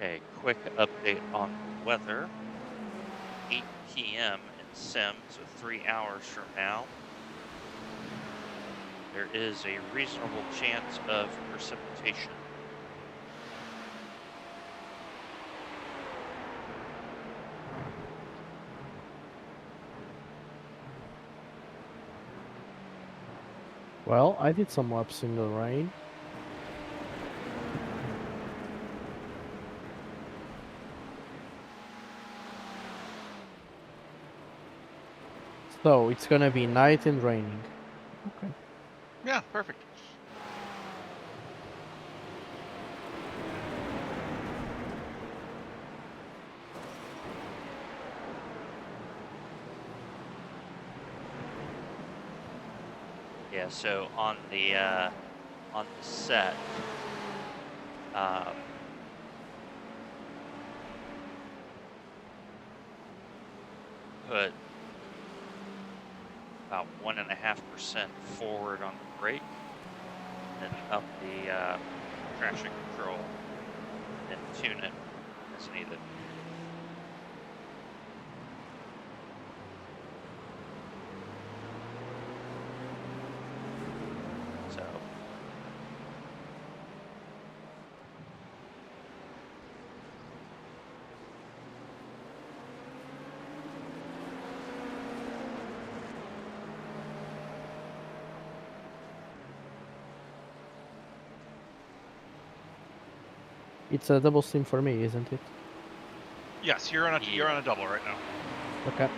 Okay, quick update on the weather. 8 p.m. in Sim, so 3 hours from now, there is a reasonable chance of precipitation. Well, I did some laps in the rain. So it's gonna be night and raining. Okay. Yeah, perfect. Yeah, so on the set, um, put about 1.5% forward on the brake, then up the traction control, and tune it as needed. So It's a double sim for me, isn't it? Yes, you're on a yeah, double right now. Okay.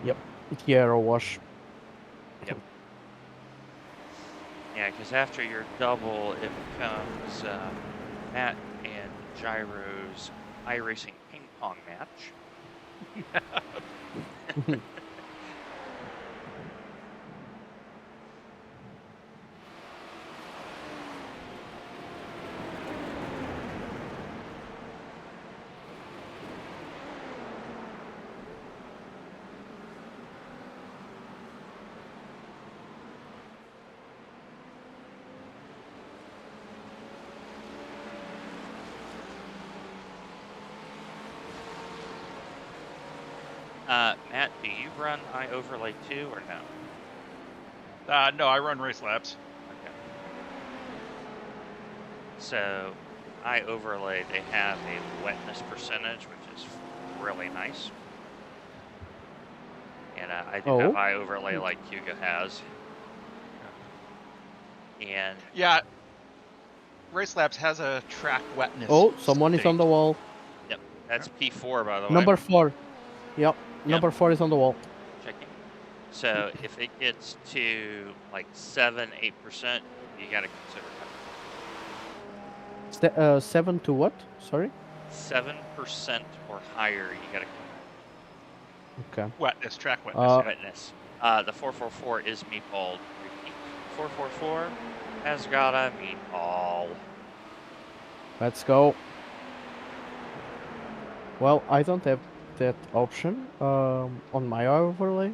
Yep. Here wash. yep. Yeah, because after your double, it becomes Matt and Gyro's iRacing ping pong match. Matt, do you run iOverlay too or no? No, I run race laps. Okay. So iOverlay, they have a wetness percentage, which is really nice. And I do have Oh. iOverlay like Hugo has. And Yeah, race laps has a track wetness. Oh, someone is on the wall. yep, that's P4 by the way. Number 4. Yep. Yep, Number 4 is on the wall. checking. So if it gets to like 7-8%, you got to consider cutting. 7 to what? Sorry? 7% or higher, you got to Okay. Wetness, track wetness. Uh, Yeah. wetness. The 444 is meatball. Repeat. 444 has got a meatball. let's go. Well, I don't have that option on my overlay.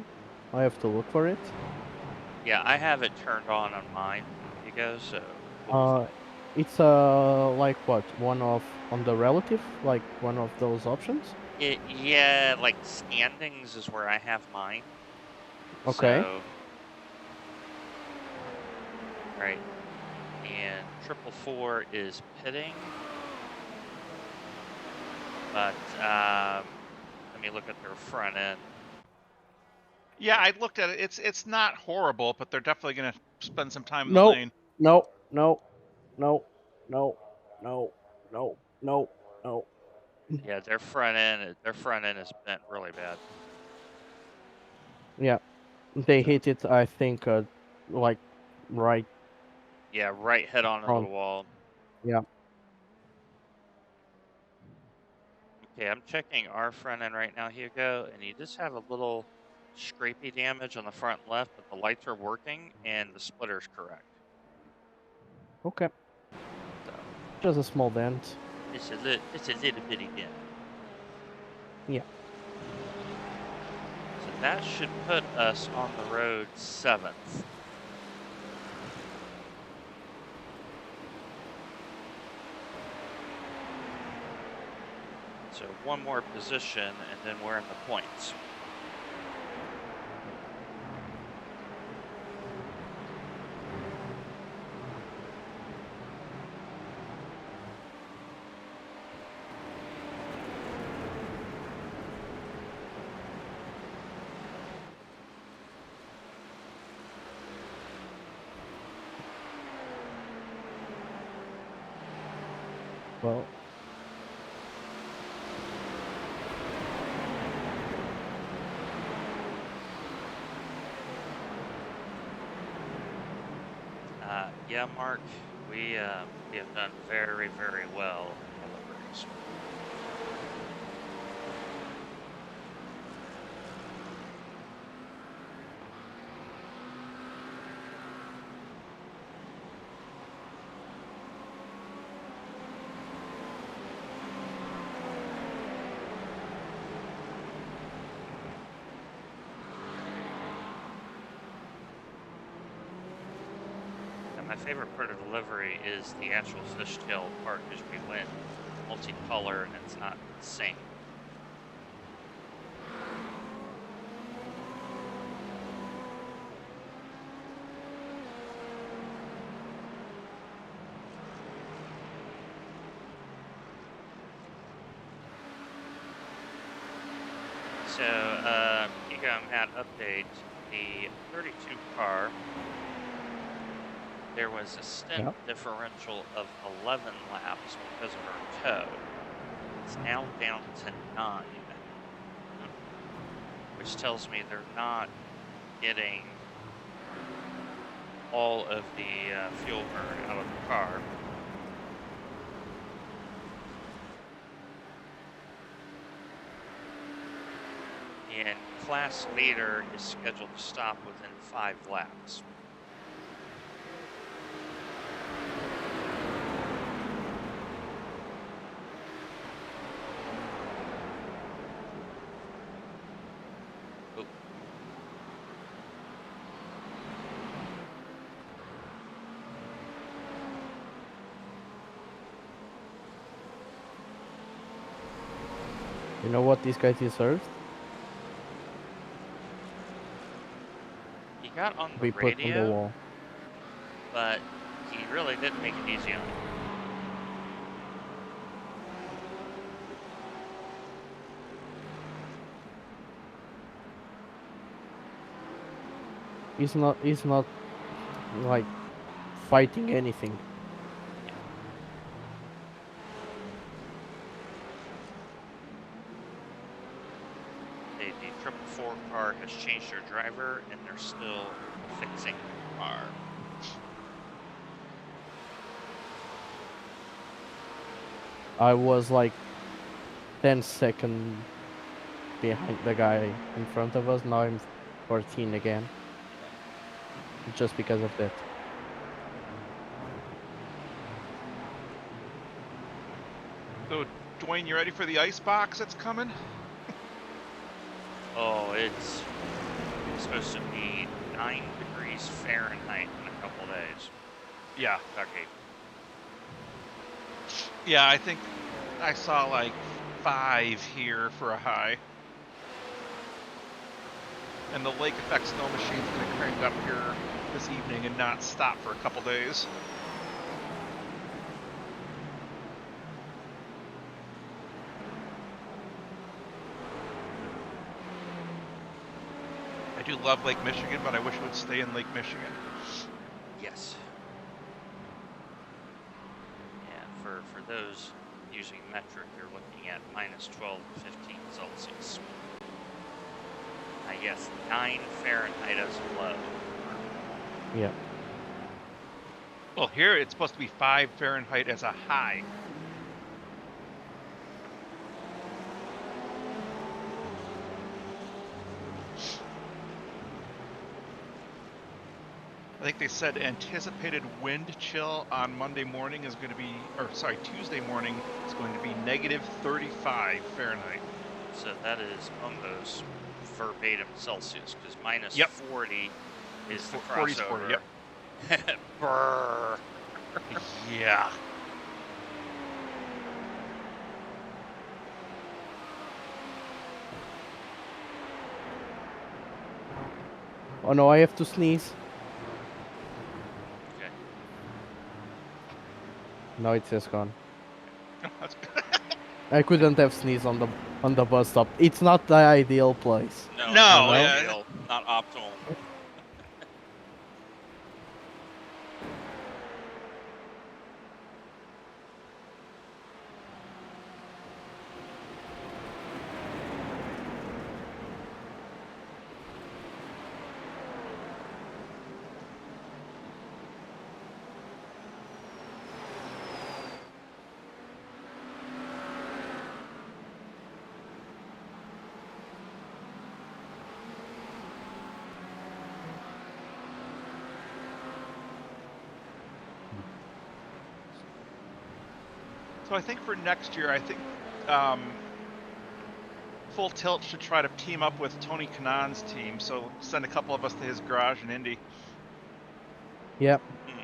I have to look for it. Yeah, I have it turned on mine, Hugo, so we'll be Uh, fine. it's like what? One of on the relative, like one of those options. Yeah, like standings is where I have mine. Okay. So, right. And 444 is pitting. But let me look at their front end. Yeah, I looked at it. It's not horrible, but they're definitely gonna spend some time in the No, lane. no, no, no, no, no, no, no, no. Yeah, their front end is bent really bad. Yeah, they So, hit it. I think like right yeah, right head on to the front. wall. Yeah. Okay, I'm checking our front end right now, Hugo, and you just have a little scrapey damage on the front left, but the lights are working and the splitter's correct. Okay. So Just a small dent. it's a little bitty dent. Yeah. So That should put us on the road 7th. So one more position, and then we're in the points. Well, Yeah, Mark, we have done very, very well in deliveries. And my favorite part of delivery is the actual fishtail part, because we went multicolor and it's not the same. So, Ego and Matt update, the 32 car, there was a stint Yep. differential of 11 laps because of our tow. It's now down to 9, which tells me they're not getting all of the fuel burn out of the car. And class leader is scheduled to stop within 5 laps. Oh. You know what this guy deserves? He got on the Be put on the radio, wall. but he really didn't make it easy on him. He's not like fighting anything. The 444 car has changed their driver, and they're still fixing the car. I was like 10 seconds behind the guy in front of us. Now I'm 14 again. Just because of that. So, Dwayne, you ready for the ice box that's coming? Oh, it's supposed to be 9 degrees Fahrenheit in a couple days. Yeah. Okay. Yeah, I think I saw like 5 here for a high. And the lake effect snow machine's gonna crank up here this evening and not stop for a couple days. I do love Lake Michigan, but I wish it would stay in Lake Michigan. Yes. And for those using metric, you're looking at minus 12 to 15 Celsius. Yes, 9 Fahrenheit as a low. Yeah. Well, here it's supposed to be 5 Fahrenheit as a high. I think they said anticipated wind chill on Monday morning is going to be, or sorry, Tuesday morning is going to be negative 35 Fahrenheit. So that is almost verbatim Celsius because minus Yep. 40 is the 40's 40, crossover. yep. Brrr. Yeah. Oh no, I have to sneeze. Okay. No, it's just gone. That's good. I couldn't have sneezed on the bus stop. It's not the ideal place. No, No, not yeah. ideal, not optimal. So I think for next year, I think Full Tilt should try to team up with Tony Kanan's team. So send a couple of us to his garage in Indy. Yep. Hmm.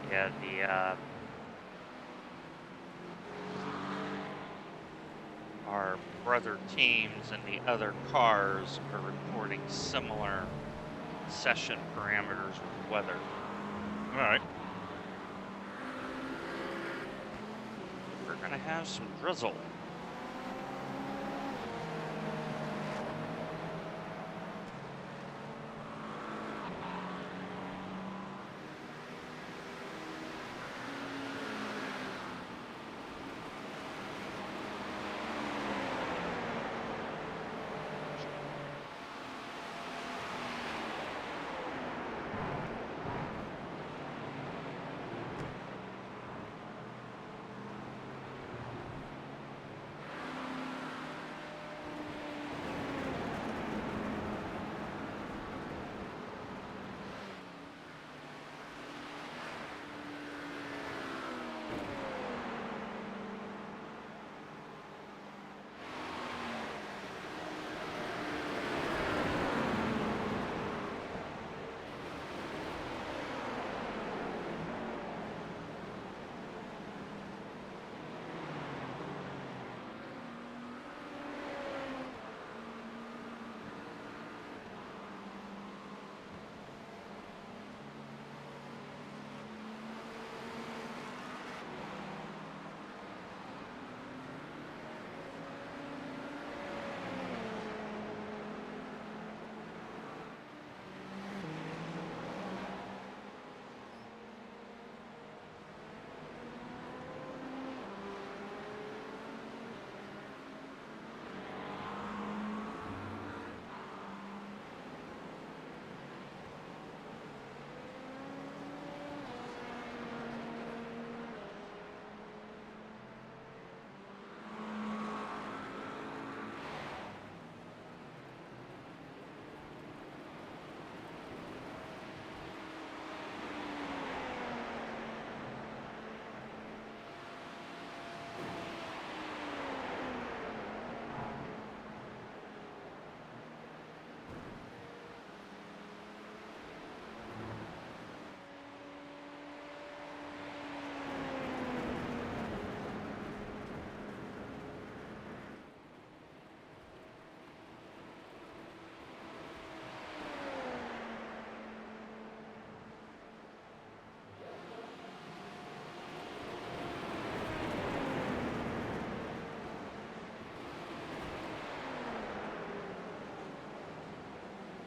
Yeah, our brother teams and the other cars are reporting similar session parameters with weather. All right. We're gonna have some drizzle.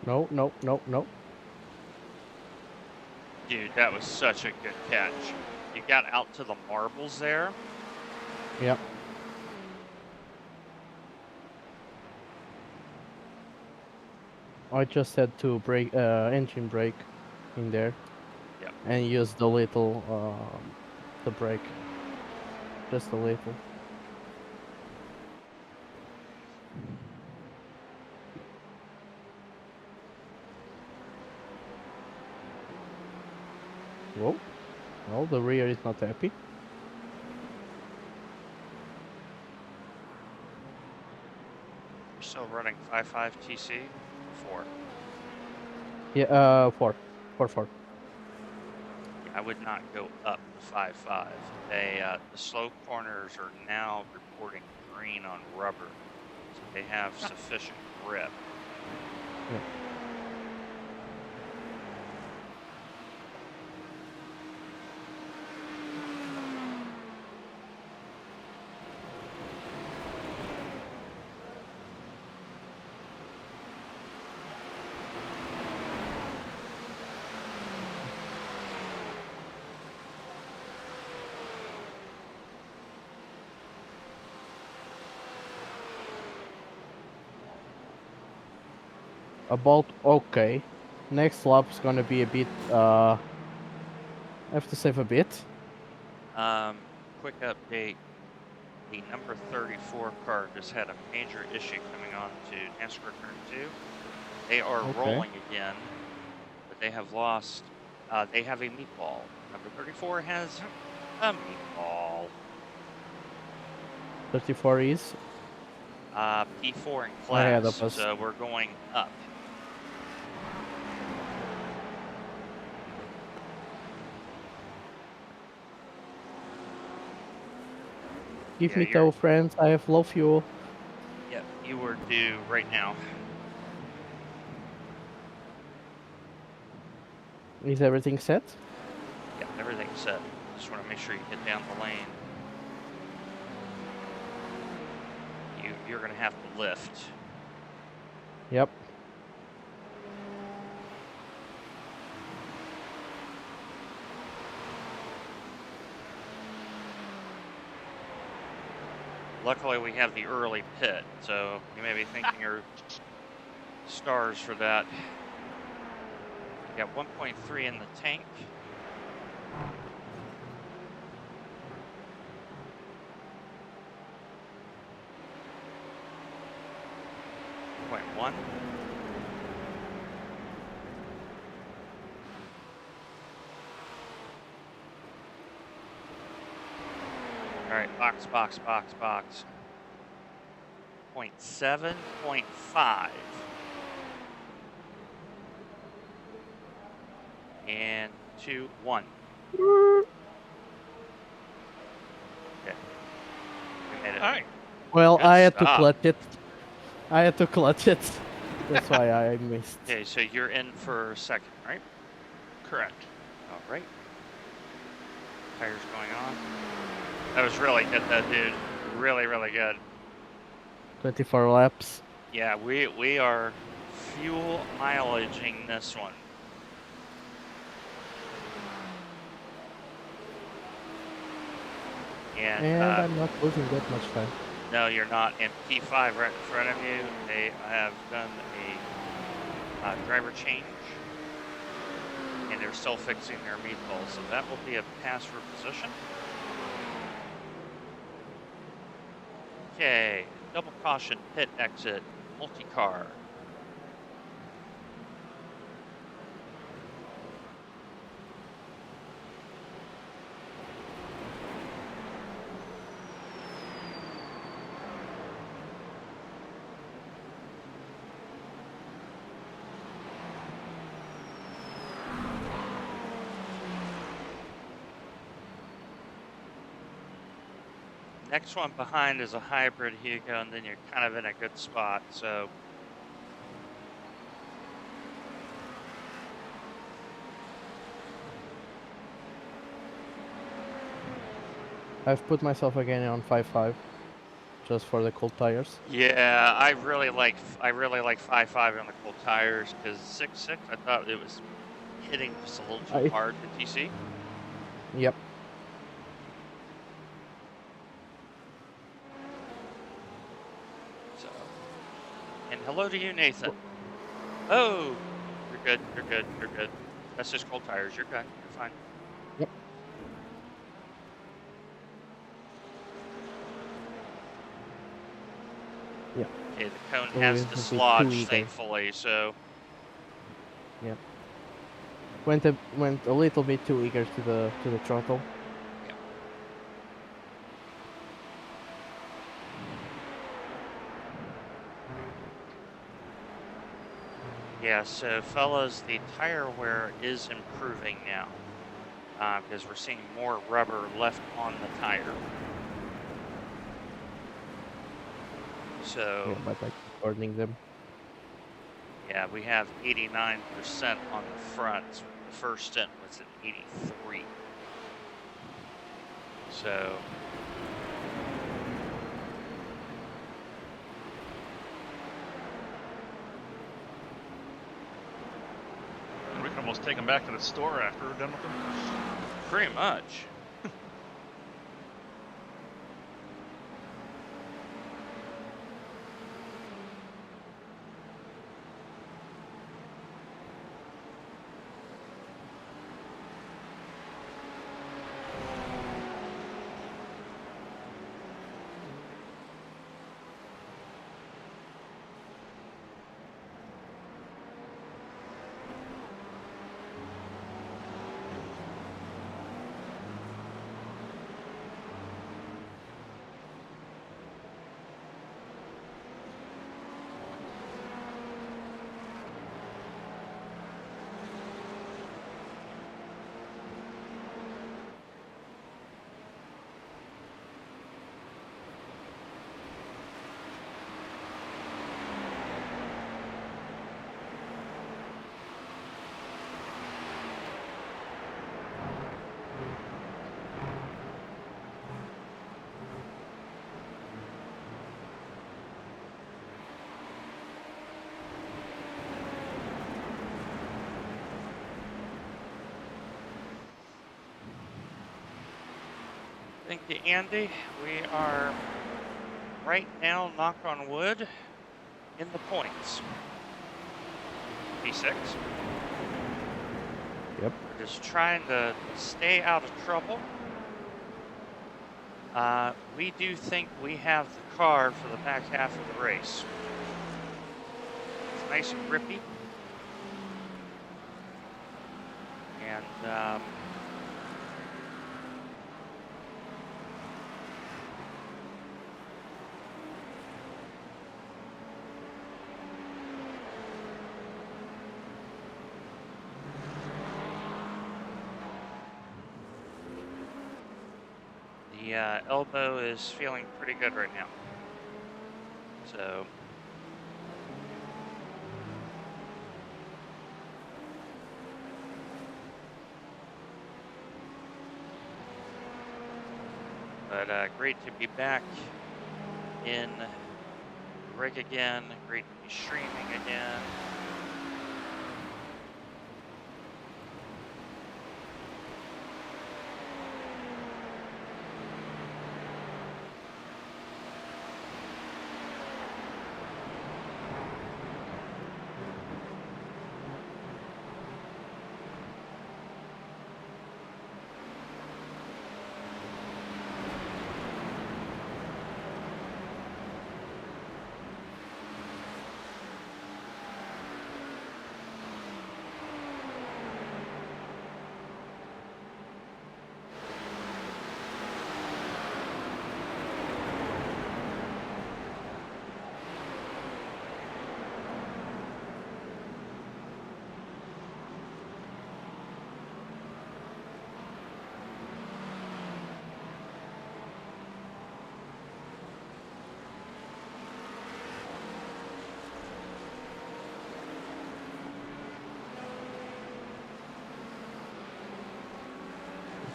No, no, no, no. Dude, that was such a good catch. You got out to the marbles there. Yep. I just had to brake, engine brake in there Yep. and use the little, the brake. Just a little. Whoa. Well, the rear is not happy. You're still running 5.5 TC? 4. Yeah, 4. 4, 4. Yeah, I would not go up to 5.5. The slow corners are now reporting green on rubber, so they have sufficient grip. Yeah. About okay. Next lap's gonna be a bit, I have to save a bit. Quick update. The number 34 car just had a major issue coming on to NASCAR Turn 2. They are Okay. rolling again, but they have lost. They have a meatball. Number 34 has a meatball. 34 is P4 in ahead class, of us. so we're going up. Give Yeah, me you're. tow, friends. I have low fuel. Yep, you were due right now. Is everything set? Yep, everything's set. Just want to make sure you get down the lane. You're gonna have to lift. Yep. Luckily, we have the early pit, so you may be thinking you're stars for that. You got 1.3 in the tank. Point 1. All right, box, box, box, box. 0.7, 0.5. And 2, 1. Okay. We made it. All right. Well, Good I had to stop. clutch it. I had to clutch it. That's why I missed. Okay, so you're in for second, right? Correct. All right. Tires going on. That was really good, though, dude. Really, really good. 24 laps. Yeah, we are fuel mileaging this one. And I'm not losing that much time. No, you're not. And P5 right in front of you, they have done a driver change, and they're still fixing their meatballs, so that will be a pass for position. Okay, double caution, pit exit, multi-car. Next one behind is a hybrid, Hugo, and then you're kind of in a good spot, so. I've put myself again on 5.5. just for the cold tires. Yeah, I really like 5.5 on the cold tires because 6.6 I thought it was hitting just a little too I hard to TC. Yep. So, and hello to you, Nathan. Oh, you're good. You're good. You're good. That's just cold tires. You're good. You're fine. Yep. Yeah. Okay, the cone So has it would be too dislodged, eager. thankfully. So, Yep. Went a little bit too eager to the throttle. yeah. Yeah, so fellas, the tire wear is improving now because we're seeing more rubber left on the tire. So, Yeah, but I keep burning them. yeah, we have 89% on the front. The first stint was at 83. So, We can almost take them back to the store after we're done with them. pretty much. Thank you, Andy. We are right now, knock on wood, in the points. P6. Yep. We're just trying to stay out of trouble. We do think we have the car for the back half of the race. It's nice and grippy. And the elbow is feeling pretty good right now. So but great to be back in the rig again. Great to be streaming again.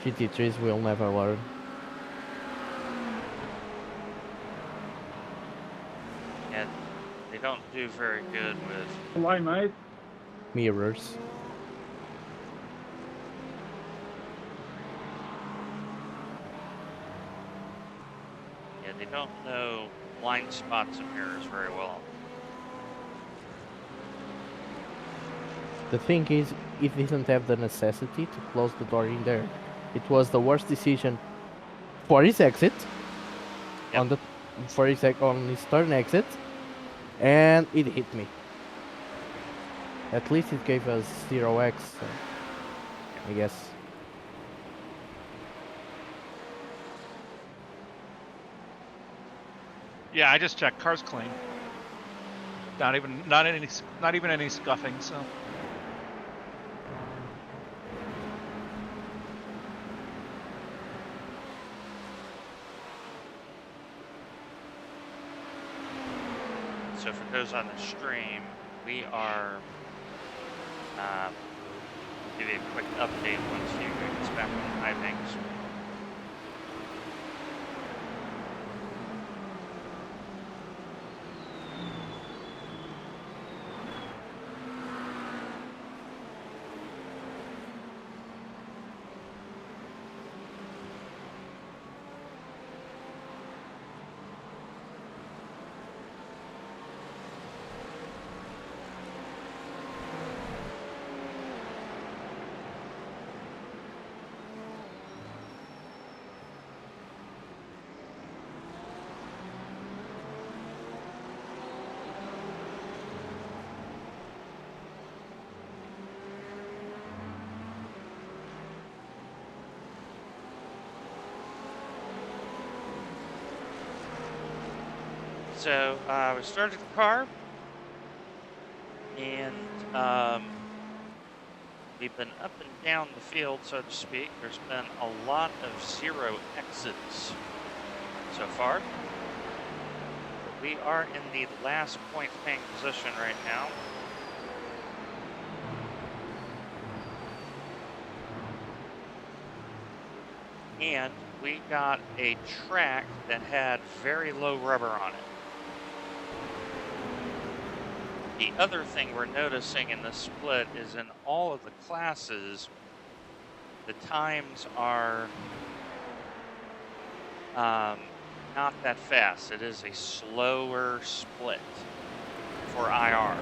GT3s will never learn. And they don't do very good with. Why, mate? Mirrors. Yeah, they don't know blind spots and mirrors very well. The thing is, it didn't have the necessity to close the door in there. It was the worst decision for his exit Yep. on his turn exit, and it hit me. At least it gave us 0x, so I guess. Yeah, I just checked. Car's clean. Not even any scuffing. So. So for those on the stream, we are give you a quick update once you get back on high banks. So we started the car, and we've been up and down the field, so to speak. There's been a lot of 0 exits so far. But we are in the last point paying position right now. And we got a track that had very low rubber on it. The other thing we're noticing in the split is in all of the classes, the times are not that fast. It is a slower split for IR.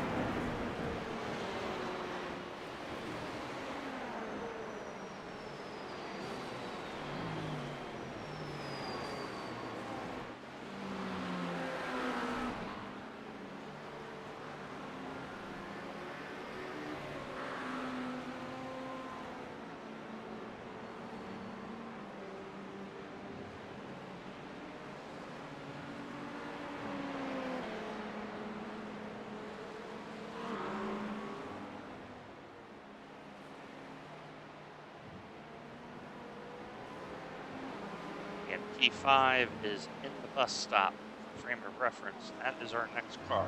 And P5 is in the bus stop. For frame of reference, that is our next car.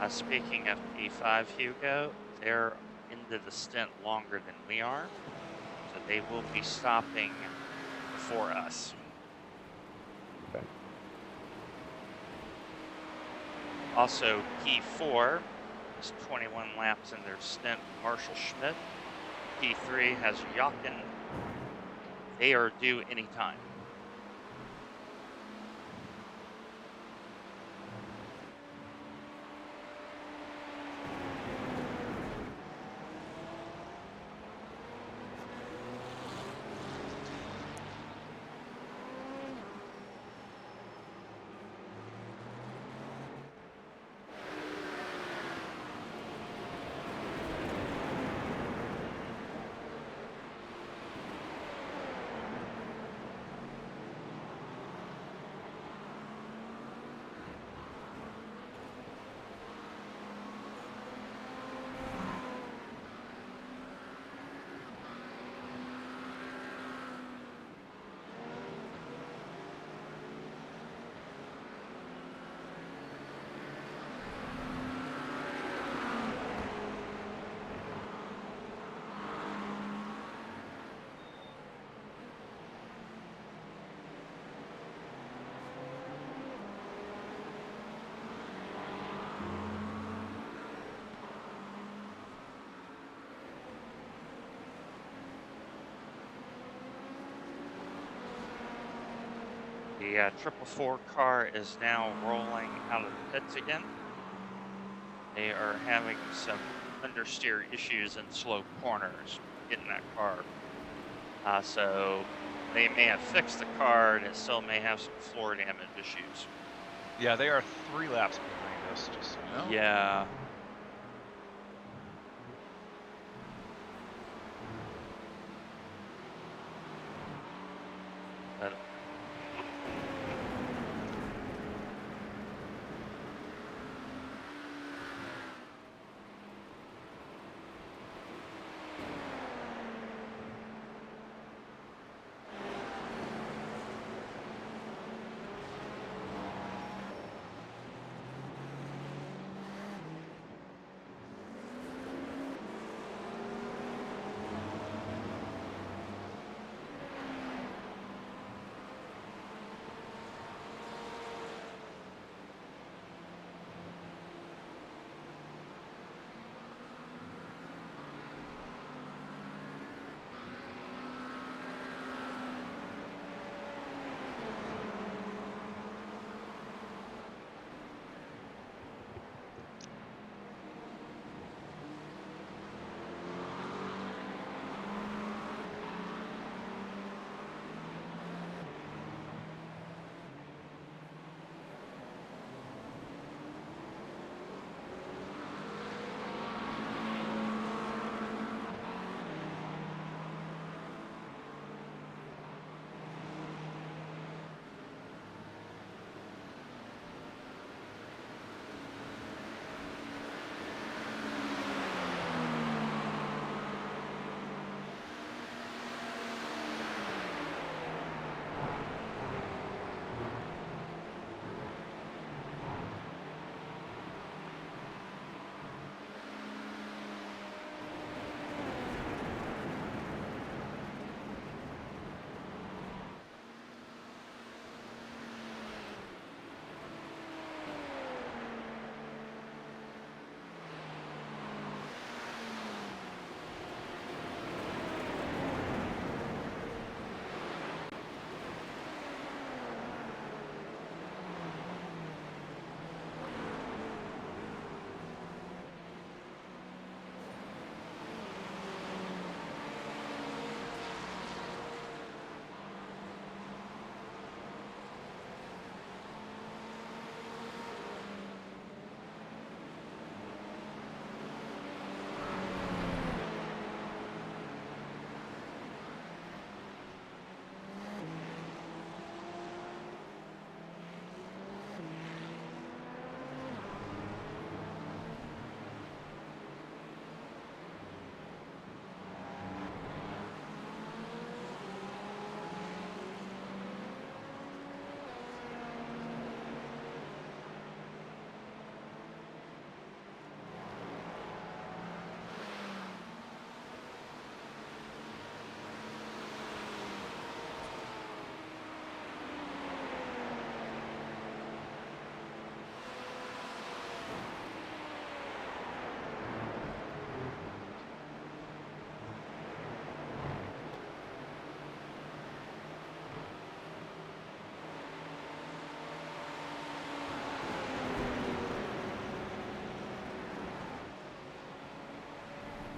Speaking of P5, Hugo, they're into the stint longer than we are, so they will be stopping before us. Okay. Also, P4 is 21 laps in their stint. Marshall Schmidt. P3 has Jochen. They are due anytime. The 444 car is now rolling out of the pits again. They are having some understeer issues in slow corners getting that car. So they may have fixed the car and it still may have some floor damage issues. Yeah, they are 3 laps behind us, just so you know. Yeah. But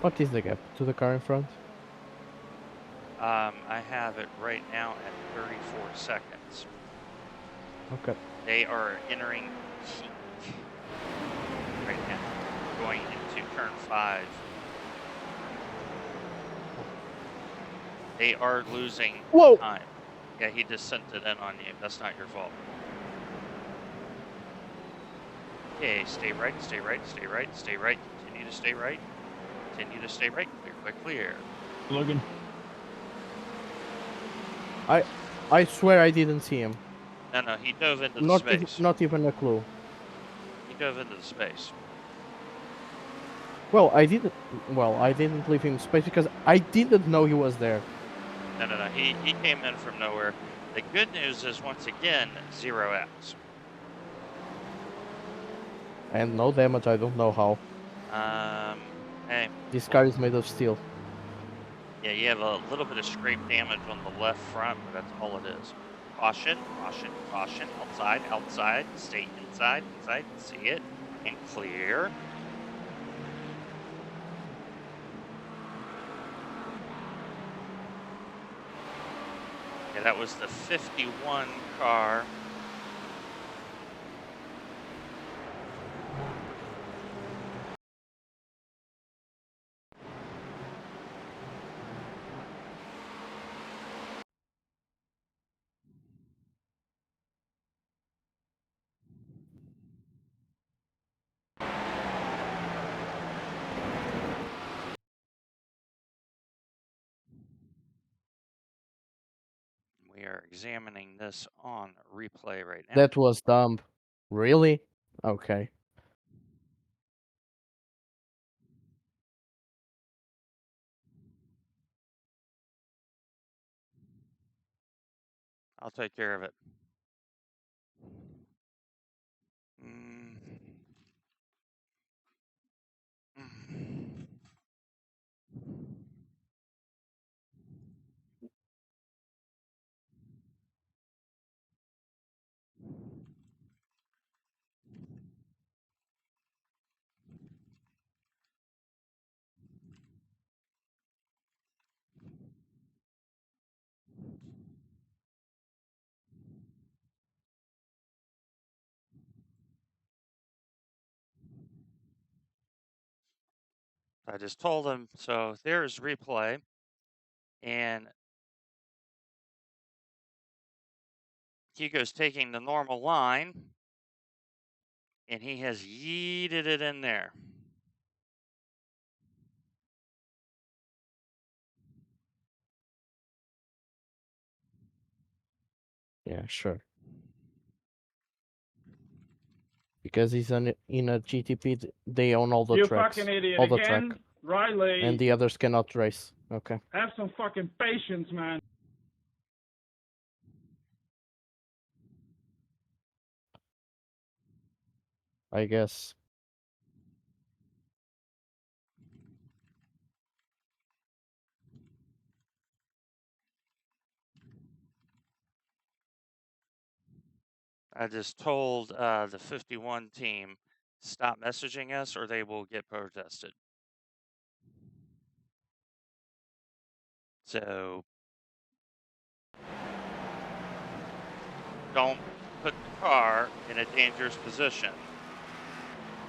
What is the gap to the car in front? I have it right now at 34 seconds. Okay. They are entering peak right now, going into turn 5. They are losing Whoa! time. Yeah, he just sent it in on you. That's not your fault. Okay, stay right, stay right, stay right, stay right. Continue to stay right. Continue to stay right. Clear, clear, clear. Logan. I swear I didn't see him. No, he dove into the Not even, space. not even a clue. He dove into the space. Well, I didn't leave him space because I didn't know he was there. No. He came in from nowhere. The good news is, once again, 0x. And no damage, I don't know how. Hey. This car is made of steel. Yeah, you have a little bit of scrape damage on the left front, but that's all it is. Caution, caution, caution. Outside, outside. Stay inside, inside. See it. And clear. Yeah, that was the 51 car. We are examining this on replay right now. That was dumb. Really? Okay. I'll take care of it. Mm. Mm. I just told him, so there's replay, and Hugo's taking the normal line, and he has yeeted it in there. Yeah, sure. Because he's in a GTP, they own all the You tracks. fucking idiot All the again, track. Riley. And the others cannot race. Okay. Have some fucking patience, man. I guess. I just told the 51 team, stop messaging us or they will get protested. So don't put the car in a dangerous position.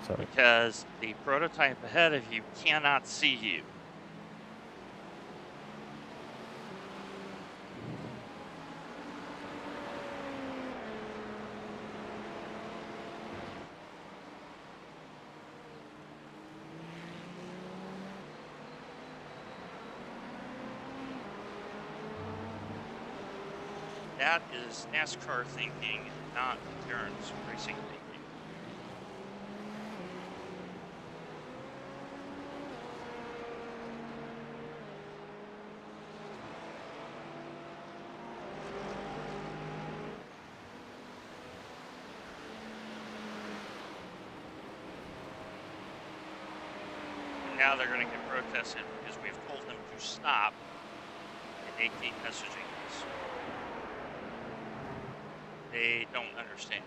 Sorry. Because the prototype ahead of you cannot see you. That is NASCAR thinking, not endurance racing thinking. And now they're going to get protested because we've told them to stop, and they keep messaging us. They don't understand.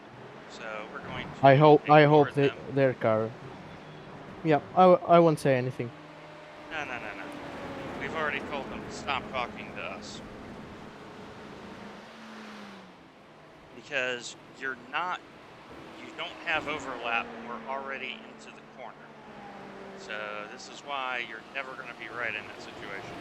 So we're going to I hope ignore them. their car. Yeah, I won't say anything. No. We've already told them to stop talking to us. Because you don't have overlap and we're already into the corner. So this is why you're never going to be right in that situation.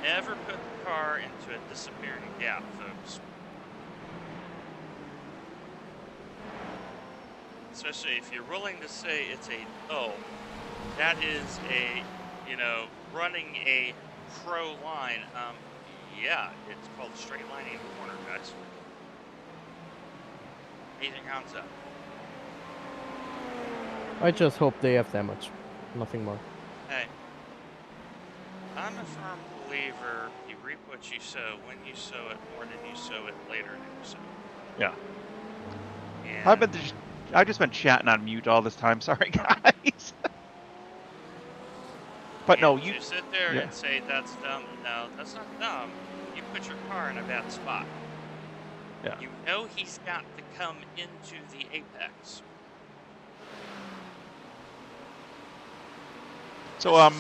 Never put the car into a disappearing gap, folks. Especially if you're willing to say it's that is running a crow line. Yeah, it's called straight lining the corner, guys. Amazing concept. I just hope they have damage. Nothing more. Hey, I'm a firm believer you reap what you sow when you sow it more than you sow it later than you sow it. Yeah. And I've just been chatting on mute all this time. Sorry, guys. But no, And you. to sit there Yeah. and say that's dumb, no, that's not dumb. You put your car in a bad spot. Yeah. You know he's got to come into the apex. So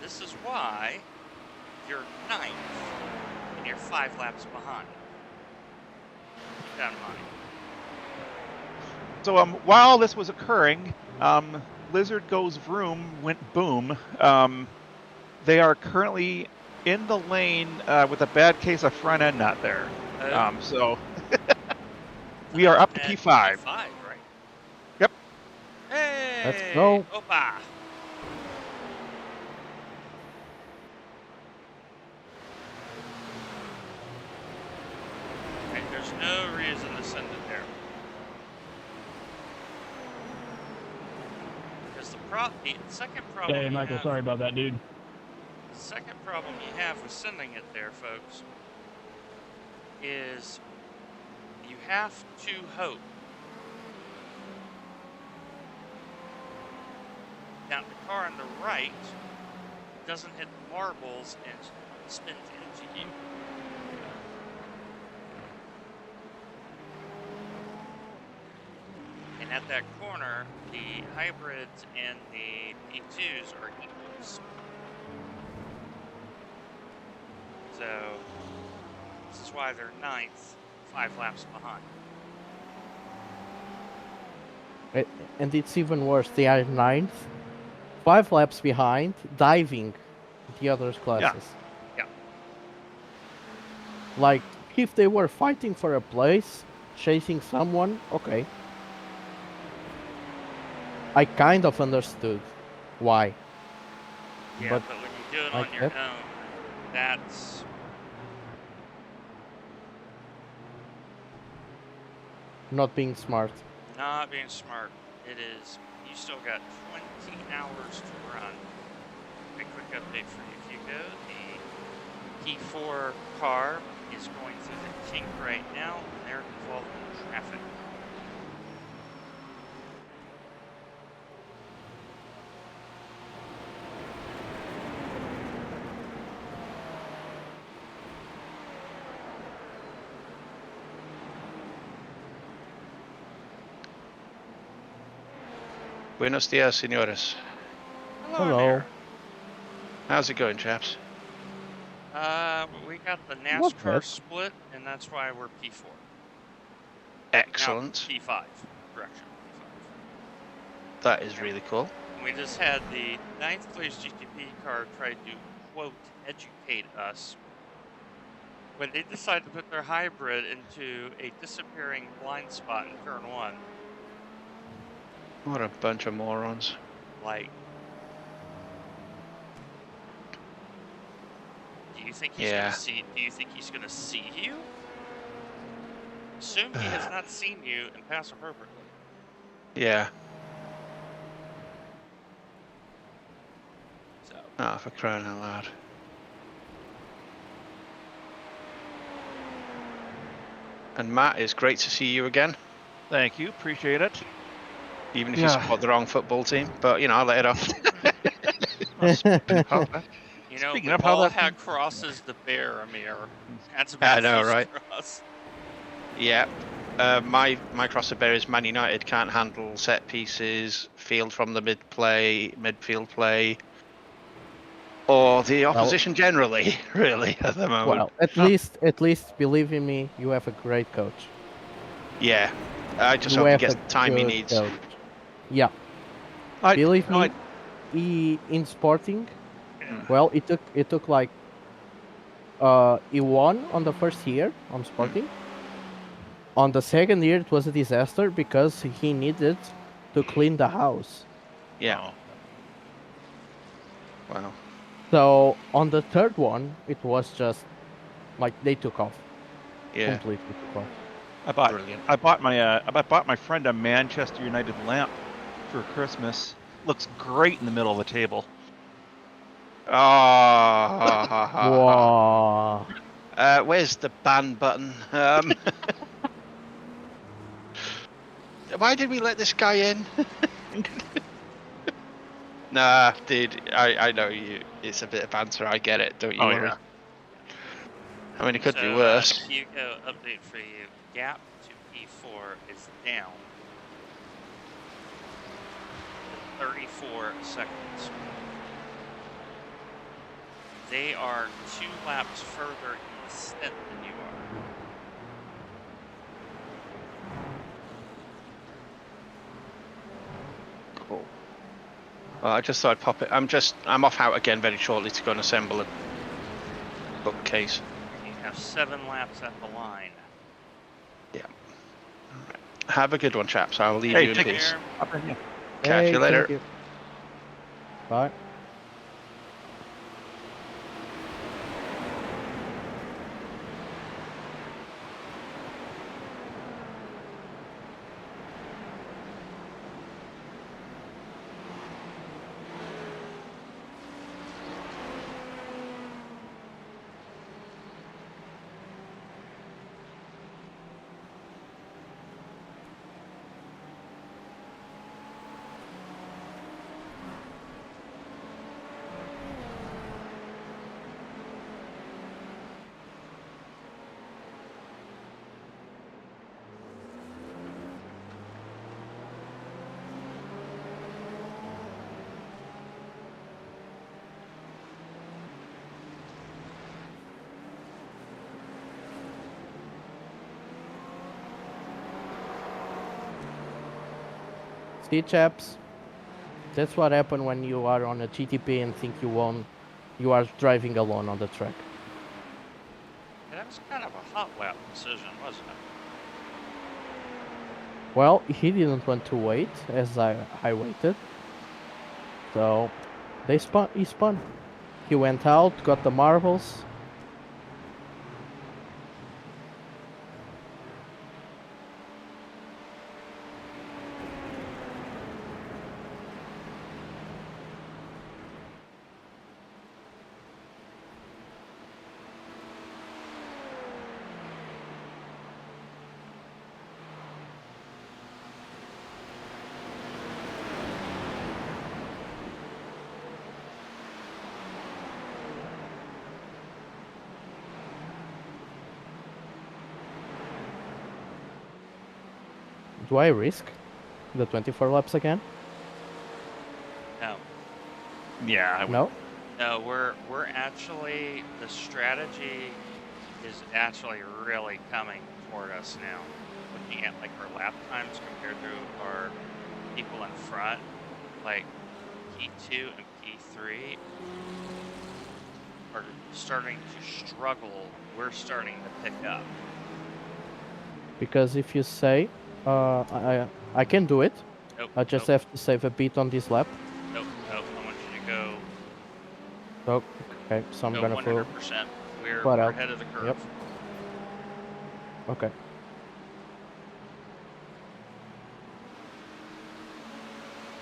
This is why you're 9th and you're 5 laps behind. Keep that in mind. So while this was occurring, Lizard Goes Vroom went boom. They are currently in the lane with a bad case of front end not there. So we are up to At P5. P5, right? Yep. Hey! Let's go. Opa! Right, there's no reason to send it there. Because the second problem Hey, you Michael, have, sorry about that, dude. the second problem you have with sending it there, folks, is you have to hope that the car on the right doesn't hit the marbles and spins into you. And at that corner, the hybrids and the P2s are equals. So this is why they're 9th, 5 laps behind. And it's even worse. They are 9th, 5 laps behind, diving the other classes. Yeah. Like, if they were fighting for a place, chasing someone, okay. I kind of understood why. Yeah, But but when you do it like on your that- own, that's Not being smart. not being smart. It is, you still got 20 hours to run. A quick update for you, Hugo. The P4 car is going through the kink right now, and they're involved in traffic. Buenos dias, señores. Hello. Amir. How's it going, chaps? We got the Not NASCAR bad. split, and that's why we're P4. Excellent. Now, P5. Correction, P5. That is really cool. And we just had the 9th place GTP car try to, quote, educate us when they decided to put their hybrid into a disappearing blind spot in turn 1. What a bunch of morons. Like, do you think he's Yeah. gonna see? Do you think he's gonna see you? Assume he has not seen you and pass appropriately. Yeah. So Ah, for crying out loud. And Matt, it's great to see you again, Thank you. Appreciate it. even if you Yeah. support the wrong football team. But, you know, I'll let it off. Papa. you know, Speaking we of how all that had thing- crosses to bear, Amir. That's I know, Matthew's right? cross. Yeah. My crossover is Man United can't handle set pieces, field from the midfield play, or the opposition generally, really, at the moment. Well, at least, believe in me, you have a great coach. Yeah. I just You hope he have gets a the time he good needs. coach. Yeah, I, believe no, me, he in Sporting. Yeah. Well, it took like he won on the first year on Sporting. On the second year, it was a disaster because he needed to clean the house. Yeah. Oh. Wow. So on the third one, it was just like they took off. Yeah. Completely took off. Brilliant. I bought my friend a Manchester United lamp for Christmas. Looks great in the middle of the table. Oh, ha, ha, ha, Wow. ha. Where's the ban button? Why did we let this guy in? Nah, dude, I know you. It's a bit of banter. I get it. Don't you Oh, worry. yeah. I mean, it could be So, worse. Hugo, update for you. Gap to P4 is down to 34 seconds. They are 2 laps further in the stint than you are. Cool. Well, I just thought I'd pop it. I'm off out again very shortly to go and assemble a bookcase. You have 7 laps at the line. Have a good one, chaps. I'll leave Hey, you in take peace. care. Up in here. Catch Hey, you later. thank you. Bye. See, chaps, that's what happened when you are on a GTP and think you won. You are driving alone on the track. That was kind of a hot lap decision, wasn't it? Well, he didn't want to wait as I waited. So he spun. He went out, got the marbles. Do I risk the 24 laps again? No. Yeah, I would. No? No, we're actually, the strategy is actually really coming toward us now. Looking at like our lap times compared to our people in front, like P2 and P3 are starting to struggle. We're starting to pick up. Because if you say, I can do it. Nope, I just nope, have to save a bit on this lap. nope. I want you to go So, okay, so I'm gonna full 100%. We're flat out. ahead of the curve. Yep. Okay.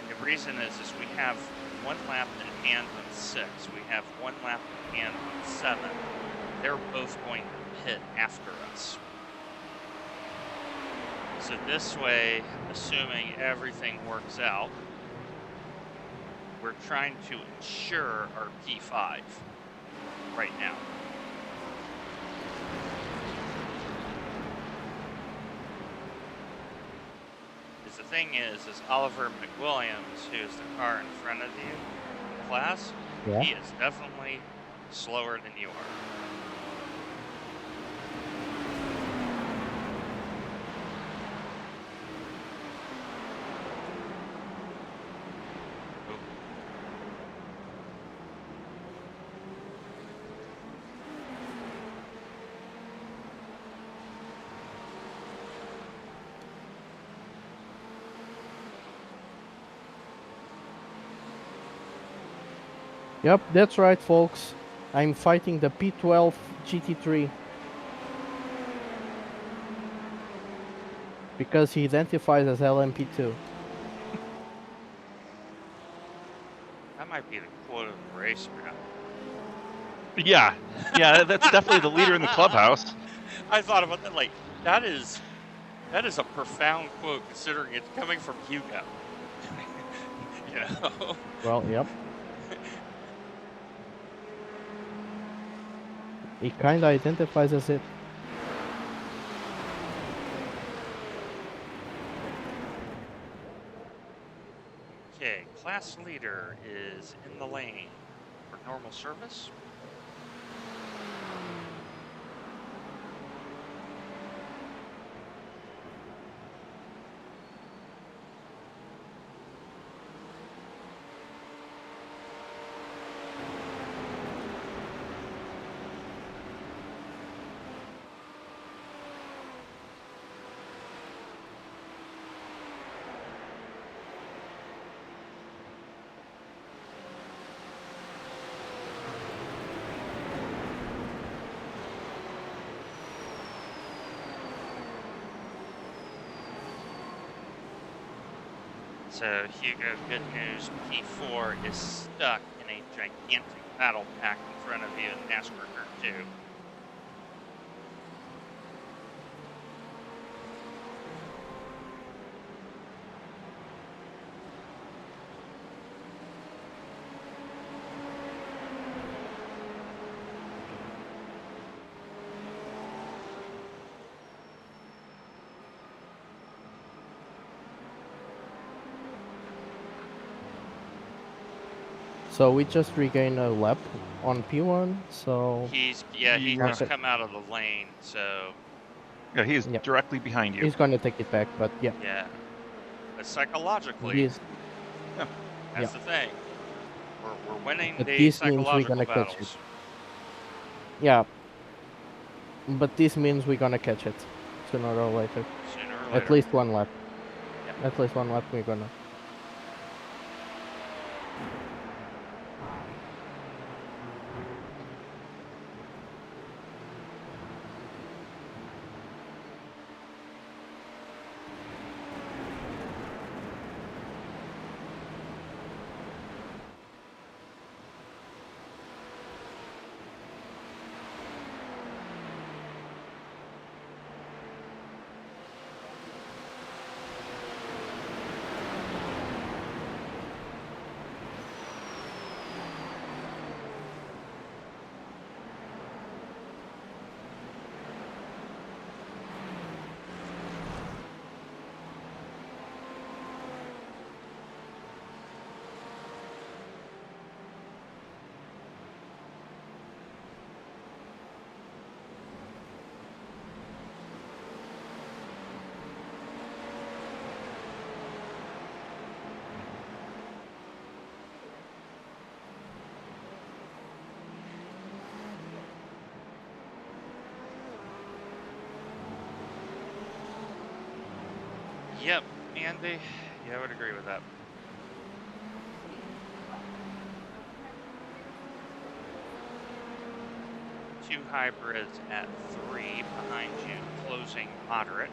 And the reason is we have 1 lap in hand on 6. We have 1 lap in hand on 7. They're both going to pit after us. So this way, assuming everything works out, we're trying to ensure our P5 right now. Because the thing is Oliver McWilliams, who's the car in front of you in the class, Yeah. he is definitely slower than you are. Yep, that's right, folks. I'm fighting the P12 GT3. Because he identifies as LMP2. That might be the quote of the race, man. Yeah, yeah, that's definitely the leader in the clubhouse. I thought about that. Like that is a profound quote, considering it's coming from Hugo. You know. Well, yep. He kind of identifies as it. Okay, class leader is in the lane for normal service. So Hugo, good news. P4 is stuck in a gigantic battle pack in front of you in NASCAR Dirt 2. So we just regained a lap on P1, so He Yeah. just come out of the lane, so Yeah, he is Yep. directly behind you. he's gonna take it back, but yeah. yeah. But psychologically, This, that's yeah. the thing. We're winning But the this means we're psychological gonna catch it. battles. Yeah. But this means we're gonna catch it sooner or later. Sooner or At later. least one lap. Yep. At least one lap we're gonna. Yep, Andy. Yeah, I would agree with that. Two hybrids at 3 behind you, closing moderate.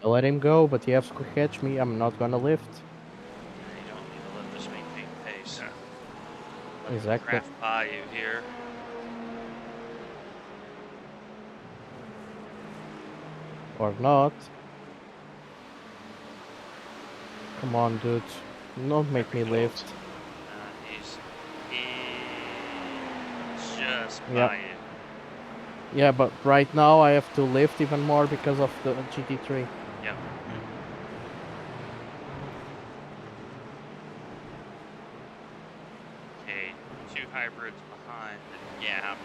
I let him go, but he has to catch me. I'm not gonna lift. You don't need to let this maintain pace. Yeah. Let him Exactly. craft by you here. Or not. Come on, dude. Don't make me Very cold. lift. He's just Yep. by you. Yeah, but right now I have to lift even more because of the GT3. Yep. Okay, 2 hybrids behind the gap.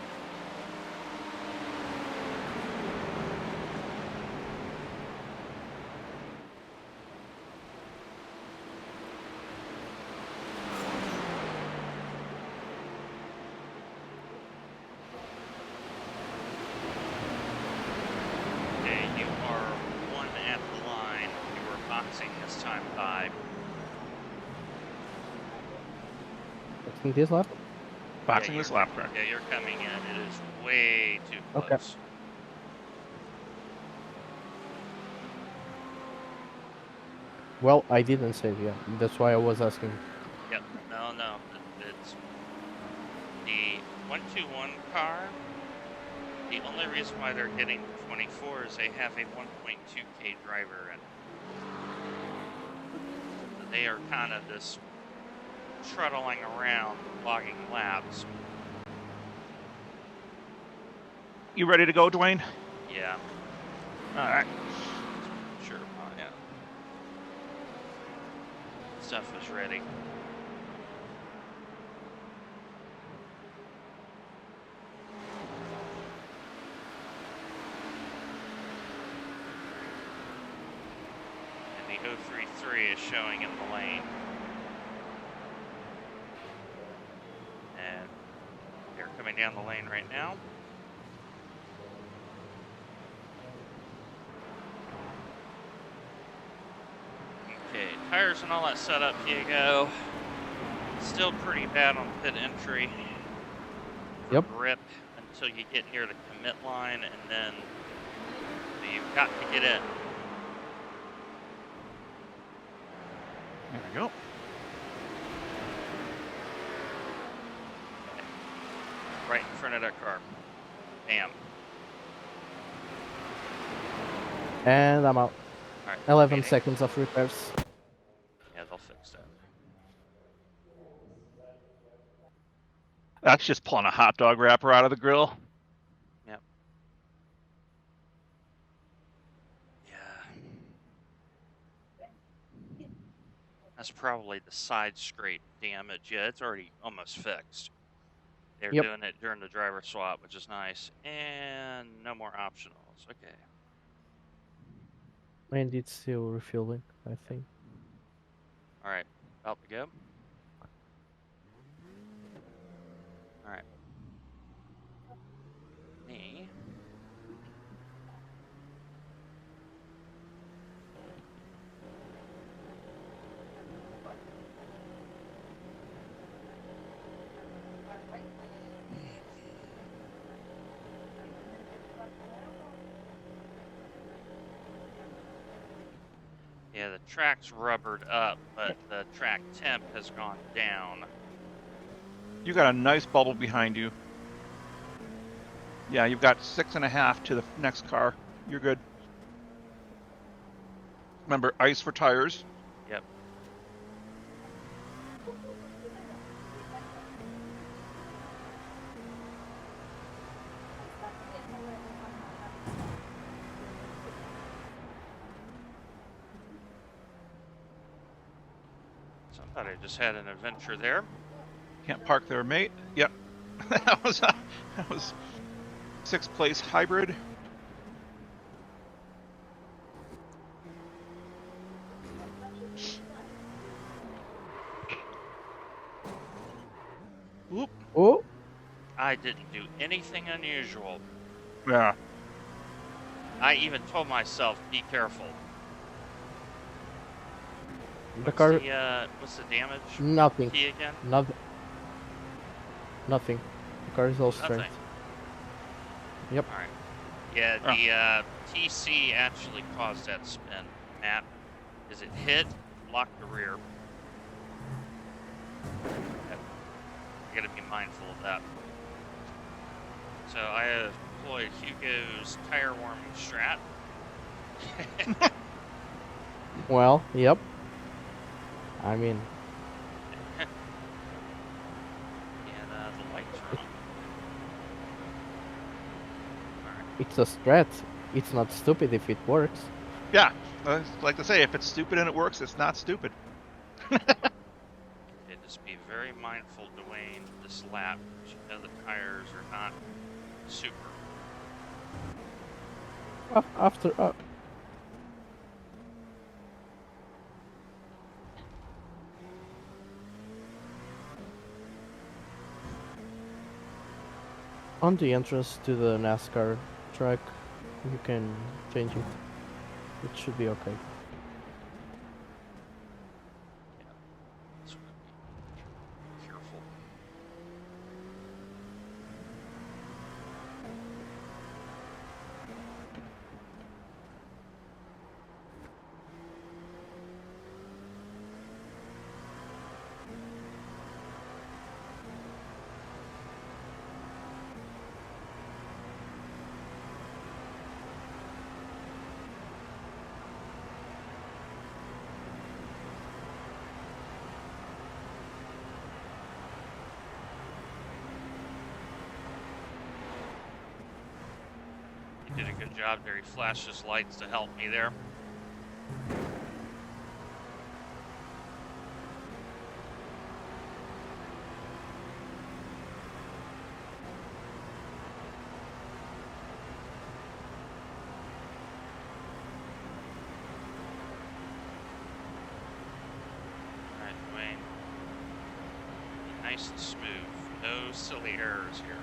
Okay, you are 1 at the line. You were boxing this time by. Boxing this lap? Boxing Yeah, this you're- lap, correct? Yeah, you're coming in. It is way too Okay. close. Well, I didn't save yet. That's why I was asking. Yep. No. It's the 121 car. The only reason why they're getting 24 is they have a 1.2K driver in. They are kind of just truttling around, logging laps. You ready to go, Dwayne? Yeah, All right. sure. Yeah. Stuff is ready. And the 033 is showing in the lane. And they're coming down the lane right now. Okay, tires and all that set up, Diego. Still pretty bad on pit entry. For Yep. grip until you get near the commit line, and then you've got to get in. There we go. Right in front of that car. Bam. And I'm out. All right. 11 meeting. seconds of repairs. Yeah, they'll fix that. That's just pulling a hot dog wrapper out of the grill. Yep. Yeah. That's probably the side scrape damage. Yeah, it's already almost fixed. They're Yep. doing it during the driver swap, which is nice. And no more optionals. Okay. And it's still refueling, I think. All right. About to go. All right. Me. Yeah, the track's rubbered up, but the track temp has gone down. You got a nice bubble behind you. Yeah, you've got 6.5 to the next car. You're good. Remember, ice for tires. Yep. Somebody just had an adventure there. Can't park there, mate. Yep. that was 6th place hybrid. Whoop. Oh, I didn't do anything unusual. Yeah. I even told myself, be careful. the car. What's the damage? Nothing. Key again? Nothing. The car is all straight. Nothing. Yep. All right. Yeah, the TC actually caused that spin, Matt. Is it hit, locked the rear? You gotta be mindful of that. So I have deployed Hugo's tire warming strat. Well, yep. I mean, And the lights are on. Alright. it's a strat. It's not stupid if it works. Yeah, like to say, if it's stupid and it works, it's not stupid. Okay, just be very mindful, Dwayne, this lap. You know the tires are not super. After on the entrance to the NASCAR track, you can change it. It should be okay. So be careful. He did a good job there. He flashed his lights to help me there. Alright, Dwayne. Be nice and smooth. No silly errors here.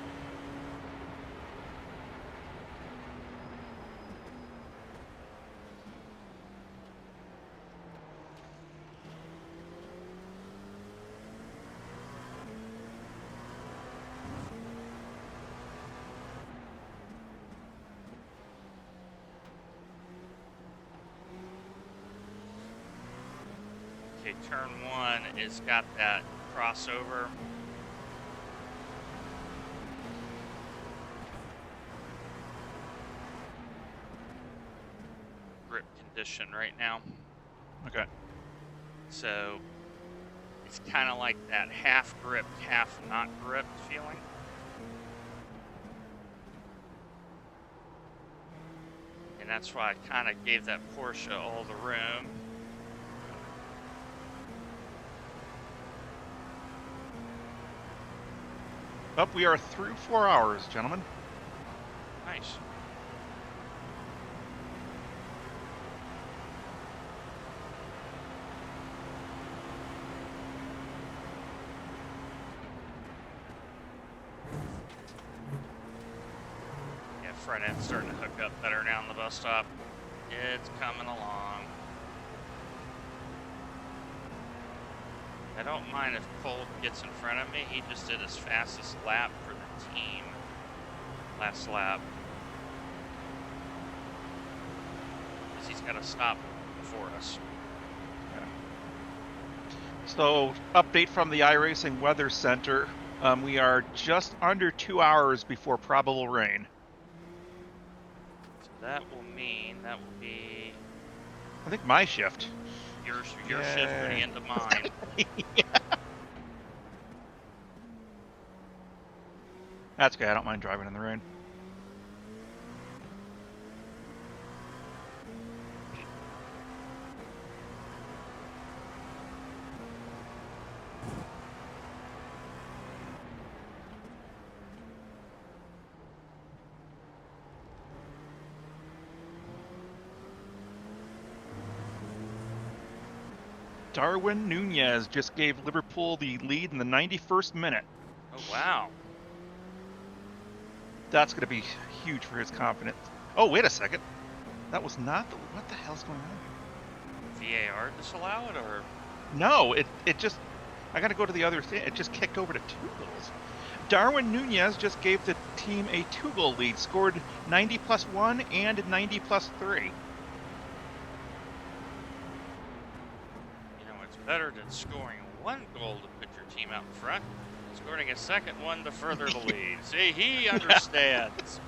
Okay, turn one has got that crossover. Grip condition right now. Okay. So it's kind of like that half gripped, half not gripped feeling. And that's why I kind of gave that Porsche all the room. Up, we are through 4 hours, gentlemen. Nice. Yeah, front end's starting to hook up better now on the bus stop. It's coming along. I don't mind if Cole gets in front of me. He just did his fastest lap for the team last lap. Because he's got to stop before us. So, update from the iRacing Weather Center. We are just under 2 hours before probable rain. So that will mean that will be I think my shift. your shift for the end of mine. Yeah. That's okay, I don't mind driving in the rain. Darwin Nunez just gave Liverpool the lead in the 91st minute. Oh, wow. That's going to be huge for his confidence. Oh, wait a second. That was not the... What the hell's going on? VAR disallow it, or? No, it just... I got to go to the other thing. It just kicked over to 2 goals. Darwin Nunez just gave the team a 2-goal lead, scored 90+1 and 90+3. It's better than scoring 1 goal to put your team out in front. Scoring a second one to further the lead. See, he understands.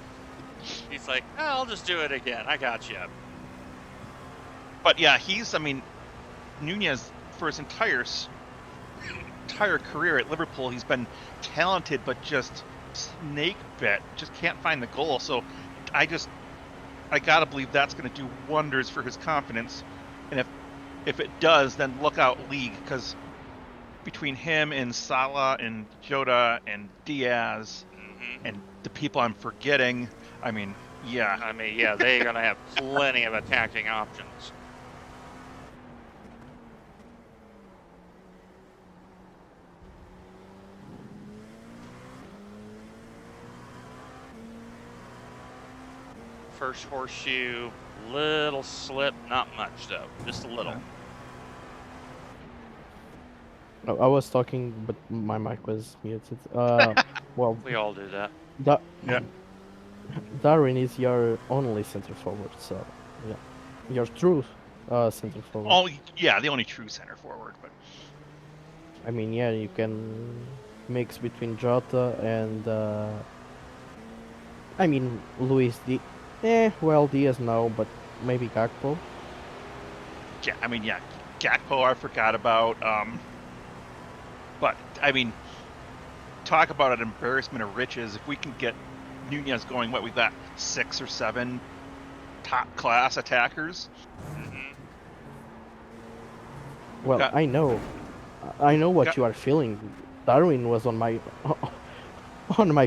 He's like, oh, I'll just do it again. I got you. But yeah, I mean, Nunez for his entire career at Liverpool, he's been talented, but just snake bit, just can't find the goal. So I gotta believe that's going to do wonders for his confidence. And if it does, then look out league, because between him and Salah and Jota and Diaz and the people I'm forgetting, I mean, yeah. I mean, yeah, they're going to have plenty of attacking options. First horseshoe, little slip, not much though, just a little. I was talking, but my mic was muted. Well, We all do that. Yeah. Darwin is your only center forward, so yeah, your true center forward. Oh, yeah, the only true center forward. But I mean, yeah, you can mix between Jota and I mean Luis D. Well, Diaz no, but maybe Gakpo. yeah, I mean, yeah, Gakpo I forgot about. But I mean, talk about an embarrassment of riches. If we can get Nunez going, what, we've got 6 or 7 top class attackers. Well, I know what you are feeling. Darwin was on my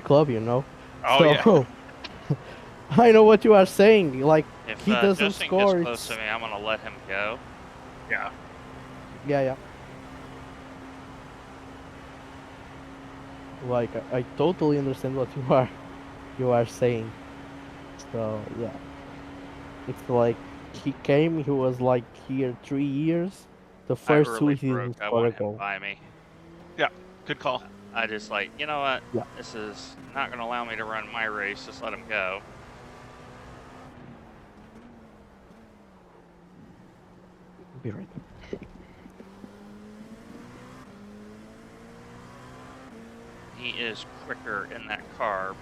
club, you know. Oh, so, yeah. I know what you are saying. Like, If he doesn't Justin score. gets close to me, I'm gonna let him go. Yeah. Yeah. Like, I totally understand what you are saying. So yeah, it's like he came. He was like here 3 years. The first really 2 seasons broke. I for a want him goal. by me. Yeah. Good call. I just like, you know what? Yeah. This is not gonna allow me to run my race. Just let him go. Be right back. He is quicker in that car.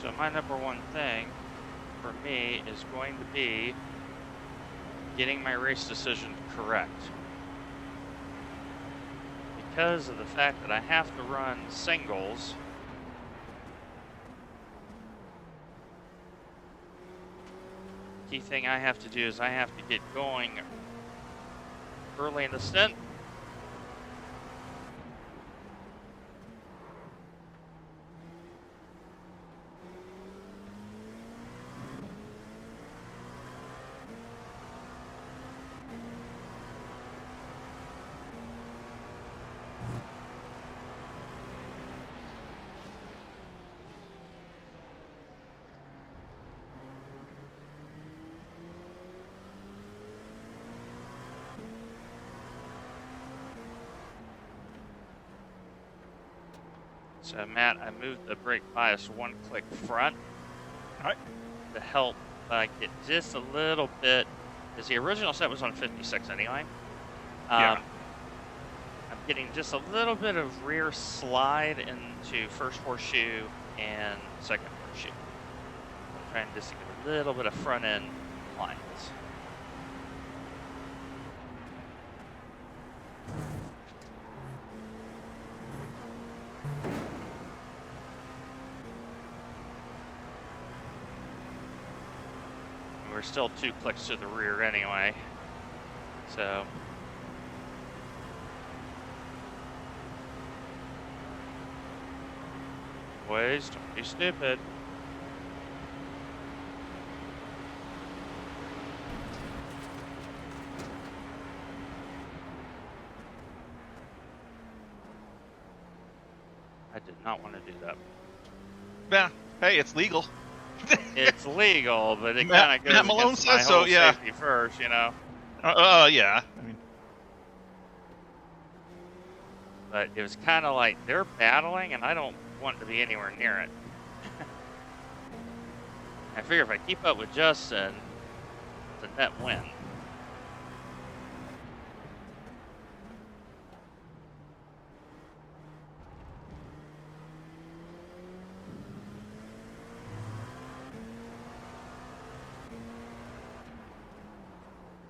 So my number one thing for me is going to be getting my race decision correct. Because of the fact that I have to run singles, key thing I have to do is I have to get going early in the stint. So Matt, I moved the brake bias 1 click front. All right. To help get just a little bit, because the original set was on 56 anyway. Yeah. I'm getting just a little bit of rear slide into first horseshoe and second horseshoe. I'm trying just to get a little bit of front end lines. We're still 2 clicks to the rear anyway. So. Boys, don't be stupid. I did not want to do that. Yeah. Hey, it's legal. It's legal, but it Matt- kind of goes Matt Malone against my says so, whole yeah. safety first, you know. Yeah. I mean, But it was kind of like they're battling, and I don't want to be anywhere near it. I figure if I keep up with Justin, it's a net win.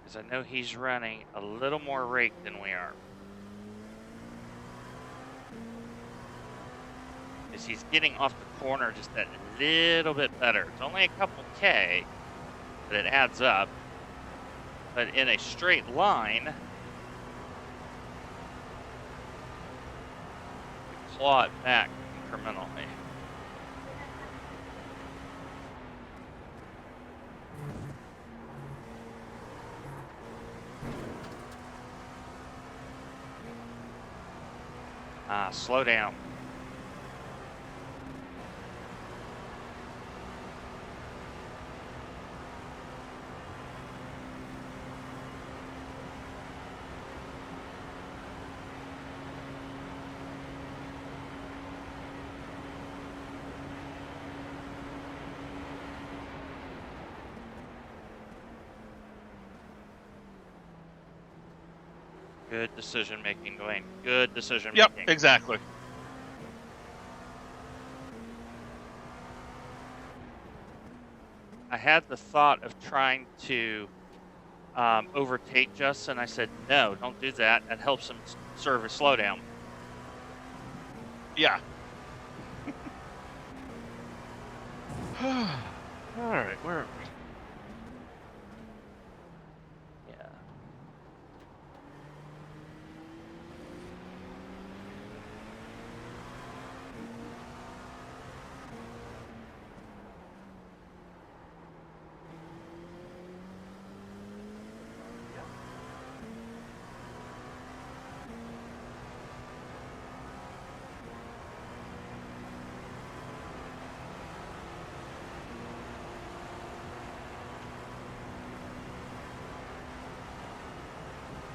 Because I know he's running a little more rake than we are. Because he's getting off the corner just that little bit better. It's only a couple K, but it adds up. But in a straight line, we claw it back incrementally. Slow down. Good decision making, Dwayne. Good decision yep, making. exactly. I had the thought of trying to overtake Justin. I said, no, don't do that. That helps him serve a slowdown. Yeah. All right, where are we? Yeah.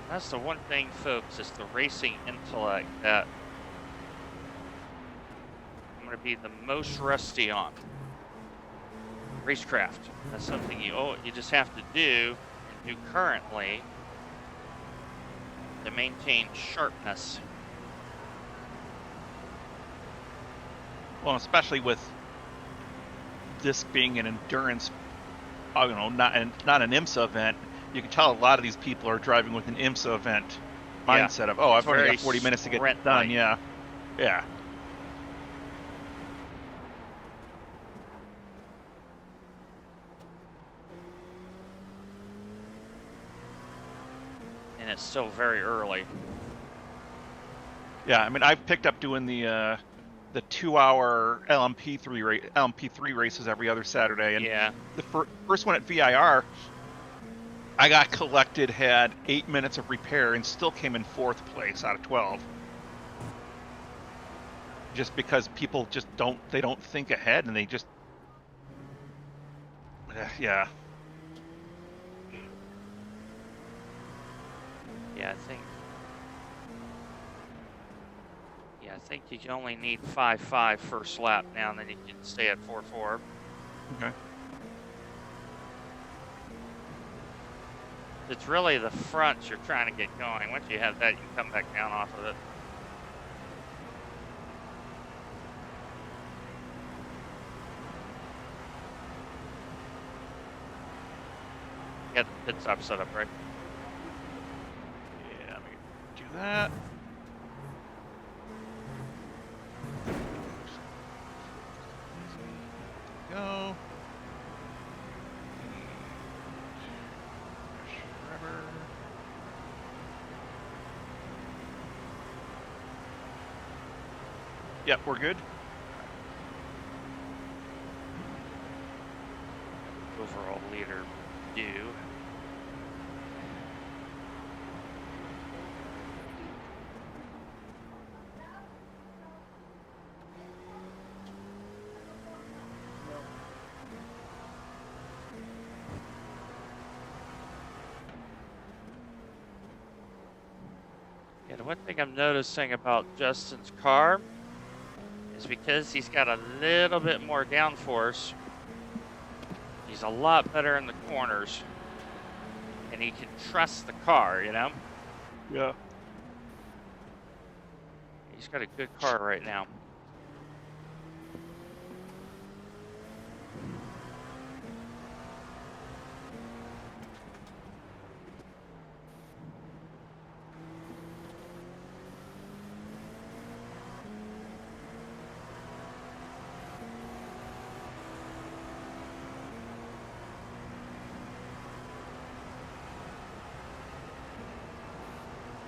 That's the one thing, folks, is the racing intellect that I'm going to be the most rusty on. Racecraft. That's something you just have to do and do currently to maintain sharpness. Well, especially with this being an endurance, I don't know, not an IMSA event, you can tell a lot of these people are driving with an IMSA event mindset of, oh, It's I've only very got 40 minutes to get sprint-like. done. Yeah. Yeah. And it's still very early. Yeah, I mean, I've picked up doing the 2-hour LMP3 races every other Saturday, and Yeah. the first one at VIR, I got collected, had 8 minutes of repair, and still came in 4th place out of 12. Just because people just don't think ahead, and they just, yeah. Yeah, I think you can only need 5.5 first lap now, and then you can stay at 4.4. Okay. It's really the fronts you're trying to get going. Once you have that, you can come back down off of it. You got the pit stop set up, right? Yeah, let me do that. Go. Yep, we're good. Overall leader due. Yeah, the one thing I'm noticing about Justin's car is because he's got a little bit more downforce, he's a lot better in the corners, and he can trust the car, you know? Yeah. He's got a good car right now.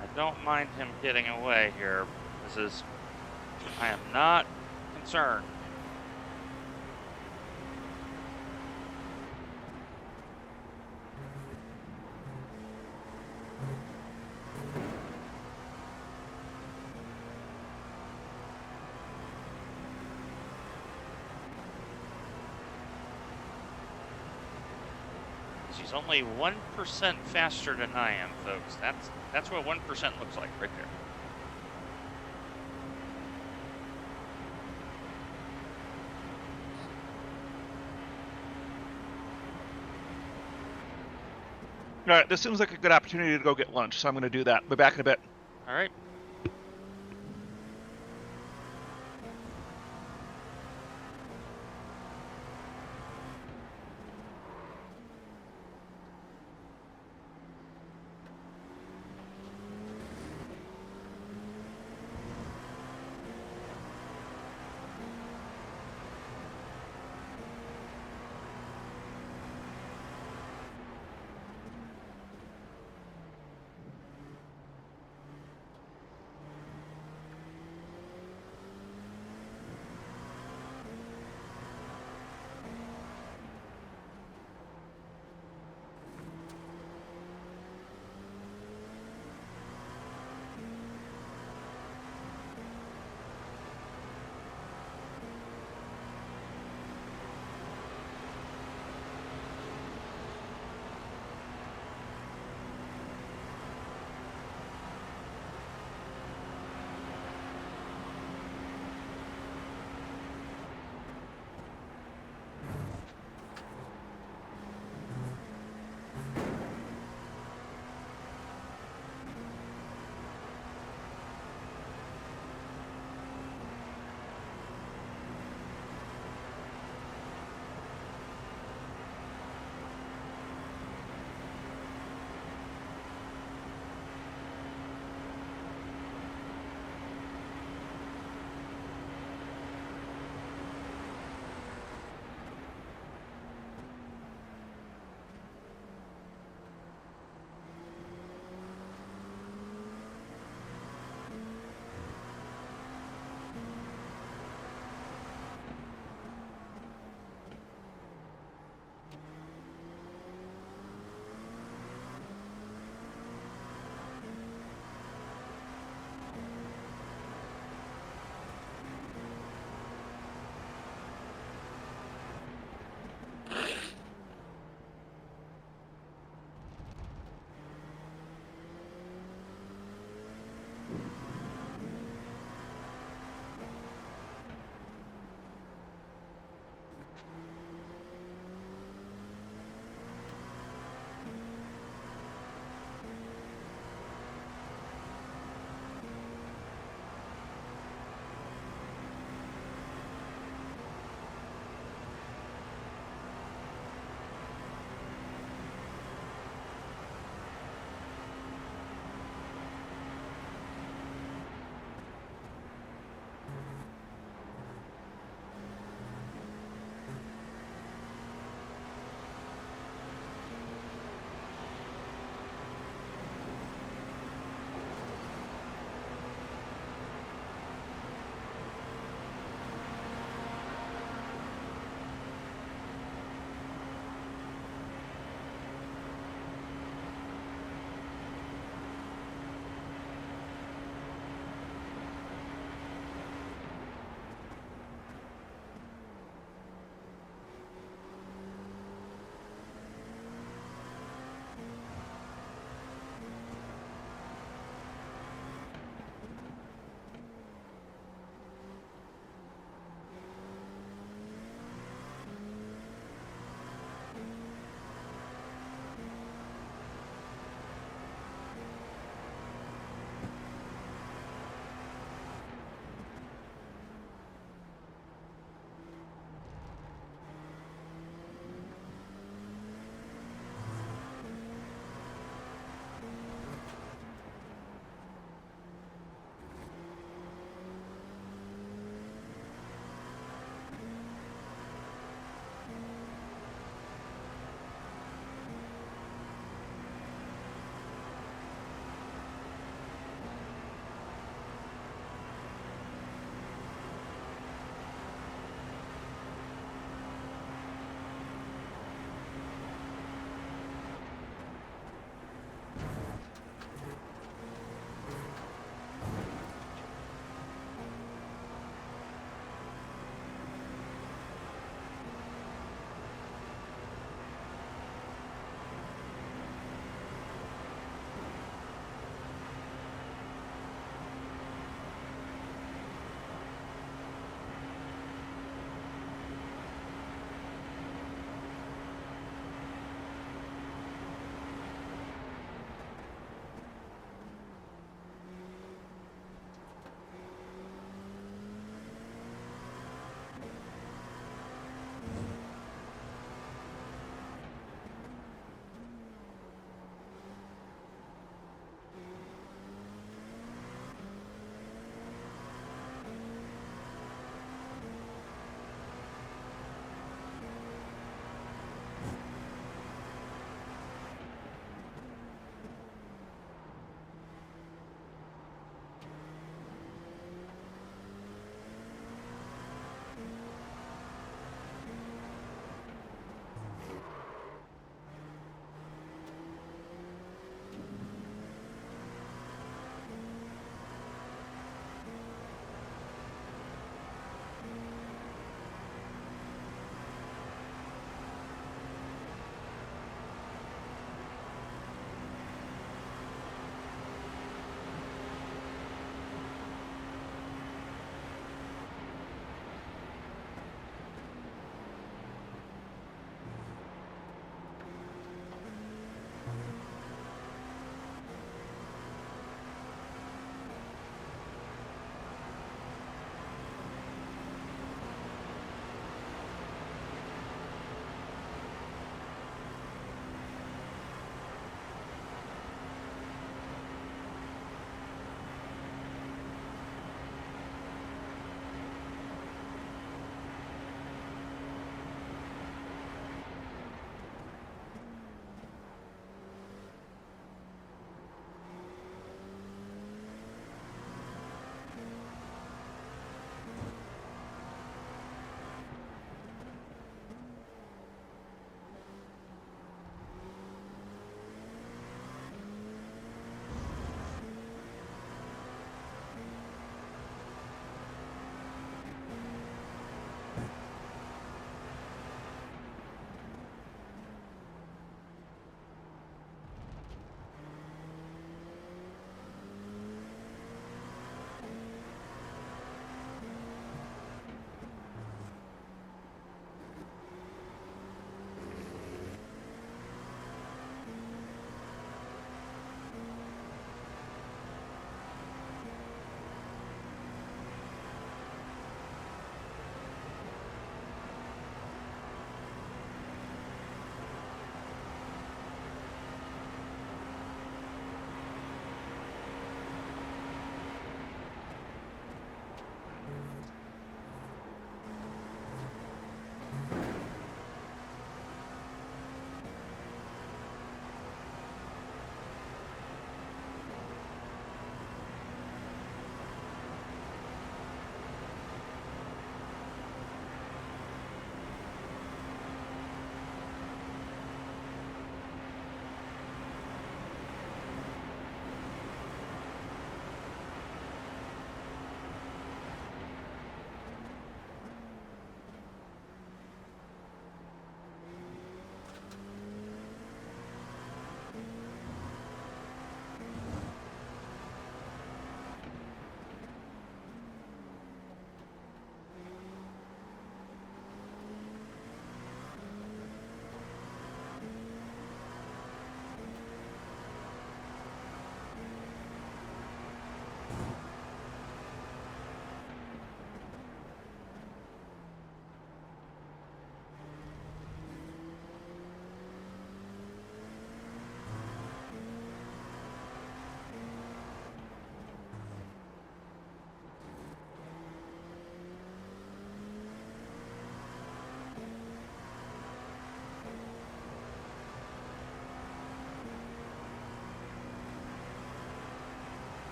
I don't mind him getting away here. I am not concerned. He's only 1% faster than I am, folks. That's what 1% looks like right there. All right, this seems like a good opportunity to go get lunch, so I'm going to do that. Be back in a bit. All right.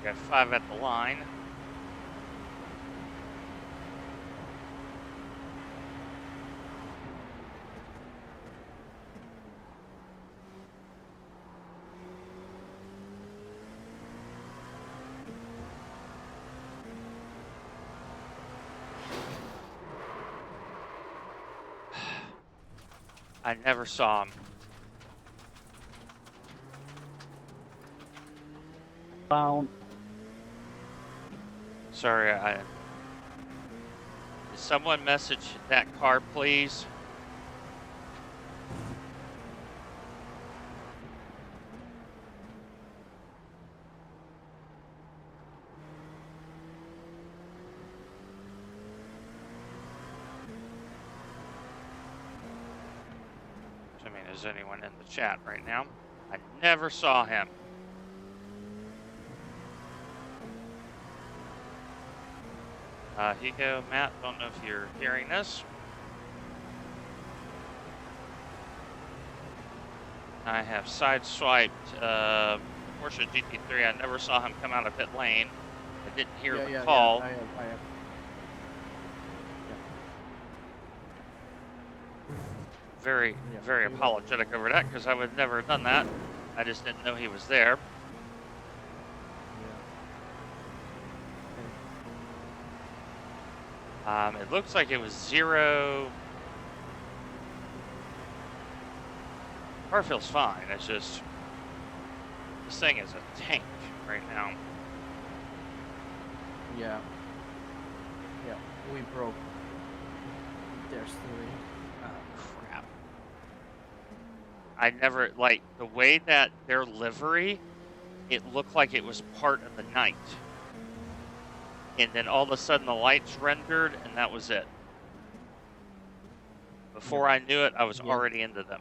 We got 5 at the line. I never saw him. Down. Sorry, Did someone message that car, please? I mean, is anyone in the chat right now? I never saw him. Higo, Matt, don't know if you're hearing this. I have sideswiped Porsche GT3. I never saw him come out of pit lane. I didn't hear the call. I have. Very apologetic over that because I would never have done that. I just didn't know he was there. It looks like it was 0. Car feels fine. It's just this thing is a tank right now. Yeah. Yeah, we broke their steering. Crap. I never, like, the way that their livery, it looked like it was part of the night. And then all of a sudden the lights rendered and that was it. Before I knew it, I was already into them.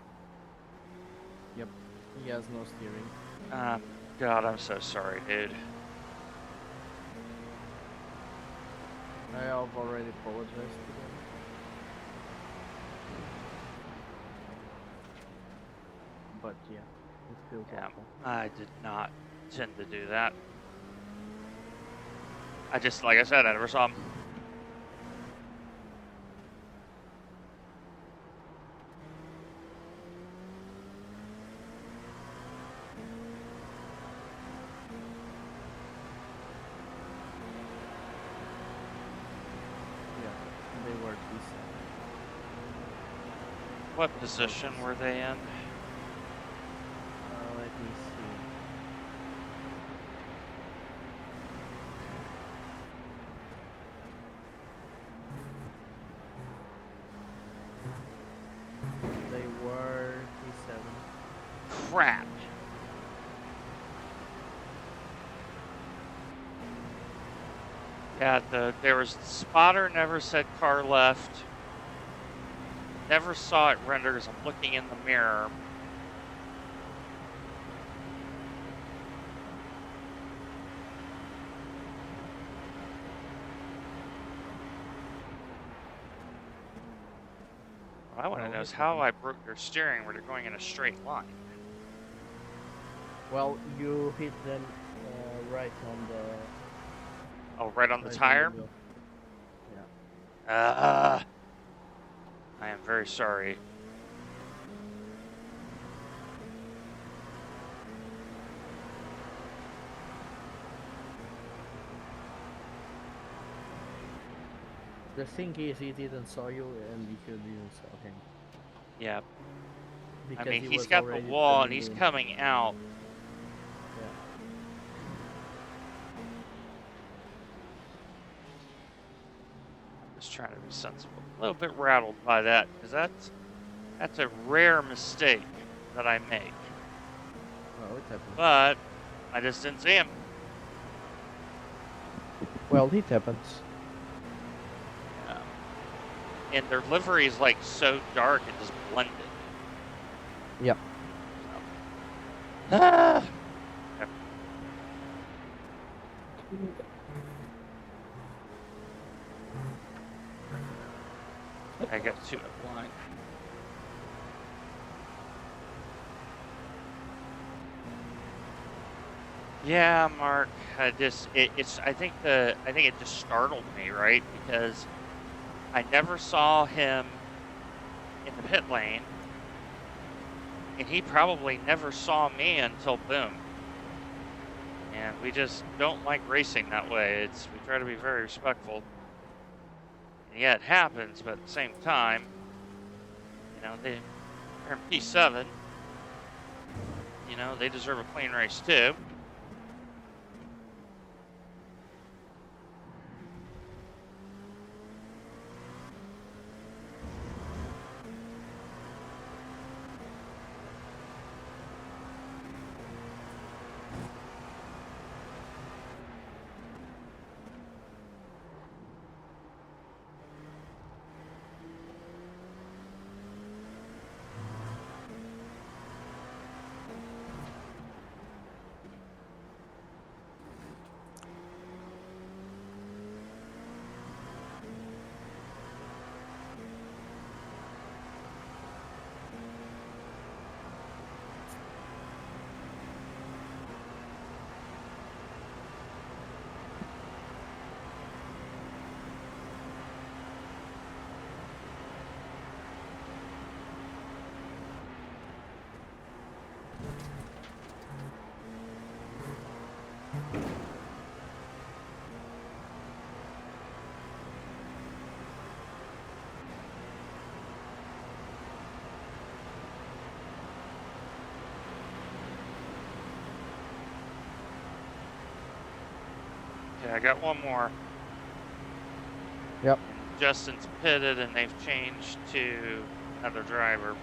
Yep. He has no steering. God, I'm so sorry, dude. I have already apologized to them. But yeah, it feels awful. I did not intend to do that. I just, like I said, I never saw him. Yeah, they were decent. What position were they in? Let me see. They were P7. Crap. Yeah, there was spotter never said car left. Never saw it render as I'm looking in the mirror. What I want to know is how I broke their steering where they're going in a straight line. Well, you hit them right on the... Oh, right on the right tire? in the wheel. Yeah. I am very sorry. The thing is, he didn't saw you, and you didn't saw him. Yeah. Because I mean, he he's was got the already wall and turning he's in. coming out. Yeah. Just trying to be sensible. A little bit rattled by that because that's a rare mistake that I make. Well, it happens. But I just didn't see him. Well, it happens. And their livery is like so dark it just blended. Yep. Ah! I got 2 at line. Yeah, Mark. I think it just startled me, right? Because I never saw him in the pit lane, and he probably never saw me until boom. And we just don't like racing that way. We try to be very respectful. And yeah, it happens, but at the same time, they're in P7. They deserve a clean race too. Okay, I got one more. Yep. And Justin's pitted, and they've changed to another driver.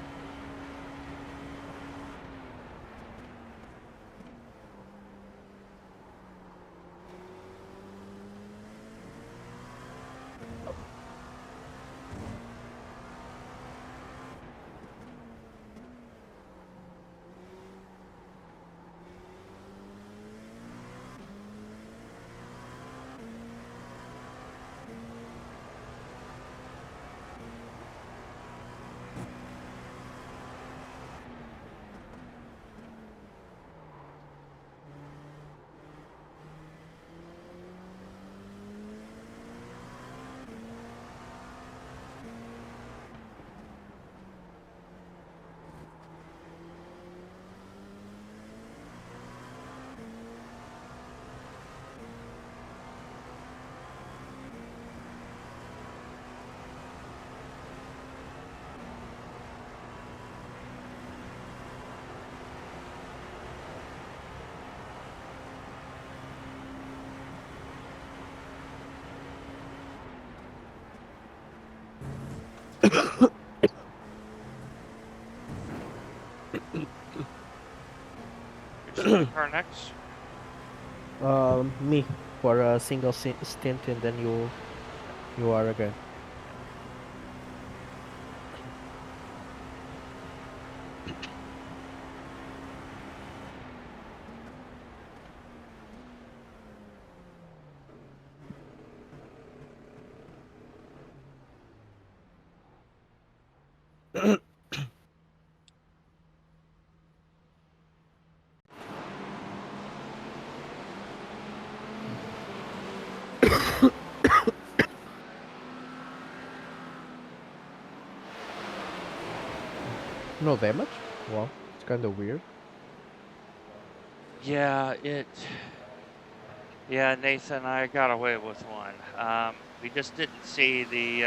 Who's in the car next? Me for a single stint, and then you are again. No damage? Well, it's kind of weird. Yeah, Yeah, Nathan, I got away with one. We just didn't see the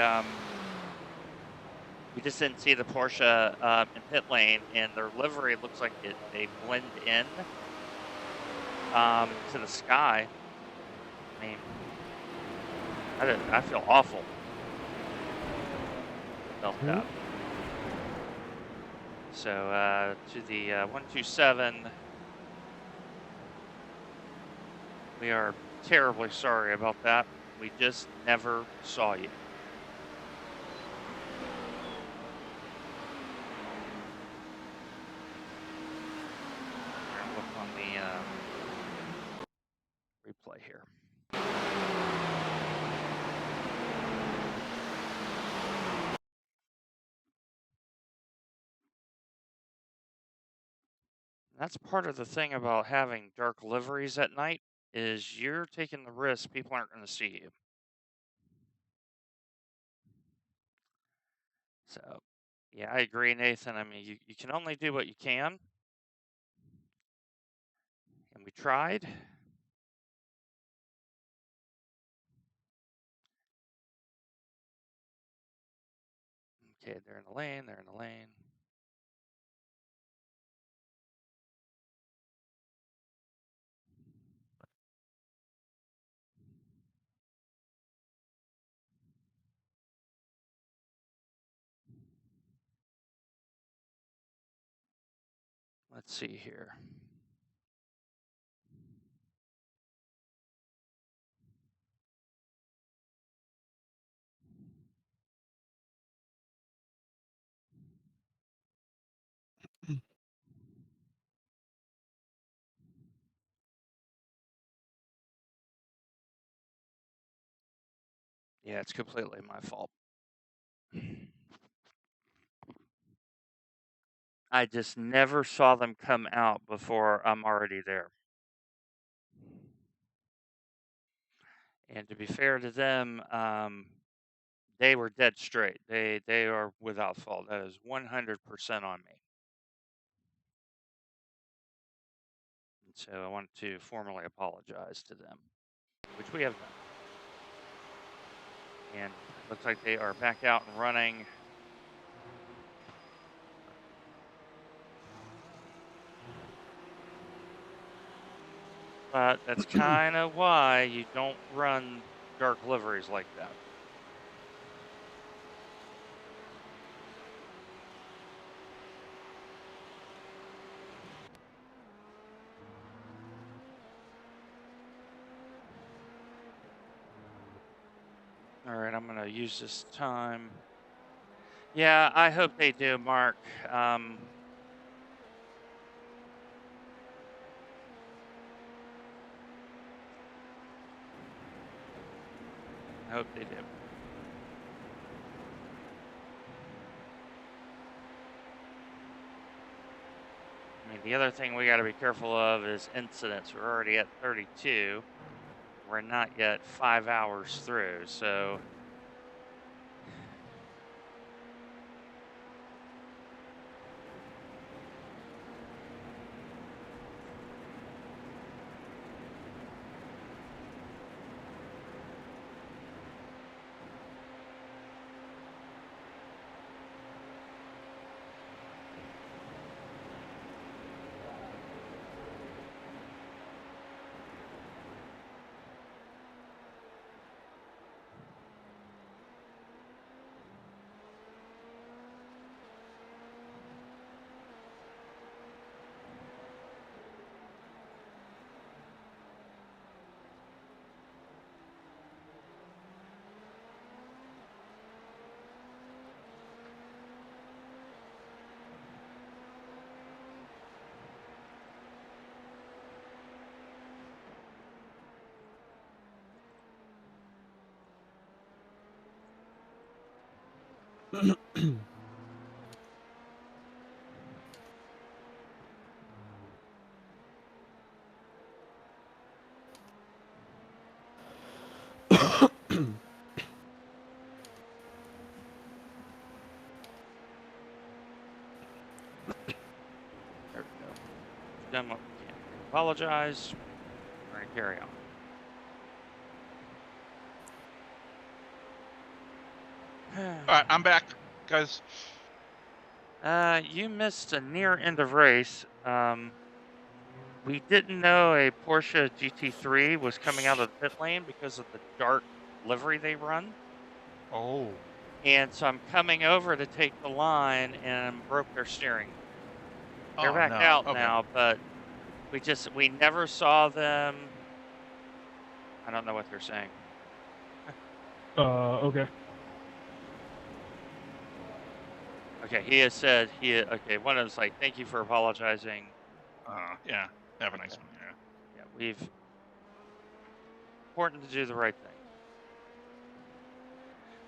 Porsche in pit lane, and their livery looks like they blend in to the sky. I mean, I feel awful about that. So to the 127, we are terribly sorry about that. We just never saw you. I'm gonna look on the replay here. That's part of the thing about having dark liveries at night is you're taking the risk people aren't going to see you. So, yeah, I agree, Nathan. I mean, you can only do what you can. And we tried. Okay, they're in the lane. They're in the lane. Let's see here. Yeah, it's completely my fault. I just never saw them come out before I'm already there. And to be fair to them, they were dead straight. They are without fault. That is 100% on me. And so I want to formally apologize to them, which we have done. And it looks like they are back out and running. But that's kind of why you don't run dark liveries like that. All right, I'm going to use this time. Yeah, I hope they do, Mark. I hope they do. I mean, the other thing we got to be careful of is incidents. We're already at 32. We're not yet 5 hours through, so there we go. We've done what we can. We apologize. We're going to carry on. All right, I'm back, guys. You missed a near end of race. We didn't know a Porsche GT3 was coming out of the pit lane because of the dark livery they run. Oh. And so I'm coming over to take the line and broke their steering. They're back out now, but we never saw them. I don't know what they're saying. Okay. Okay, he has said okay, one of them's like, thank you for apologizing. Yeah. Have a nice one. Yeah. Yeah, important to do the right thing.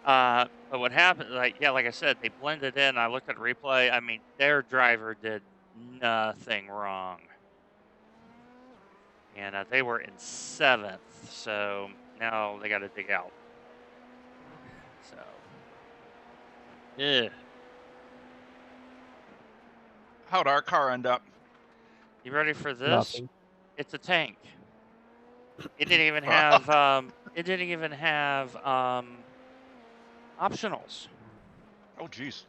But what happened, like I said, they blended in. I looked at the replay. I mean, their driver did nothing wrong. And they were in 7th, so now they got to dig out. So, yeah. How'd our car end up? You ready for this? Nothing. It's a tank. It didn't even have optionals. Oh, jeez.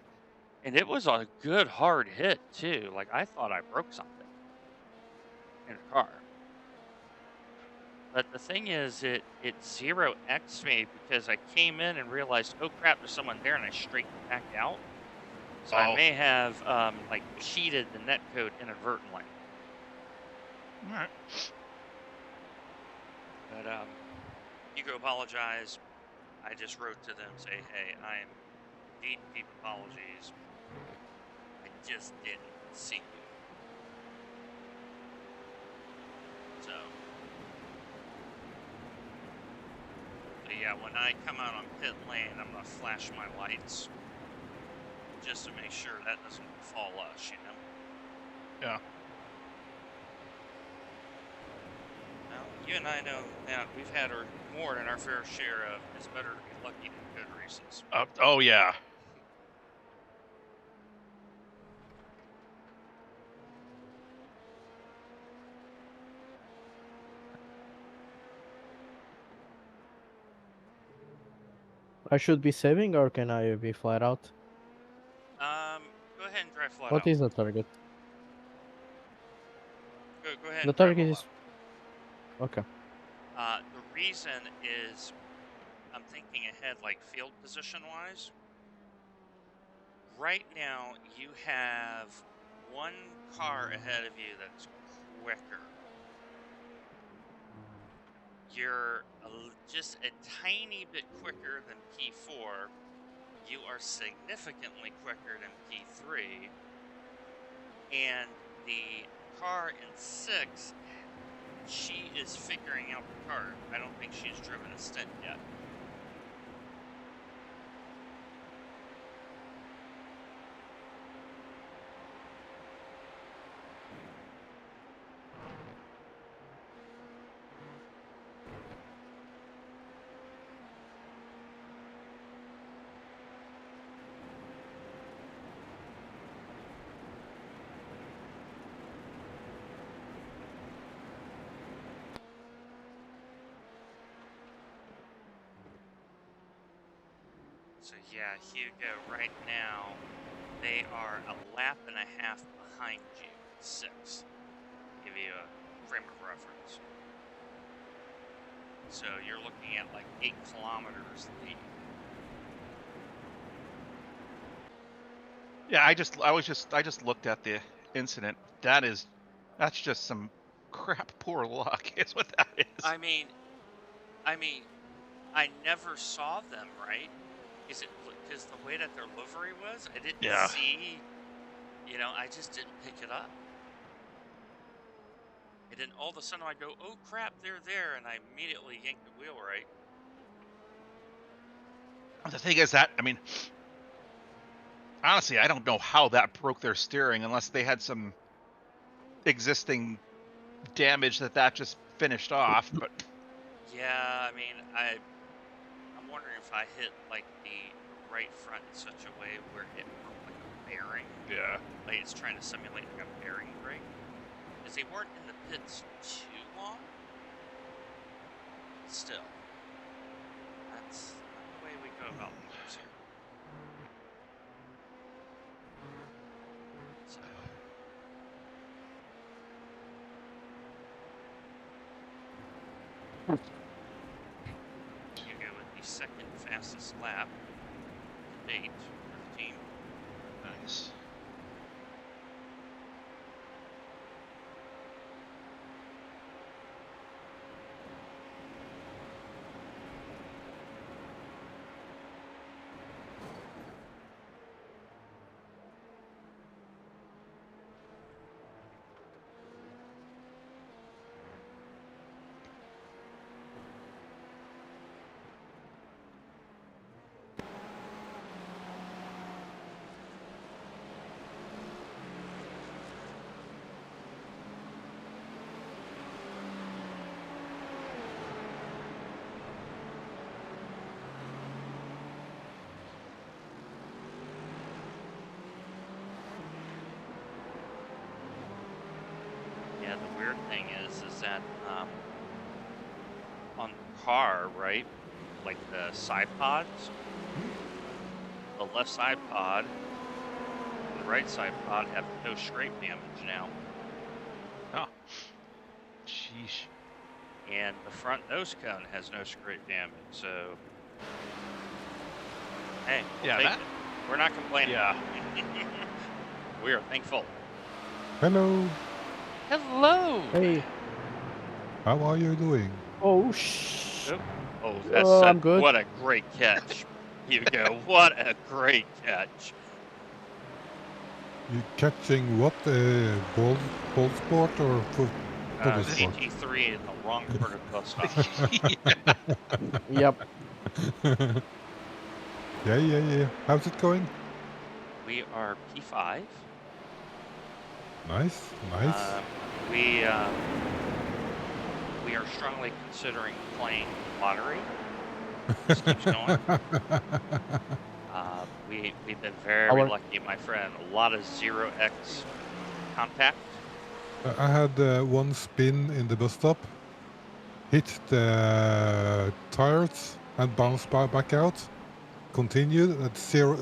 And it was a good hard hit too. Like I thought I broke something in the car. But the thing is, it 0x'd me because I came in and realized, oh crap, there's someone there, and I straightened back out. So I Oh. may have like cheated the netcode inadvertently. All right. But you go apologize. I just wrote to them, say, hey, I am deep apologies. I just didn't see you. So, but yeah, when I come out on pit lane, I'm gonna flash my lights just to make sure that doesn't fall us, you know? Yeah. Well, you and I know that we've had more than our fair share of it's better to be lucky than good races. Oh, yeah. I should be saving, or can I be flat out? Go ahead and drive flat What out. is the target? Go ahead The and drive target all is okay. The reason is I'm thinking ahead, like field position wise. Right now, you have one car ahead of you that's quicker. You're just a tiny bit quicker than P4. You are significantly quicker than P3. And the car in 6, she is figuring out the car. I don't think she's driven a stint yet. So yeah, Hugo, right now, they are a lap and a half behind you, 6. Give you a frame of reference. So you're looking at like 8 kilometers lead. Yeah, I just looked at the incident. That's just some crap poor luck is what that is. I mean, I never saw them, right? Is it because the way that their livery was? I didn't Yeah. see, I just didn't pick it up. And then all of a sudden I go, oh crap, they're there. And I immediately yanked the wheel right. The thing is that, I mean, honestly, I don't know how that broke their steering unless they had some existing damage that just finished off. But Yeah, I mean, I'm wondering if I hit like the right front in such a way where it broke like a bearing. yeah. Like it's trying to simulate like a bearing break. Because they weren't in the pits too long. Still. That's not the way we go about things here. So. You go with the second fastest lap to date for the team. Nice. weird thing is that on the car, right, like the side pods, the left side pod and the right side pod have no scrape damage now, Oh. Sheesh. and the front nose cone has no scrape damage. So, hey, we'll Yeah, take that. it. We're not complaining. Yeah. We are thankful. Hello, Hello. Hey. how are you doing? Oh, shh. Oop. Oh, that's I'm good. what a great catch. Hugo, what a great catch. You catching what? Ball sport or body sport? DT3 in the wrong part of the bus stop. Yep. Yeah. How's it going? We are P5. Nice. We are strongly considering playing lottery. This keeps going. We've been very Our- lucky, my friend. A lot of 0x contact. I had one spin in the bus stop, hit the tires and bounced back out. Continued at zero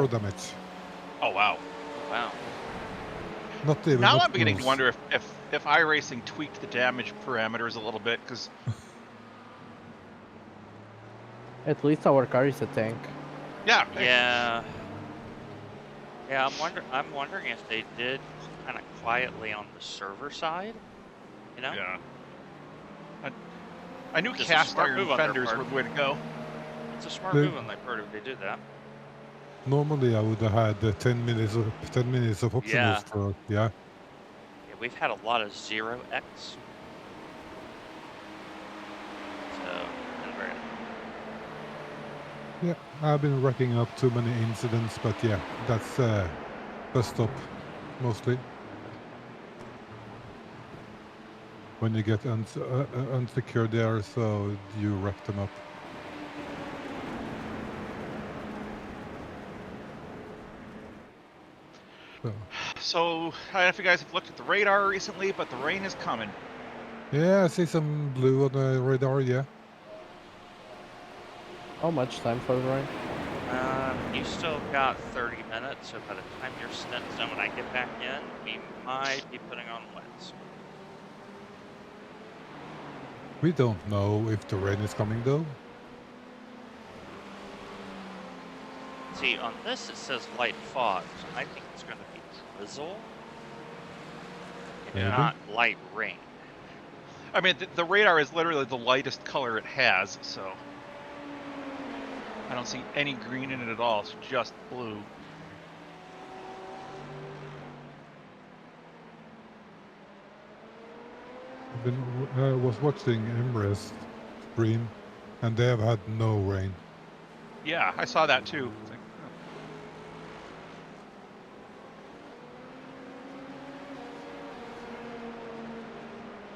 damage. Oh wow. Wow. Not even. Now not I'm beginning to close. wonder if iRacing tweaked the damage parameters a little bit, because At least our car is a tank. yeah, Yeah. Yeah, I'm wondering if they did kind of quietly on the server side. You know? yeah. I knew Just a cast smart iron move on their fenders part. were the way to go. It's a smart The- move on their part if they did that. Normally, I would have had 10 minutes of optionals Yeah. for yeah. Yeah, we've had a lot of 0x. So, been very Yeah, I've been racking up too many incidents, but yeah, that's bus stop mostly. When you get unsecured there, so you rack them up. So, So I don't know if you guys have looked at the radar recently, but the rain is coming. yeah, I see some blue on the radar. Yeah, How much time for the rain? You still got 30 minutes, so by the time your stint's done when I get back in, we might be putting on wets. we don't know if the rain is coming though. See, on this it says light fog, so I think it's going to be drizzle and Maybe. not light rain. I mean, the radar is literally the lightest color it has, so I don't see any green in it at all. It's just blue. Was watching Emirates stream, and they have had no rain. Yeah, I saw that too. It's like,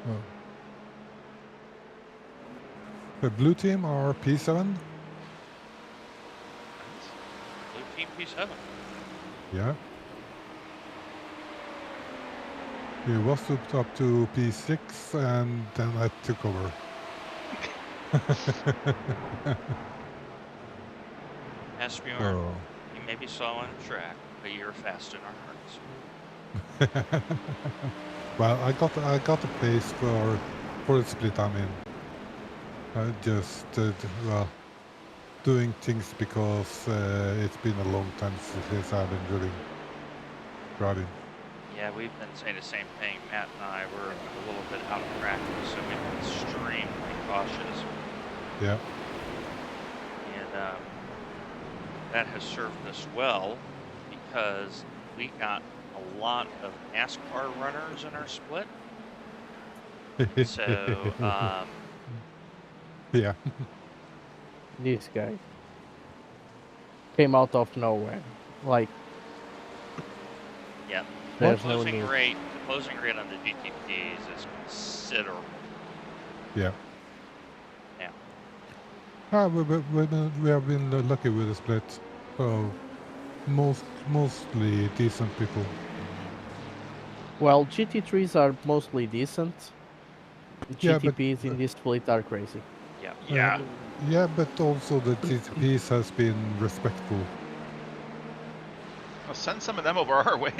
Oh. The blue team are P7. Blue team P7. Yeah. He was up to P6, and then I took over. Asbjorn, Oh. you may be slow on the track, but you're fast in our hearts. Well, I got the pace for the split I'm in. I just doing things because it's been a long time since I've been driving. Yeah, we've been saying the same thing. Matt and I were a little bit out of practice, so we've been extremely cautious. Yeah. And that has served us well because we got a lot of NASCAR runners in our split. So, yeah. This guy came out of nowhere. Like, yeah, the there's no closing need. rate on the GTPs is considerable. Yeah. Yeah. We have been lucky with the split, so mostly decent people. Well, GT3s are mostly decent. Yeah, but GTPs in this fleet are crazy. Yeah. Yeah. yeah, but also the GTPs has been respectful. Well, send some of them over our way.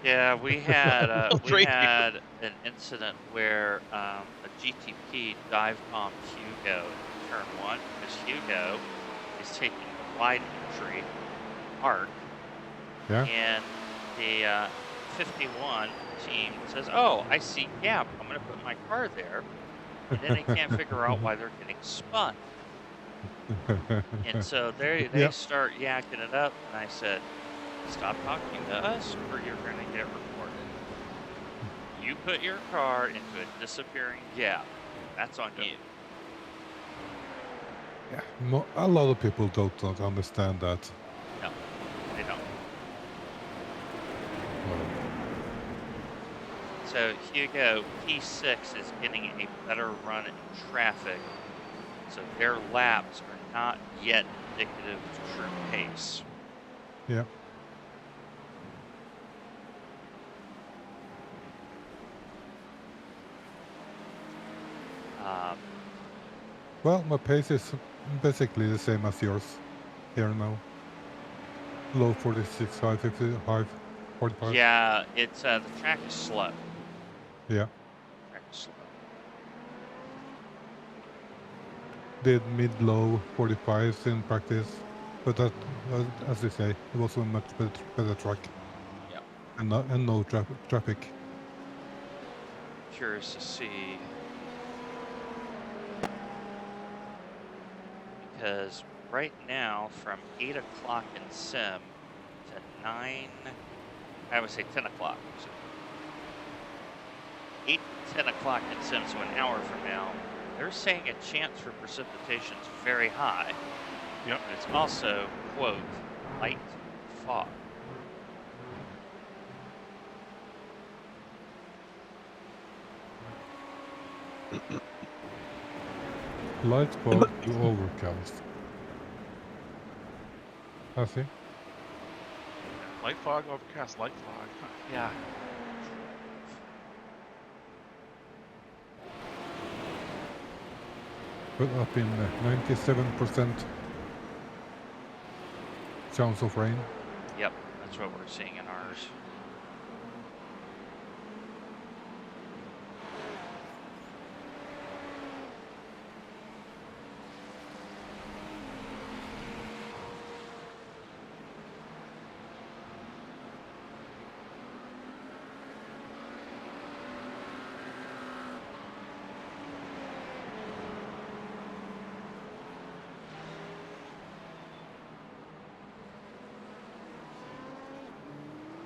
Yeah, We'll we trade you. had an incident where a GTP dive bombed Hugo in turn 1 because Hugo is taking the wide entry arc, Yeah. and the 51 team says, "Oh, I see gap. I'm going to put my car there," and then they can't figure out why they're getting spun. And so they Yep. start yakking it up, and I said, "Stop talking to us, or you're going to get recorded. You put your car into a disappearing gap. That's on you." Yeah, a lot of people don't understand that. No, they don't. So Hugo P6 is getting a better run in traffic, so their laps are not yet indicative of true pace. Yeah. Well, my pace is basically the same as yours here now. Low 46, high 50, high 45. Yeah, it's the track is slow. Yeah. Track is slow. Did mid-low 45s in practice, but that, as they say, it was a much better track. Yeah. And no traffic. Curious to see, because right now from 8 o'clock in sim to 9, I would say 10 o'clock. So 8 to 10 o'clock in sim, so an hour from now, they're saying a chance for precipitation is very high. Yep. But it's also, quote, light fog. Light fog to overcast. I see. Light fog, overcast, light fog. Huh, yeah. But up in 97% chance of rain. Yep, that's what we're seeing in ours.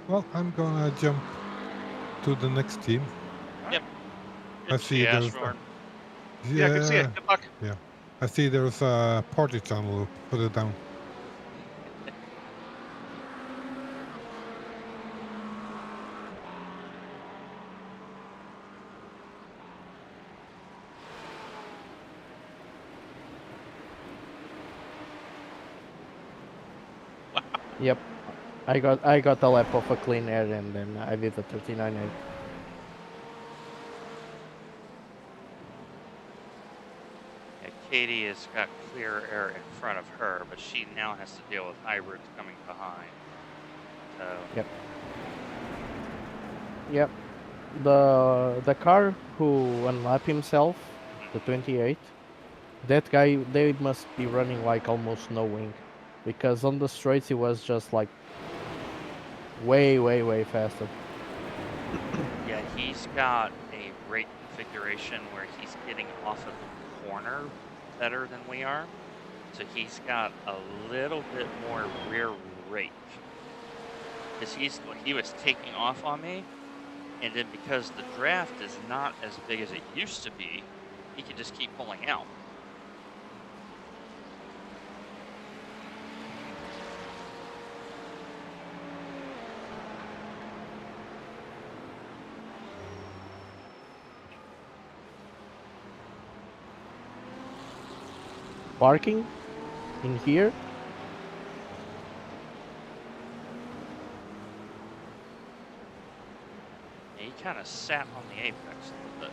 Well, I'm gonna jump to the next team. Yep. I Good to see see there's Ashmorn. Yeah, good to see you. Good luck. Yeah, I see there's a party channel. Put it down. Yep. I got a lap of a clean air and then I did a 39.8. Yeah, Katie has got clear air in front of her, but she now has to deal with hybrids coming behind. So Yep. Yep. The car who unlapped himself, the 28, that guy, they must be running like almost no wing, because on the straights he was just like way faster. yeah, he's got a rate configuration where he's getting off of the corner better than we are. So he's got a little bit more rear rate. Because he was taking off on me, and then because the draft is not as big as it used to be, he can just keep pulling out. Parking in here. He kind of sat on the apex a little bit.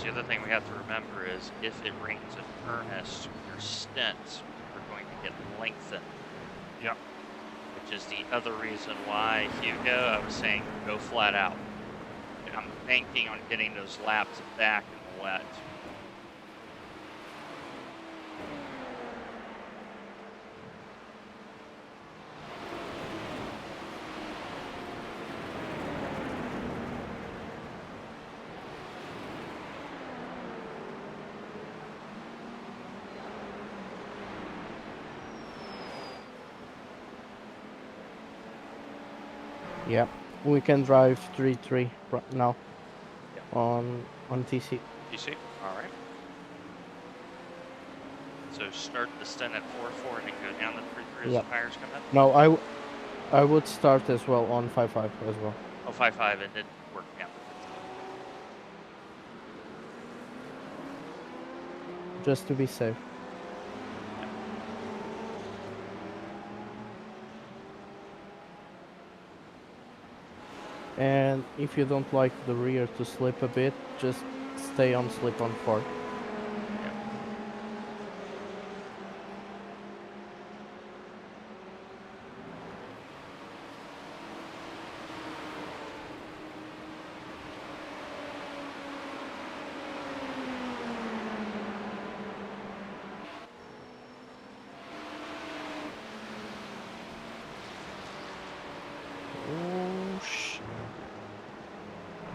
The other thing we have to remember is if it rains in earnest, your stints are going to get lengthened. Yep. Which is the other reason why, Hugo, I was saying go flat out. I'm banking on getting those laps back in the wet. Yeah, we can drive 3-3 right now on TC. TC? All right. So start the stint at 4-4 and then go down to 3-3 as Yep. the tires come in? No, I would start as well on 5-5 as well. Oh, 5-5 and then work down. Just to be safe. And if you don't like the rear to slip a bit, just stay on slip on 4. Oh, shit.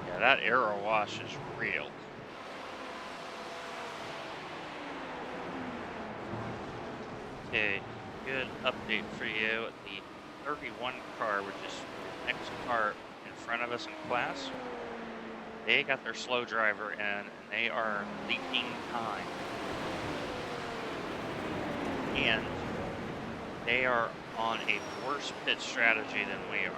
Yeah, that aero wash is real. Okay, good update for you. The 31 car, which is the next car in front of us in class, they got their slow driver in and they are leaking time. And they are on a worse pit strategy than we are.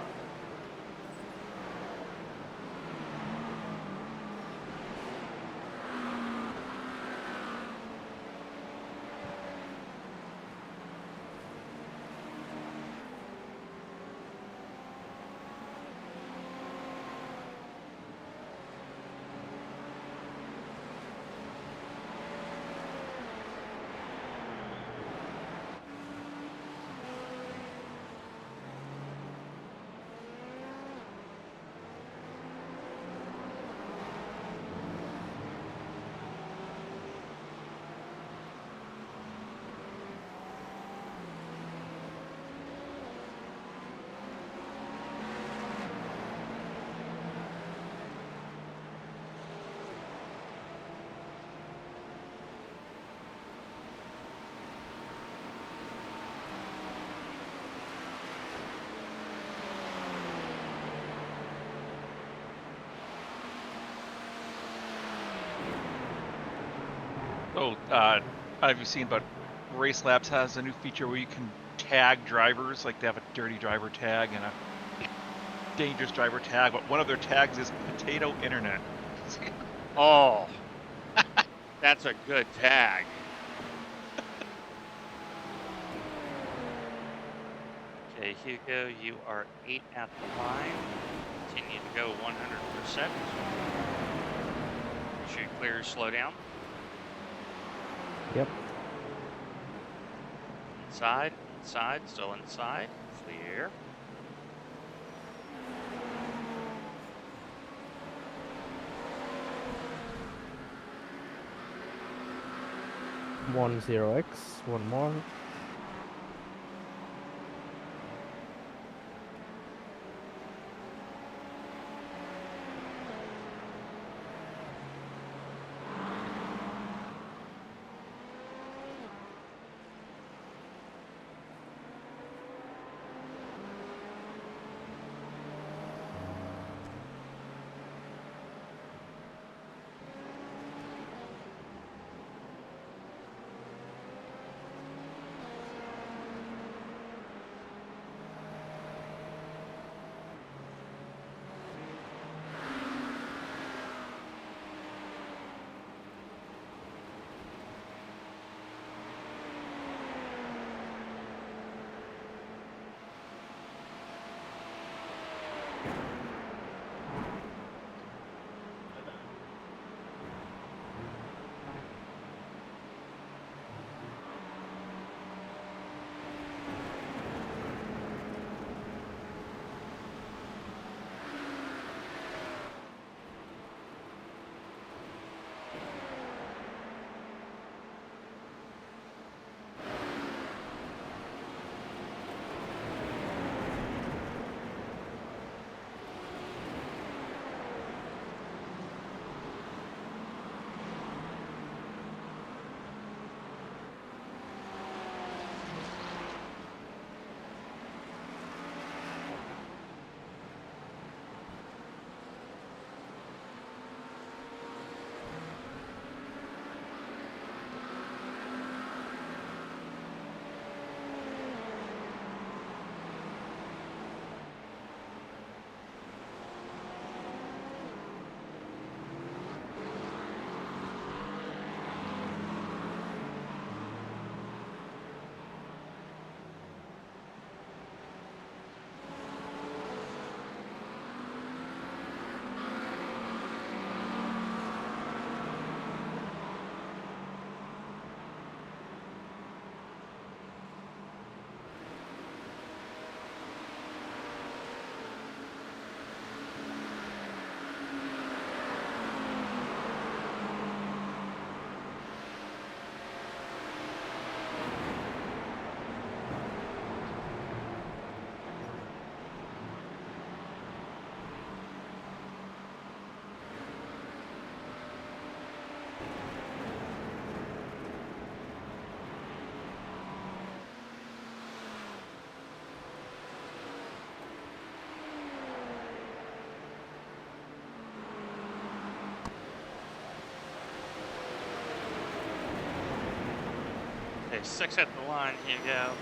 So, have you seen, but Race Labs has a new feature where you can tag drivers, like they have a dirty driver tag and a dangerous driver tag, but one of their tags is Potato Internet. Oh, that's a good tag. Okay, Hugo, you are 8 at the line. Continue to go 100%. Make sure you clear, slow down. Yep. Inside, inside, still inside. Clear. One 0x, one more. 6 at the line. Here you go.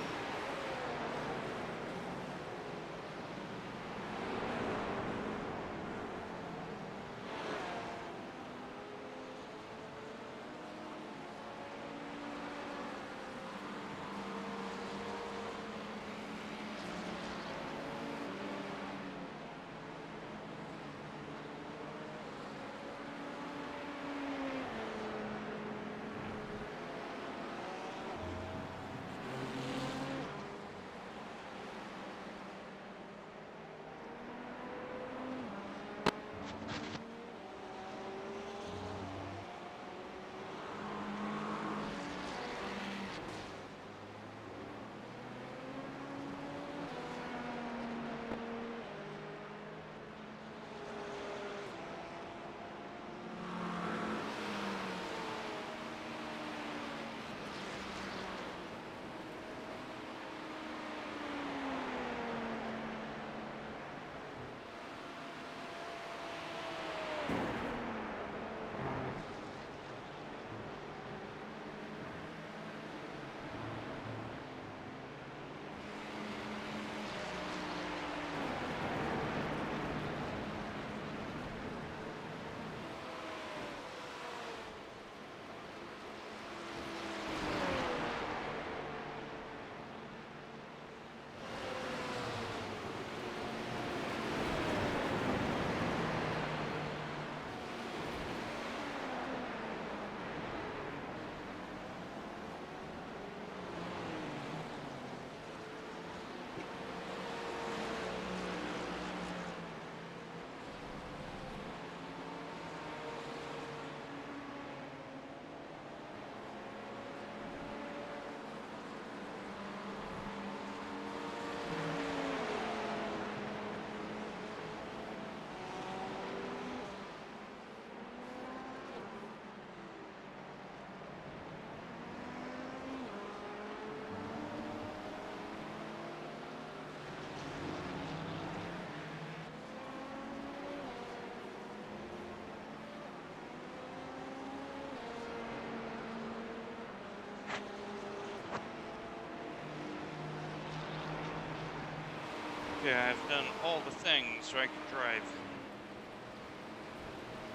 Yeah, I've done all the things so I can drive.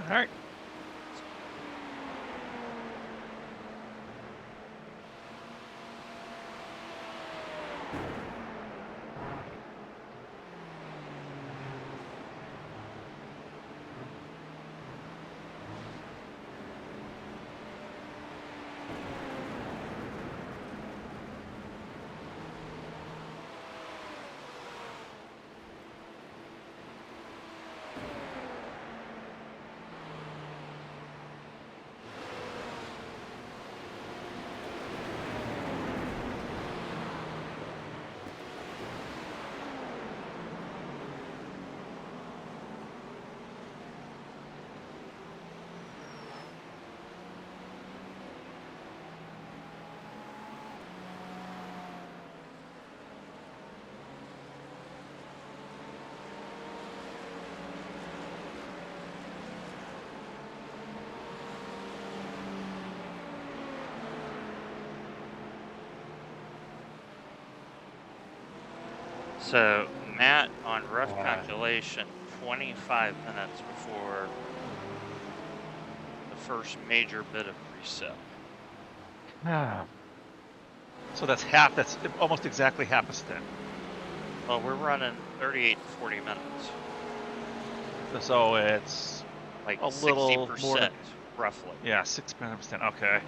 All right. So, Matt, on rough calculation, 25 minutes before the first major bit of reset. So that's half. That's almost exactly half a stint. Well, we're running 38 to 40 minutes. So it's Like a little 60%, more than, roughly. yeah, 6%. Okay.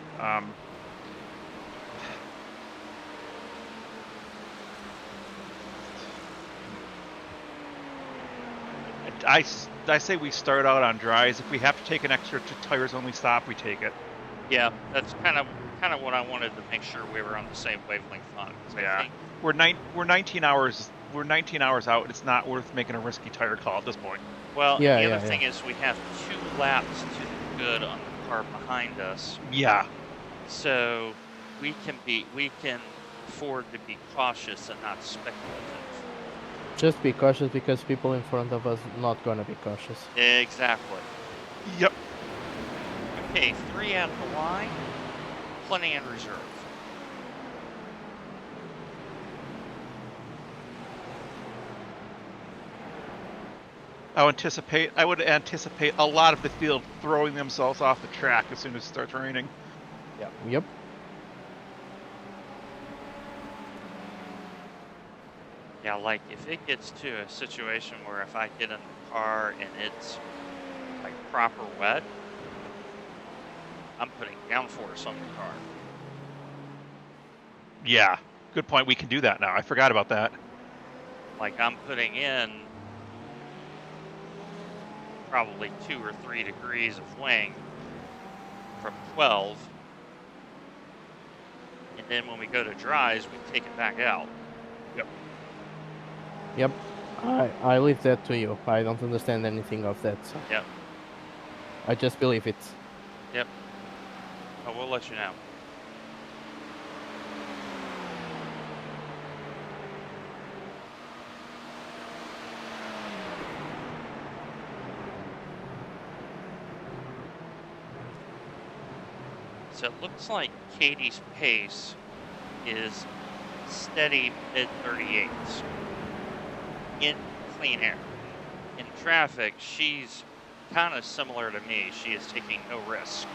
I say we start out on dries. If we have to take an extra tires only stop, we take it. Yeah, that's kind of what I wanted to make sure we were on the same wavelength on. 'Cause I Yeah. think, We're 19 hours. We're 19 hours out. It's not worth making a risky tire call at this point. well, Yeah, the yeah, other thing is we have 2 laps to the good on the car behind us. Yeah. So we can afford to be cautious and not speculative. Just be cautious because people in front of us not gonna be cautious. Exactly. Yep. Okay, 3 at the line, plenty in reserve. I would anticipate a lot of the field throwing themselves off the track as soon as it starts raining. Yep. Yeah, like if it gets to a situation where if I get in the car and it's like proper wet, I'm putting downforce on the car. Yeah, good point. We can do that now. I forgot about that. Like I'm putting in probably 2 or 3 degrees of wing from 12. And then when we go to dries, we take it back out. Yep. I leave that to you. I don't understand anything of that, so Yep. I just believe it. Yep. Oh, we'll let you know. So it looks like Katie's pace is steady mid-38s in clean air. In traffic, she's kind of similar to me. She is taking no risk.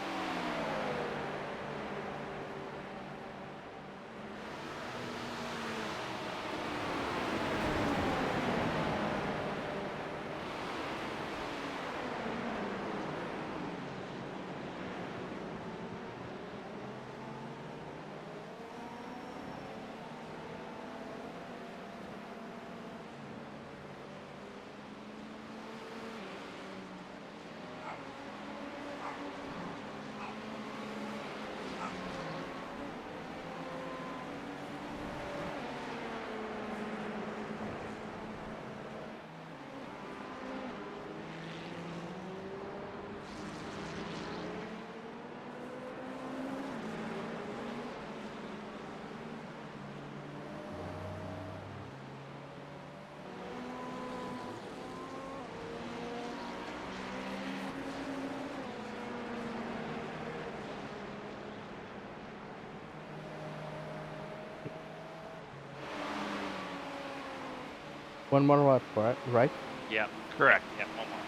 One more lap, right? Yeah. Correct. Yeah, one more.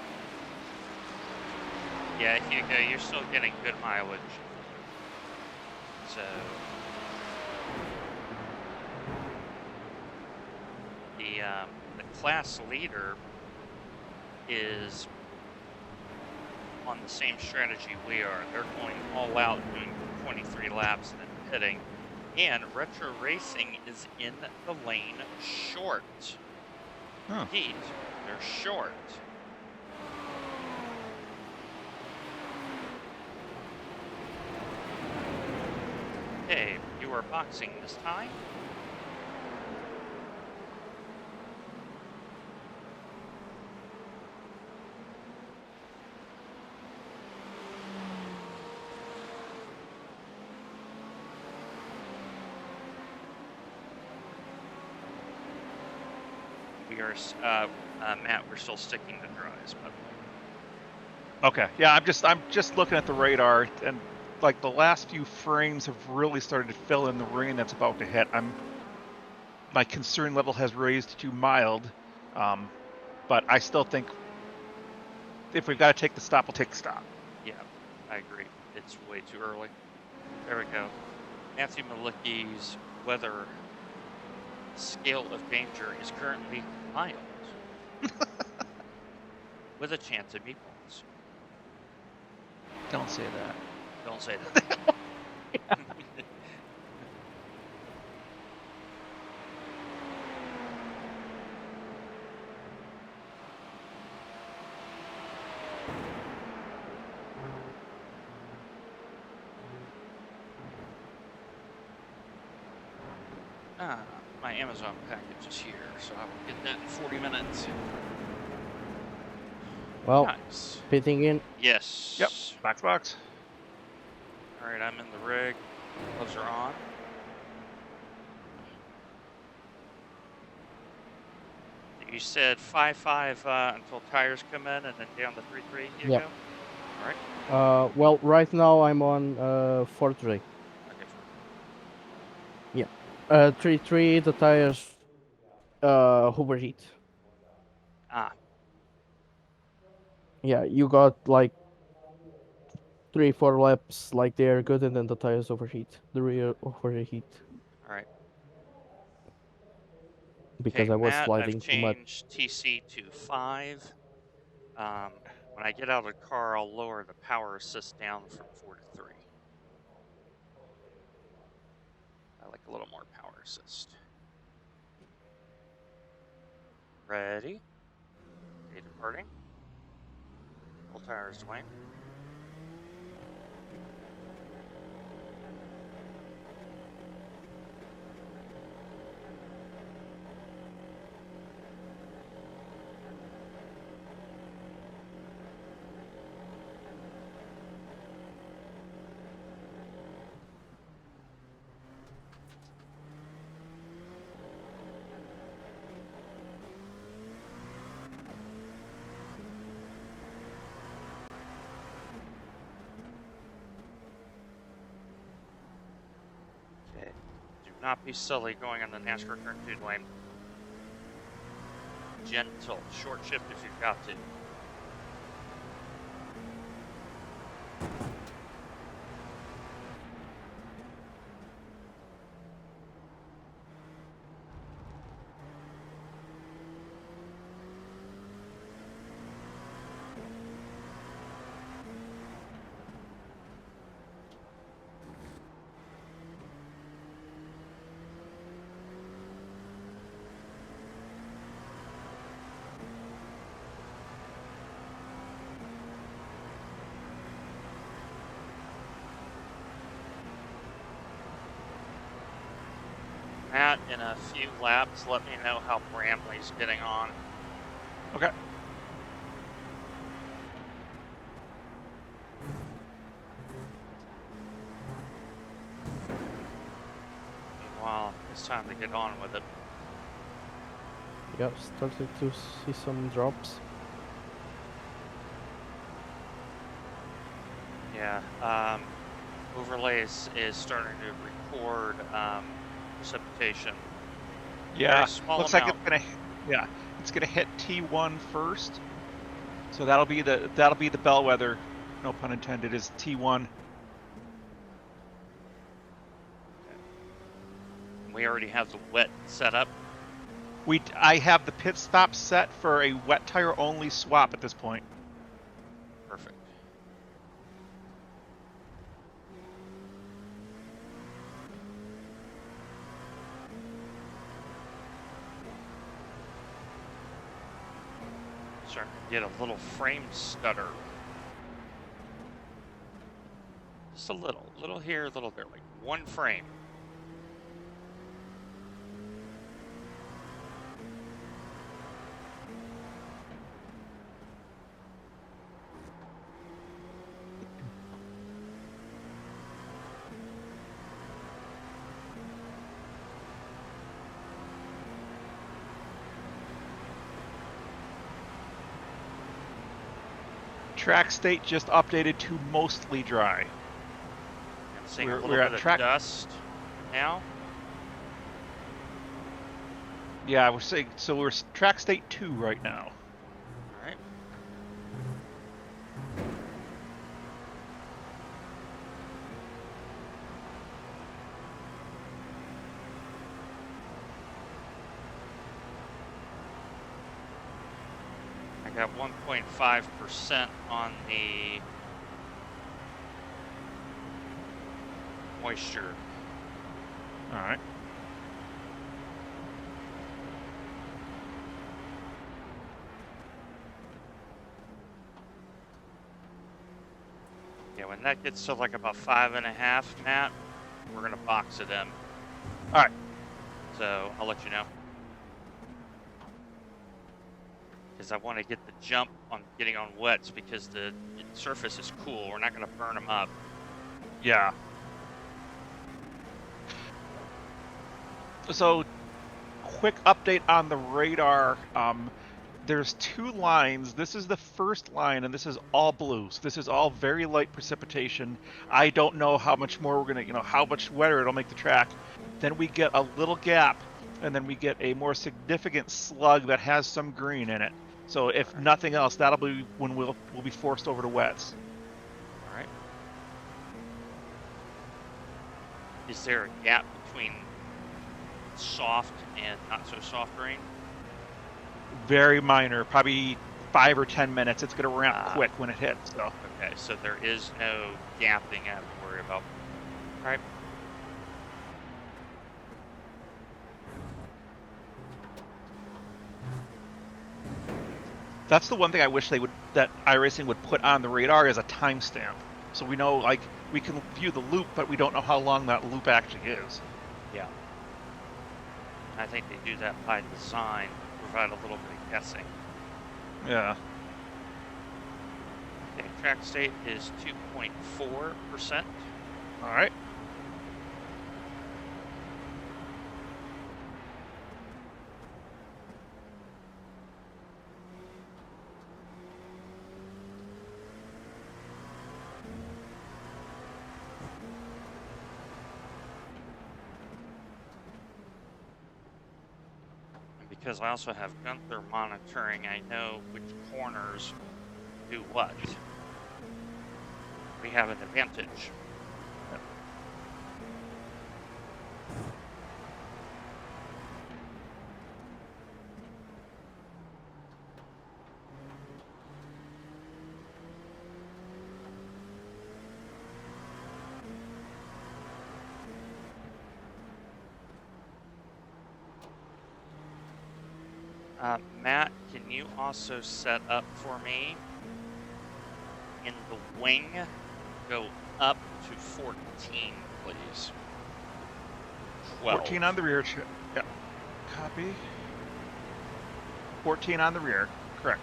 Yeah, Hugo, you're still getting good mileage. So the class leader is on the same strategy we are. They're going all out, doing 23 laps and then pitting. And Retro Racing is in the lane short. Huh. Indeed, they're short. Okay, you are boxing this time. We are, Matt, we're still sticking to dries, by the way. Okay. Yeah, I'm just looking at the radar, and like the last few frames have really started to fill in the rain that's about to hit. My concern level has raised to mild, but I still think if we've got to take the stop, we'll take the stop. Yeah, I agree. It's way too early. There we go. Matthew Malicki's weather scale of danger is currently mild. With a chance of meatballs. Don't say that. Don't say that. My Amazon package is here, so I will get that in 40 minutes. Well, Nice. pitting in. Yes. Yep. Box. All right, I'm in the rig. Gloves are on. You said 5.5 until tires come in, and then down to 3.3. You Yep. go. All right. Well, right now I'm on 4.3. Okay. Yeah. 3.3. The tires overheat. Ah. Yeah, you got like 3-4 laps like they're good, and then the tires overheat. The rear overheat All right. because Okay, I was Matt, I've sliding too much. changed TC to 5. When I get out of the car, I'll lower the power assist down from 4 to 3. I like a little more power assist. Ready? Okay, departing. Full tires, Dwayne. Okay. Do not be silly going on the NASCAR turn 2 lane. Gentle. Short shift if you've got to. Matt, in a few laps, let me know how Bramley's getting on. Okay. Meanwhile, it's time to get on with it. Yeah, started to see some drops. Yeah, overlay is starting to record precipitation. Yeah. Very small Looks amount. like it's gonna hit T1 first. So that'll be the bellwether. No pun intended. Is T1. We already have the wet set up. I have the pit stop set for a wet tire only swap at this point. Perfect. Starting to get a little frame stutter. Just a little here, a little there, like one frame. Track state just updated to mostly dry. I'm seeing a We're little at bit of track- dust now. Yeah, we're track state 2 right now. All right. I got 1.5% on the moisture. All right. Yeah, when that gets to like about 5.5, Matt, we're gonna box it in. All right. So I'll let you know. Because I want to get the jump on getting on wets because the surface is cool. We're not gonna burn them up. Yeah. So, quick update on the radar. There's 2 lines. This is the first line, and this is all blue. So this is all very light precipitation. I don't know how much more we're gonna, how much wetter it'll make the track. Then we get a little gap, and then we get a more significant slug that has some green in it. So if nothing else, that'll be when we'll be forced over to wets. All right. Is there a gap between soft and not so soft rain? Very minor, probably 5 or 10 minutes. It's going to ramp quick when it hits. So Okay, so there is no gapping I have to worry about. All right. that's the one thing I wish that iRacing would put on the radar as a timestamp, so we know, like, we can view the loop, but we don't know how long that loop actually is. Yeah. I think they do that by design, provide a little bit of guessing. Yeah. Okay, track state is 2.4%. All right. Because I also have Gunther monitoring, I know which corners do what. We have an advantage. Matt, can you also set up for me in the wing, go up to 14, please? 12. 14 on the rear. Yep. Copy. 14 on the rear. Correct.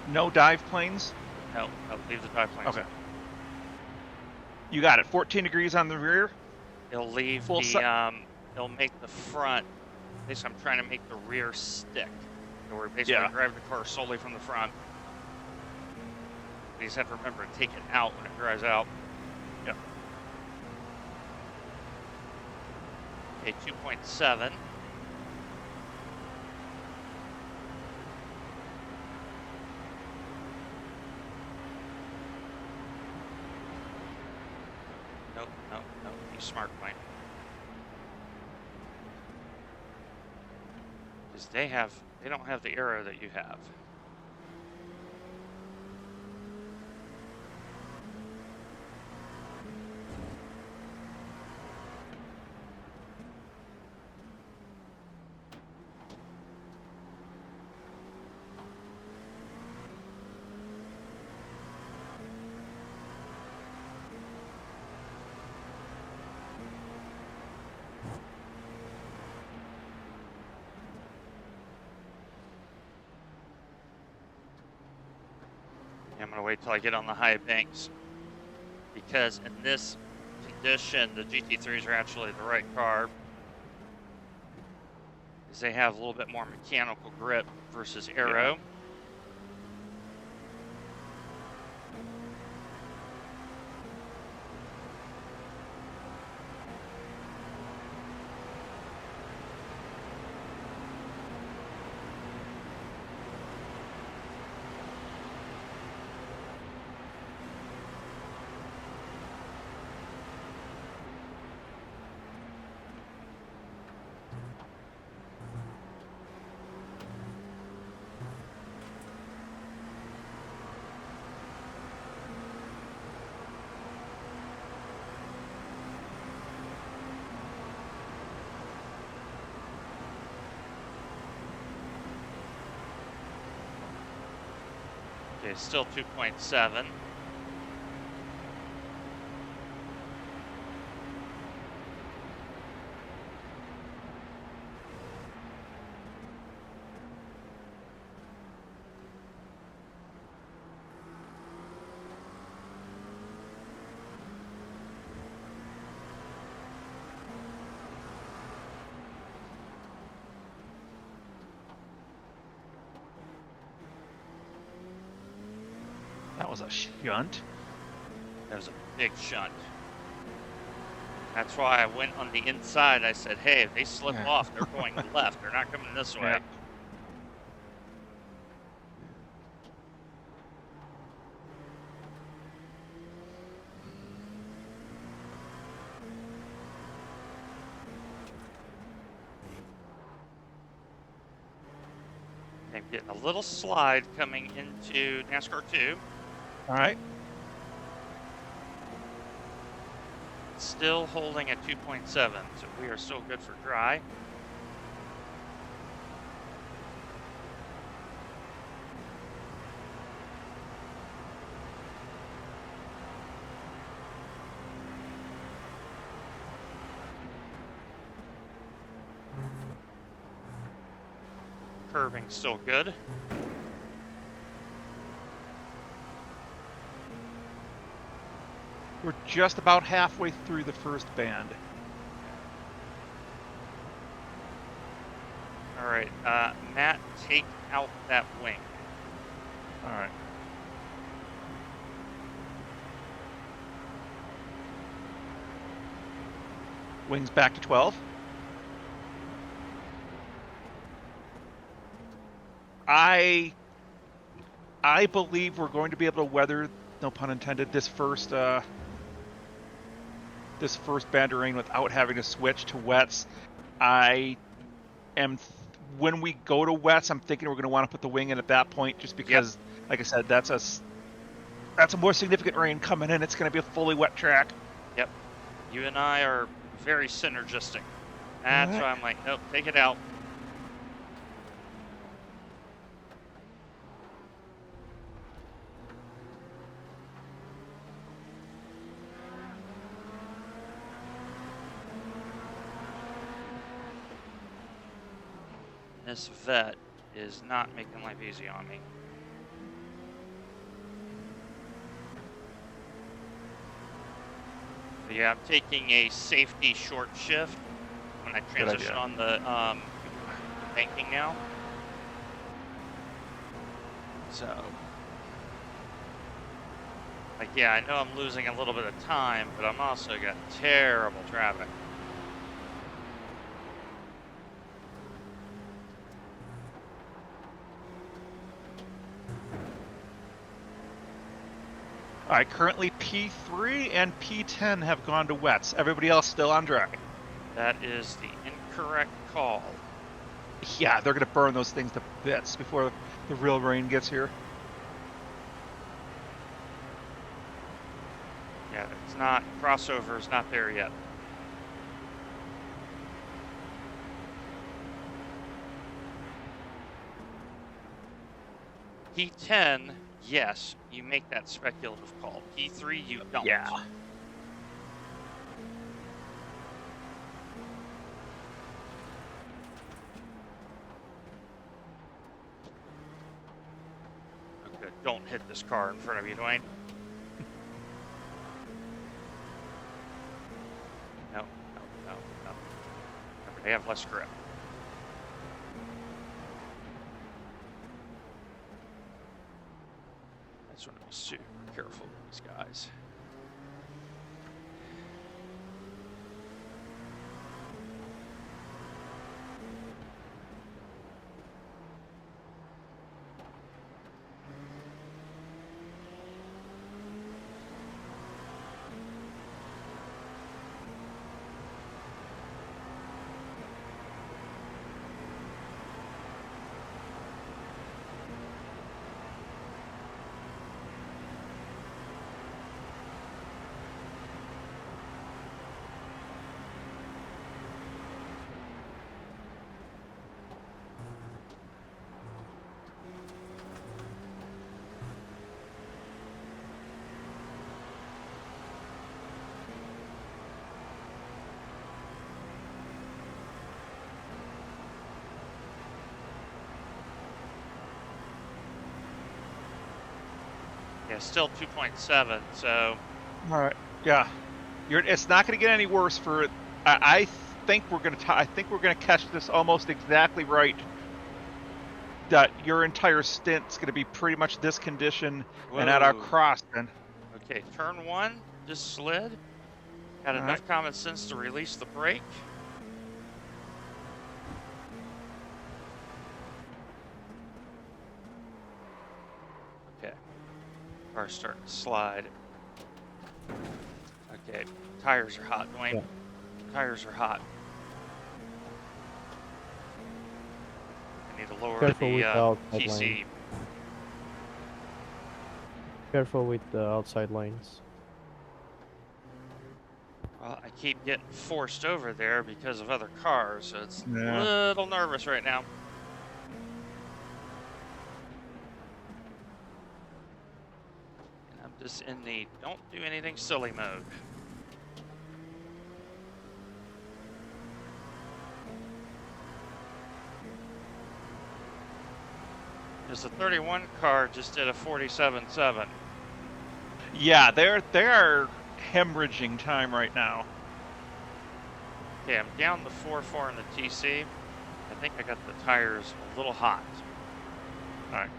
No dive planes? No, I'll leave the dive planes. Okay. You got it. 14 degrees on the rear? It'll leave Full it'll make the front, basically I'm trying to make the rear stick. So we're basically driving the car solely from the front. You just have to remember to take it out when it drives out. Yep. Okay, 2.7. Nope, you smart point. Because they don't have the arrow that you have. I'm going to wait till I get on the high banks, because in this condition, the GT3s are actually the right car, because they have a little bit more mechanical grip versus aero. Okay, still 2.7. That was a shunt. That was a big shunt. That's why I went on the inside. I said, hey, if they slip off, they're going left. They're not coming this way. I'm getting a little slide coming into NASCAR 2. All right. Still holding at 2.7, so we are still good for dry. Curving still good. We're just about halfway through the first band. All right, Matt, take out that wing. All right. Wings back to 12. I believe we're going to be able to weather, no pun intended, this first band of rain without having to switch to wets. When we go to wets, I'm thinking we're going to want to put the wing in at that point, just because, like I said, that's a more significant rain coming in. It's going to be a fully wet track. Yep. You and I are very synergistic. That's why I'm like, nope, take it out. This vet is not making life easy on me. But yeah, I'm taking a safety short shift when I transition on the banking now. So, like, yeah, I know I'm losing a little bit of time, but I'm also got terrible traffic. All right, currently P3 and P10 have gone to wets. Everybody else still on dry. That is the incorrect call. Yeah, they're going to burn those things to bits before the real rain gets here. Yeah, it's not, crossover is not there yet. P10, yes, you make that speculative call. P3, you don't. Yeah. Okay, don't hit this car in front of you, Dwayne. No. Remember, they have less grip. I just want to be super careful with these guys. Yeah, still 2.7, so. All right. Yeah. It's not going to get any worse for. I think we're going to. I think we're going to catch this almost exactly right. That your entire stint's going to be pretty much this condition, and at our Whoa. cross. Then. Okay, turn one, just slid. Got All enough common sense to release the brake. Okay, car's starting to slide. Okay, tires are hot, Dwayne. Yeah. Tires are hot. I Need to lower Careful with the the outside TC. lane. Careful with the outside lanes. Well, I keep getting forced over there because of other cars, so it's a Yeah. little nervous right now. And I'm just in the don't do anything silly mode. Because the 31 car just did a 47.7. Yeah, they are hemorrhaging time right now. Okay, I'm down the 4.4 in the TC. I think I got the tires a little hot. All right.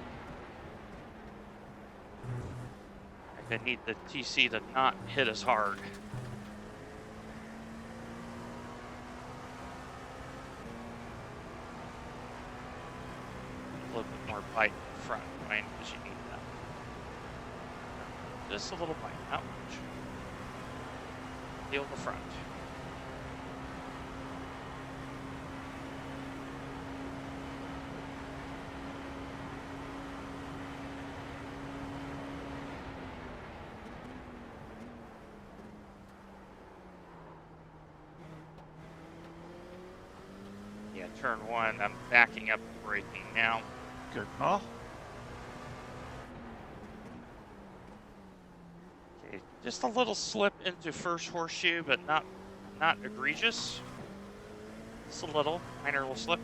I need the TC to not hit as hard. A little bit more bite in the front, Wayne, because you need that. Just a little bite, not much. Feel the front. Yeah, turn one, I'm backing up the braking now. Good call. Okay, just a little slip into first horseshoe, but not egregious. Just a little, minor little slip.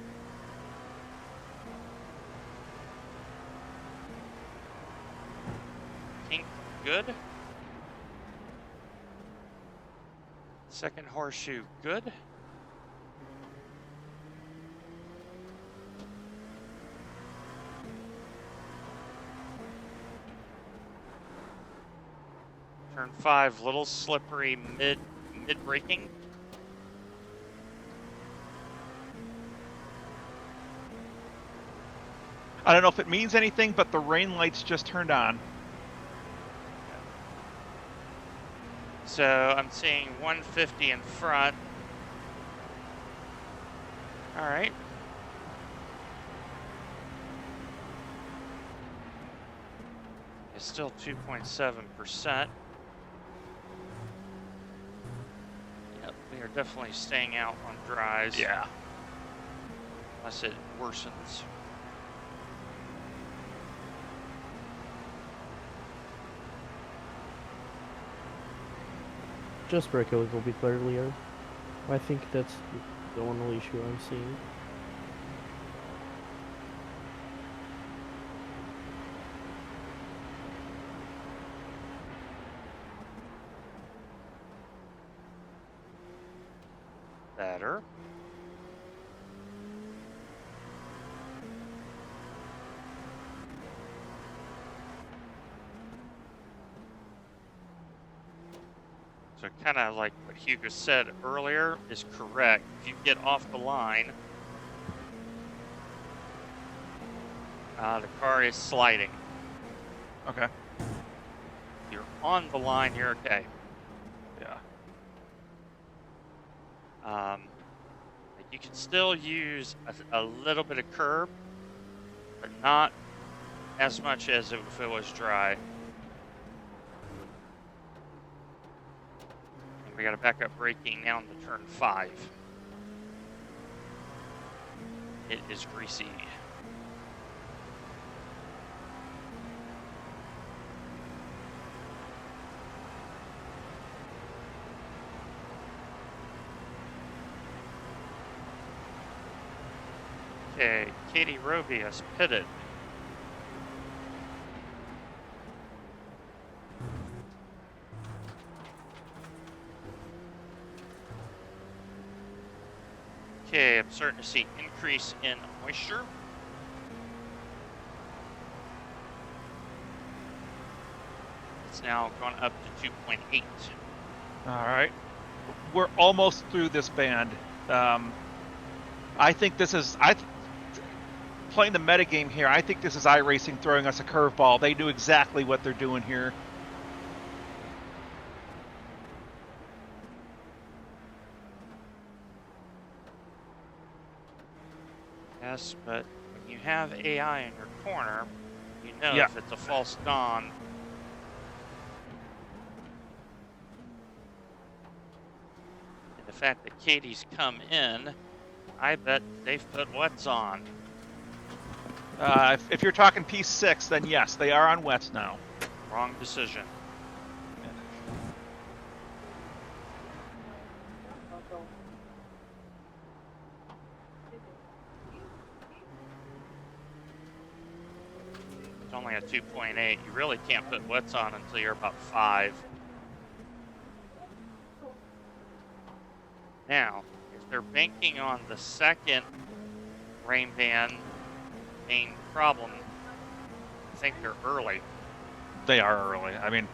Kink, good. Second horseshoe, good. Turn 5, little slippery mid braking. I don't know if it means anything, but the rain lights just turned on. So I'm seeing 150 in front. All right. It's still 2.7%. Yep, we are definitely staying out on dries. Yeah. Unless it worsens. Just brake a little bit earlier. I think that's the only issue I'm seeing. Better. So kind of like what Hugo said earlier is correct. If you get off the line, the car is sliding. Okay. If you're on the line, you're okay. Yeah. Like you can still use a little bit of curb, but not as much as if it was dry. We got to back up braking now into turn 5. It is greasy. Okay, Katie Roby has pitted. Okay, I'm starting to see increase in moisture. It's now gone up to 2.8. All right. We're almost through this band. I think this is playing the metagame here. I think this is iRacing throwing us a curveball. They knew exactly what they're doing here. Yes, but you have AI in your corner, you know Yeah. if it's a false dawn. And the fact that Katie's come in, I bet they've put wets on. If you're talking P6, then yes, they are on wets now. Wrong decision. It's only a 2.8. You really can't put wets on until you're about 5. Now, if they're banking on the second rain ban being problem, I think they're early. They are early. I mean,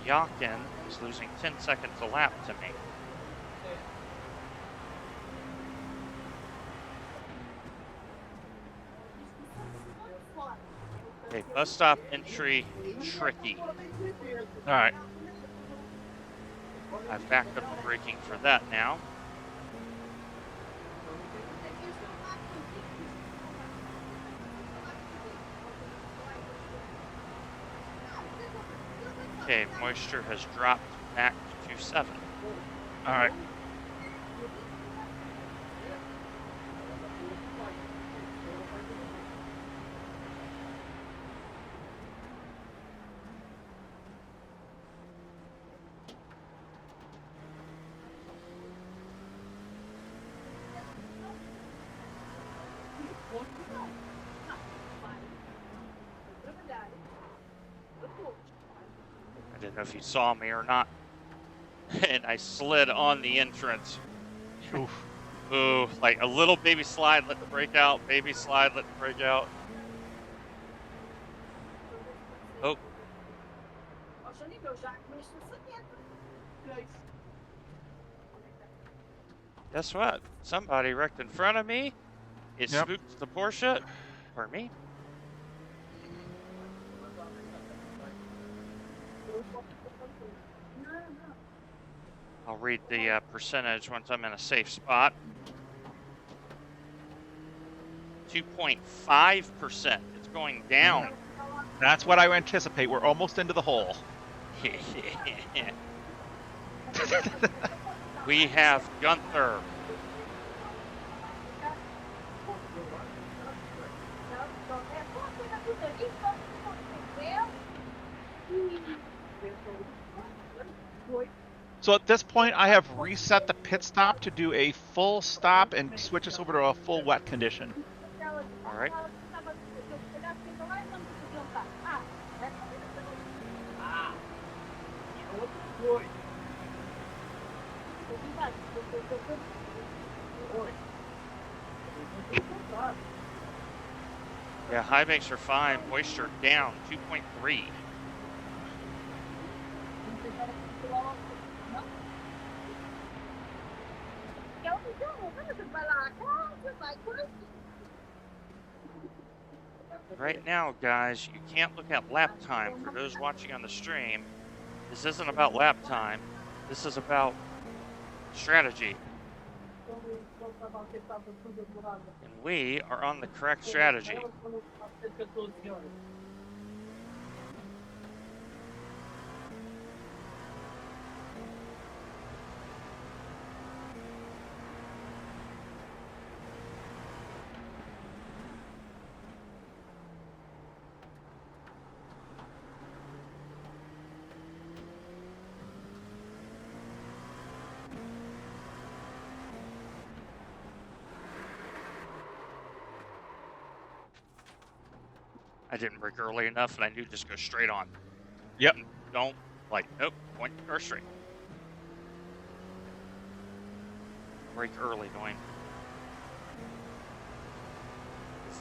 Yakin is losing 10 seconds a lap to me. Okay, bus stop entry tricky. all right. I've backed up the braking for that now. Okay, moisture has dropped back to 7. All right. I didn't know if you saw me or not. And I slid on the entrance. Oof. Ooh, like a little baby slide, let the brake out. Baby slide, let the brake out. Oh. Guess what? Somebody wrecked in front of me. It Yep. spooked the Porsche. Pardon me. I'll read the percentage once I'm in a safe spot. 2.5%. It's going down. That's what I anticipate. We're almost into the hole. We have Gunther. So at this point, I have reset the pit stop to do a full stop and switch us over to a full wet condition. All right. Yeah, high banks are fine. Moisture down 2.3. Right now, guys, you can't look at lap time. For those watching on the stream, this isn't about lap time. This is about strategy. And we are on the correct strategy. I didn't brake early enough, and I knew just go straight on. Yep. Don't, like, nope, point or straight. Brake early, going.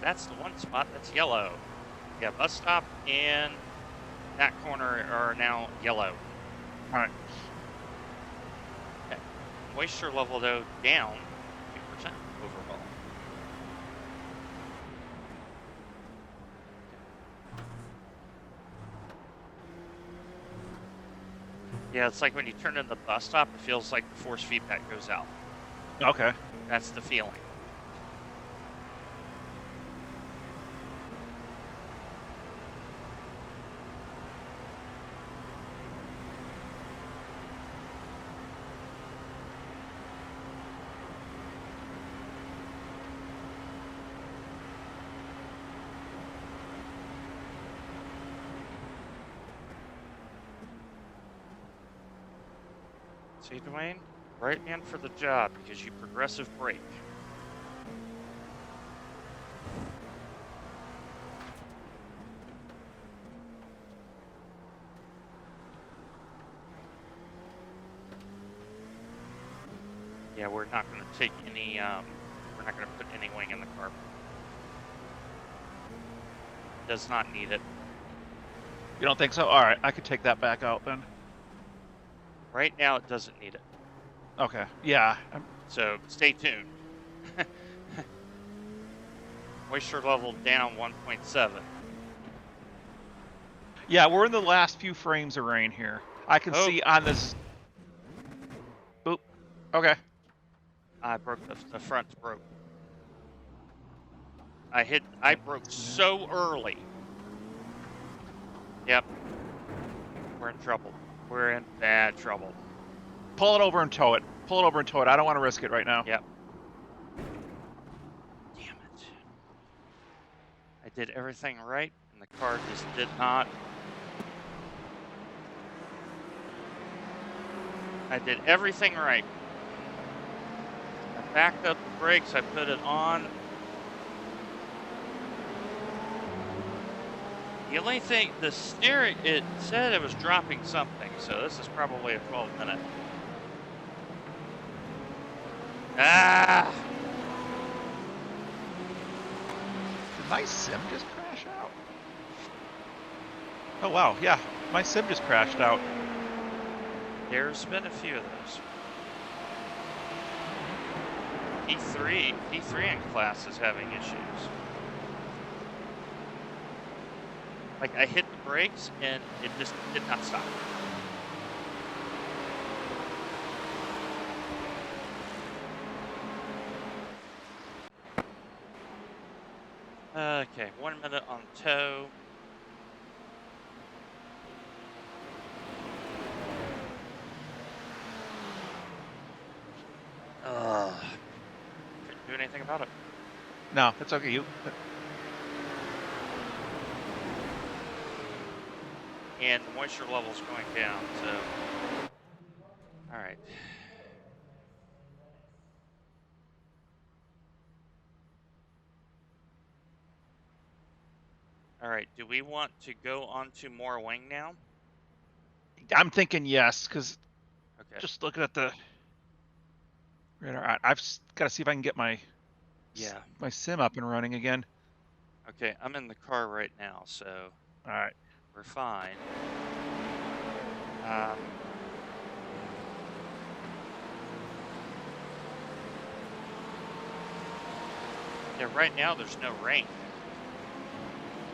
That's the one spot that's yellow. Yeah, bus stop and that corner are now yellow. All right. Okay. Moisture level, though, down 2% overall. Yeah, it's like when you turn in the bus stop, it feels like the force feedback goes out. Okay. That's the feeling. See, Dwayne? Right man for the job because you progressive brake. Yeah, we're not going to take any, we're not going to put any wing in the car. Does not need it. You don't think so? All right, I could take that back out then. Right now, it doesn't need it. Okay. Yeah. So stay tuned. Moisture level down 1.7. Yeah, we're in the last few frames of rain here. I can Oh. see on this. Boop. Okay. I broke the front broke. I broke so early. Yep. We're in trouble. We're in bad trouble. Pull it over and tow it. Pull it over and tow it. I don't want to risk it right now. Yep. Damn it. I did everything right, and the car just did not. I did everything right. I backed up the brakes, I put it on. The only thing, the steering, it said it was dropping something, so this is probably a 12-minute. Ah! Did my sim just crash out? Oh, wow. Yeah, my sim just crashed out. There's been a few of those. P3 in class is having issues. Like, I hit the brakes, and it just did not stop. Okay, 1 minute on tow. Couldn't do anything about it. No, it's okay. You. And the moisture level's going down, so. Alright. Alright, do we want to go on to more wing now? I'm thinking yes, because Okay. just looking at the radar, I've got to see if I can get my sim up and running again. Okay, I'm in the car right now, so. All right. We're fine. Yeah, right now there's no rain.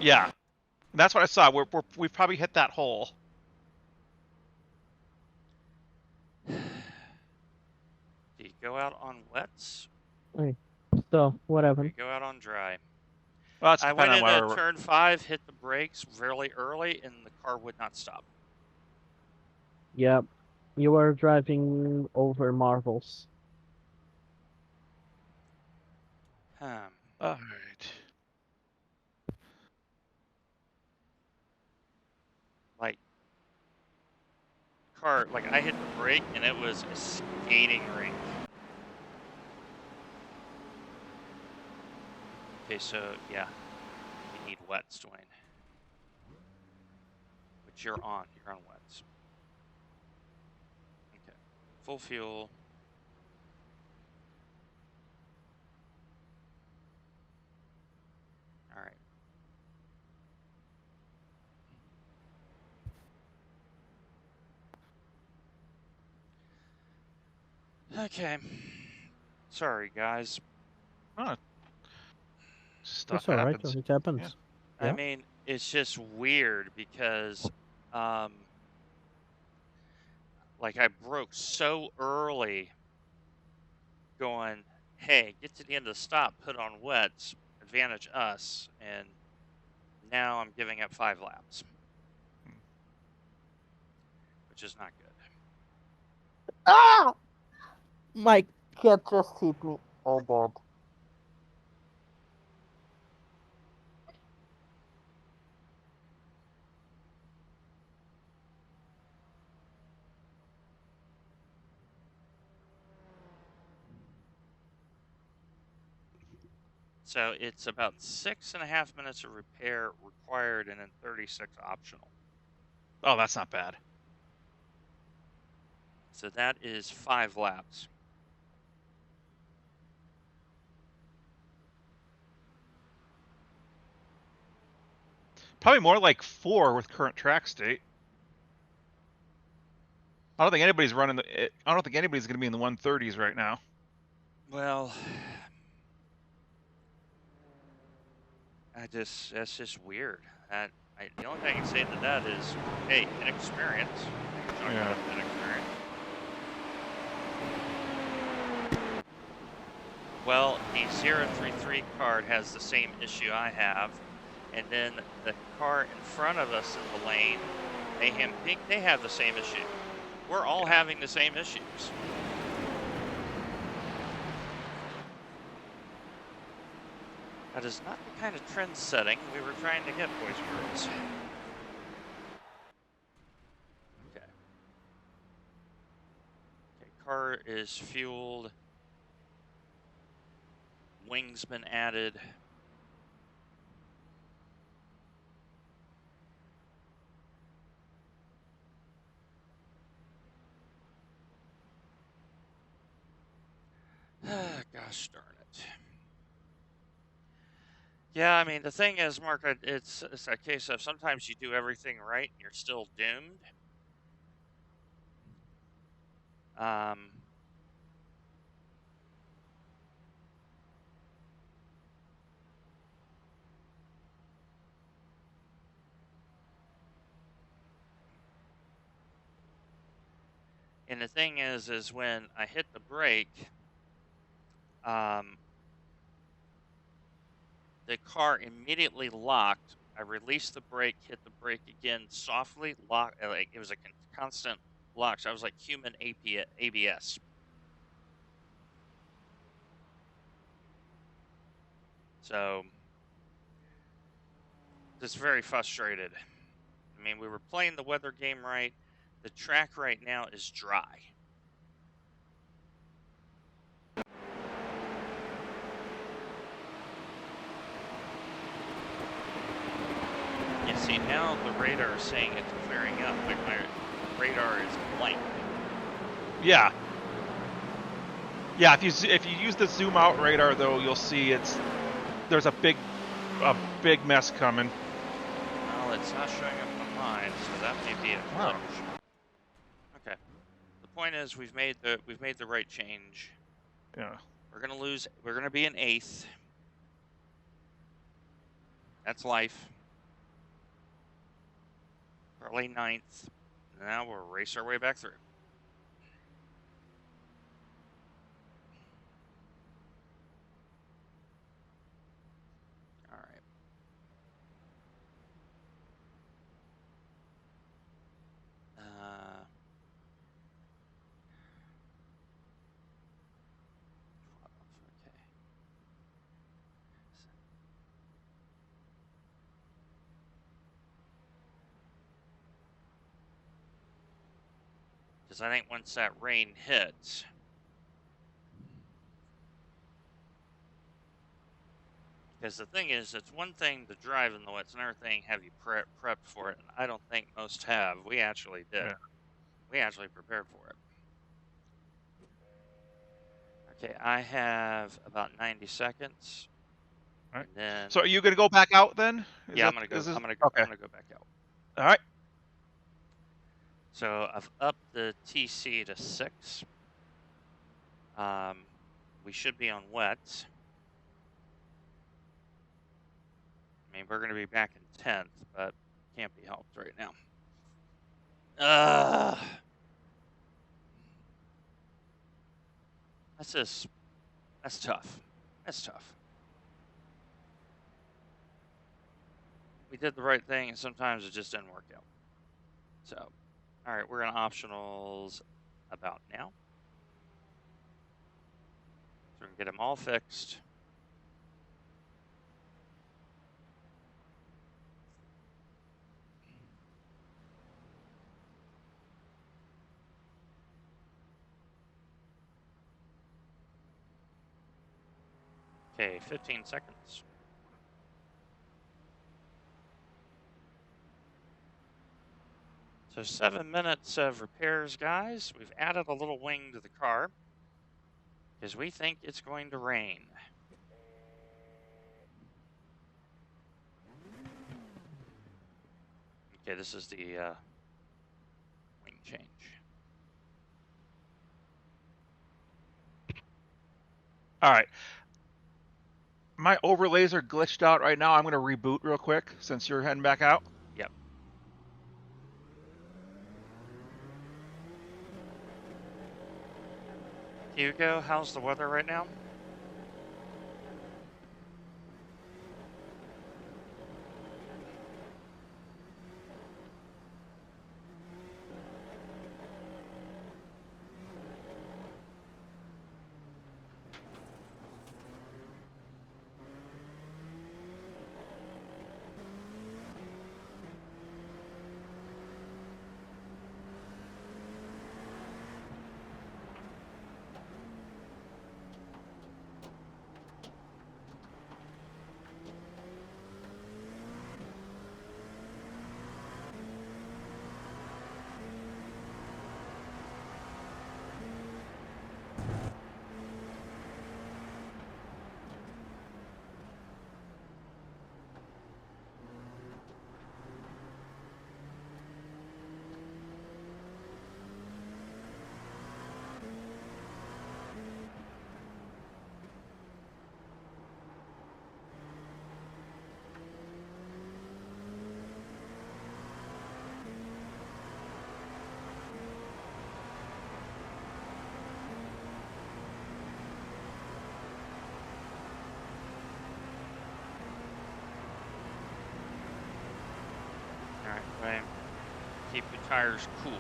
Yeah, that's what I saw. We've probably hit that hole. Do you go out on wets? So, whatever. Or you go out on dry? Well, it's I went depending on into where turn 5, hit the brakes really early, and the car would not stop. Yep. You were driving over marbles. All right. Like, I hit the brake, and it was a skating rink. Okay, so, yeah. You need wets, Dwayne. Which you're on. You're on wets. Okay. Full fuel. All right. Okay. Sorry, guys. Oh, stuff That's alright, happens. it happens. I Yeah. mean, it's just weird because Like, I broke so early going, hey, get to the end of the stop, put on wets, advantage us, and now I'm giving up 5 laps, which is not good. Ah! My cat just hit me. Oh god. So it's about 6.5 minutes of repair required and then 36 optional. Oh, that's not bad. So that is 5 laps. Probably more like 4 with current track state. I don't think anybody's running the. I don't think anybody's going to be in the 130s right now. Well, that's just weird. The only thing I can say to that is, hey, inexperience. We're talking about inexperience. Well, the 033 card has the same issue I have, and then the car in front of us in the lane, Mayhem Pink, they have the same issue. We're all having the same issues. That is not the kind of trend setting we were trying to get, boys and girls. Okay. Okay, car is fueled. Wings been added. Gosh darn it. Yeah, I mean, the thing is, Mark, it's a case of sometimes you do everything right and you're still doomed. And the thing is when I hit the brake, the car immediately locked. I released the brake, hit the brake again softly, lock. Like it was a constant lock. So I was like human ABS. So just very frustrated. I mean, we were playing the weather game right. The track right now is dry. You see, now the radar is saying it's clearing up. Like my radar is blank. Yeah. Yeah, if you use the zoom out radar though, you'll see there's a big mess coming. Well, it's not showing up on mine, so that may be a glitch. Okay. The point is, we've made the right change. Yeah. We're gonna be an 8th. That's life. Probably 9th. Now we'll race our way back through. All right. Okay. Because I think once that rain hits, because the thing is, it's one thing to drive in the wet, it's another thing have you prepped for it, and I don't think most have. We actually did. Yeah. We actually prepared for it. Okay, I have about 90 seconds. All right. And then, So are you going to go back out then? I'm gonna go. Okay. I'm gonna go back out. All right. So I've upped the TC to 6. We should be on wet. I mean, we're gonna be back in 10th, but can't be helped right now. That's tough. That's tough. We did the right thing, and sometimes it just didn't work out. So, all right, we're in optionals about now. So we can get them all fixed. Okay, 15 seconds. So 7 minutes of repairs, guys. We've added a little wing to the car because we think it's going to rain. Okay, this is the wing change. All right. My overlays are glitched out right now. I'm going to reboot real quick since you're heading back out. Yep. Hugo, how's the weather right now? All right, Ryan, keep your tires cool.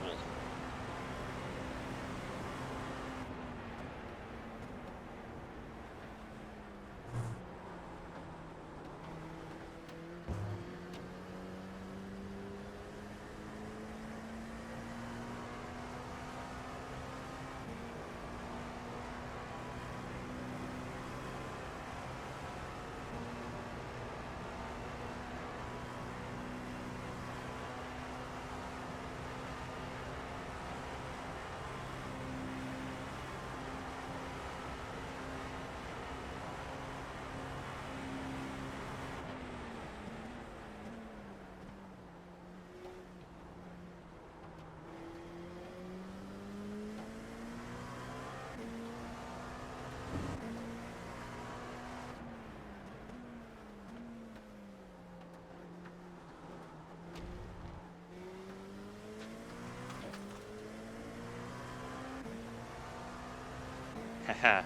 Haha,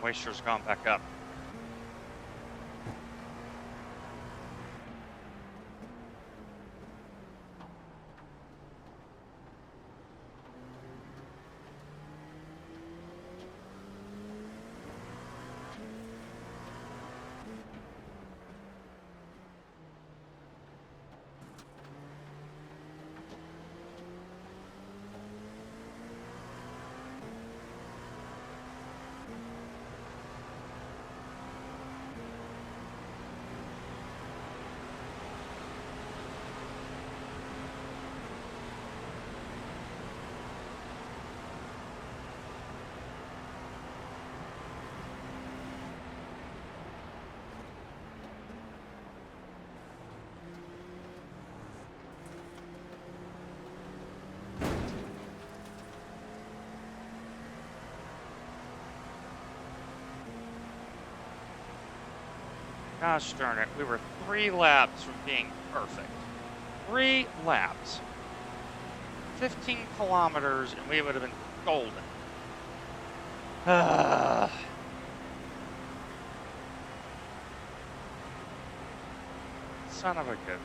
moisture's gone back up. Gosh darn it, we were 3 laps from being perfect. 3 laps. 15 kilometers and we would have been golden. Son of a goat.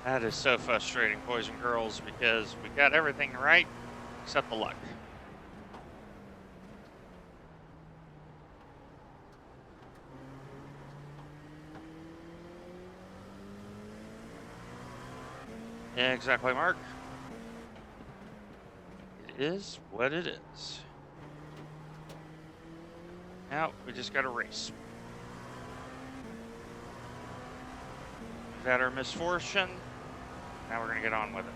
That is so frustrating, boys and girls, because we got everything right except the luck. Yeah, exactly, Mark. It is what it is. Now we just got to race. We've had our misfortune. Now we're going to get on with it.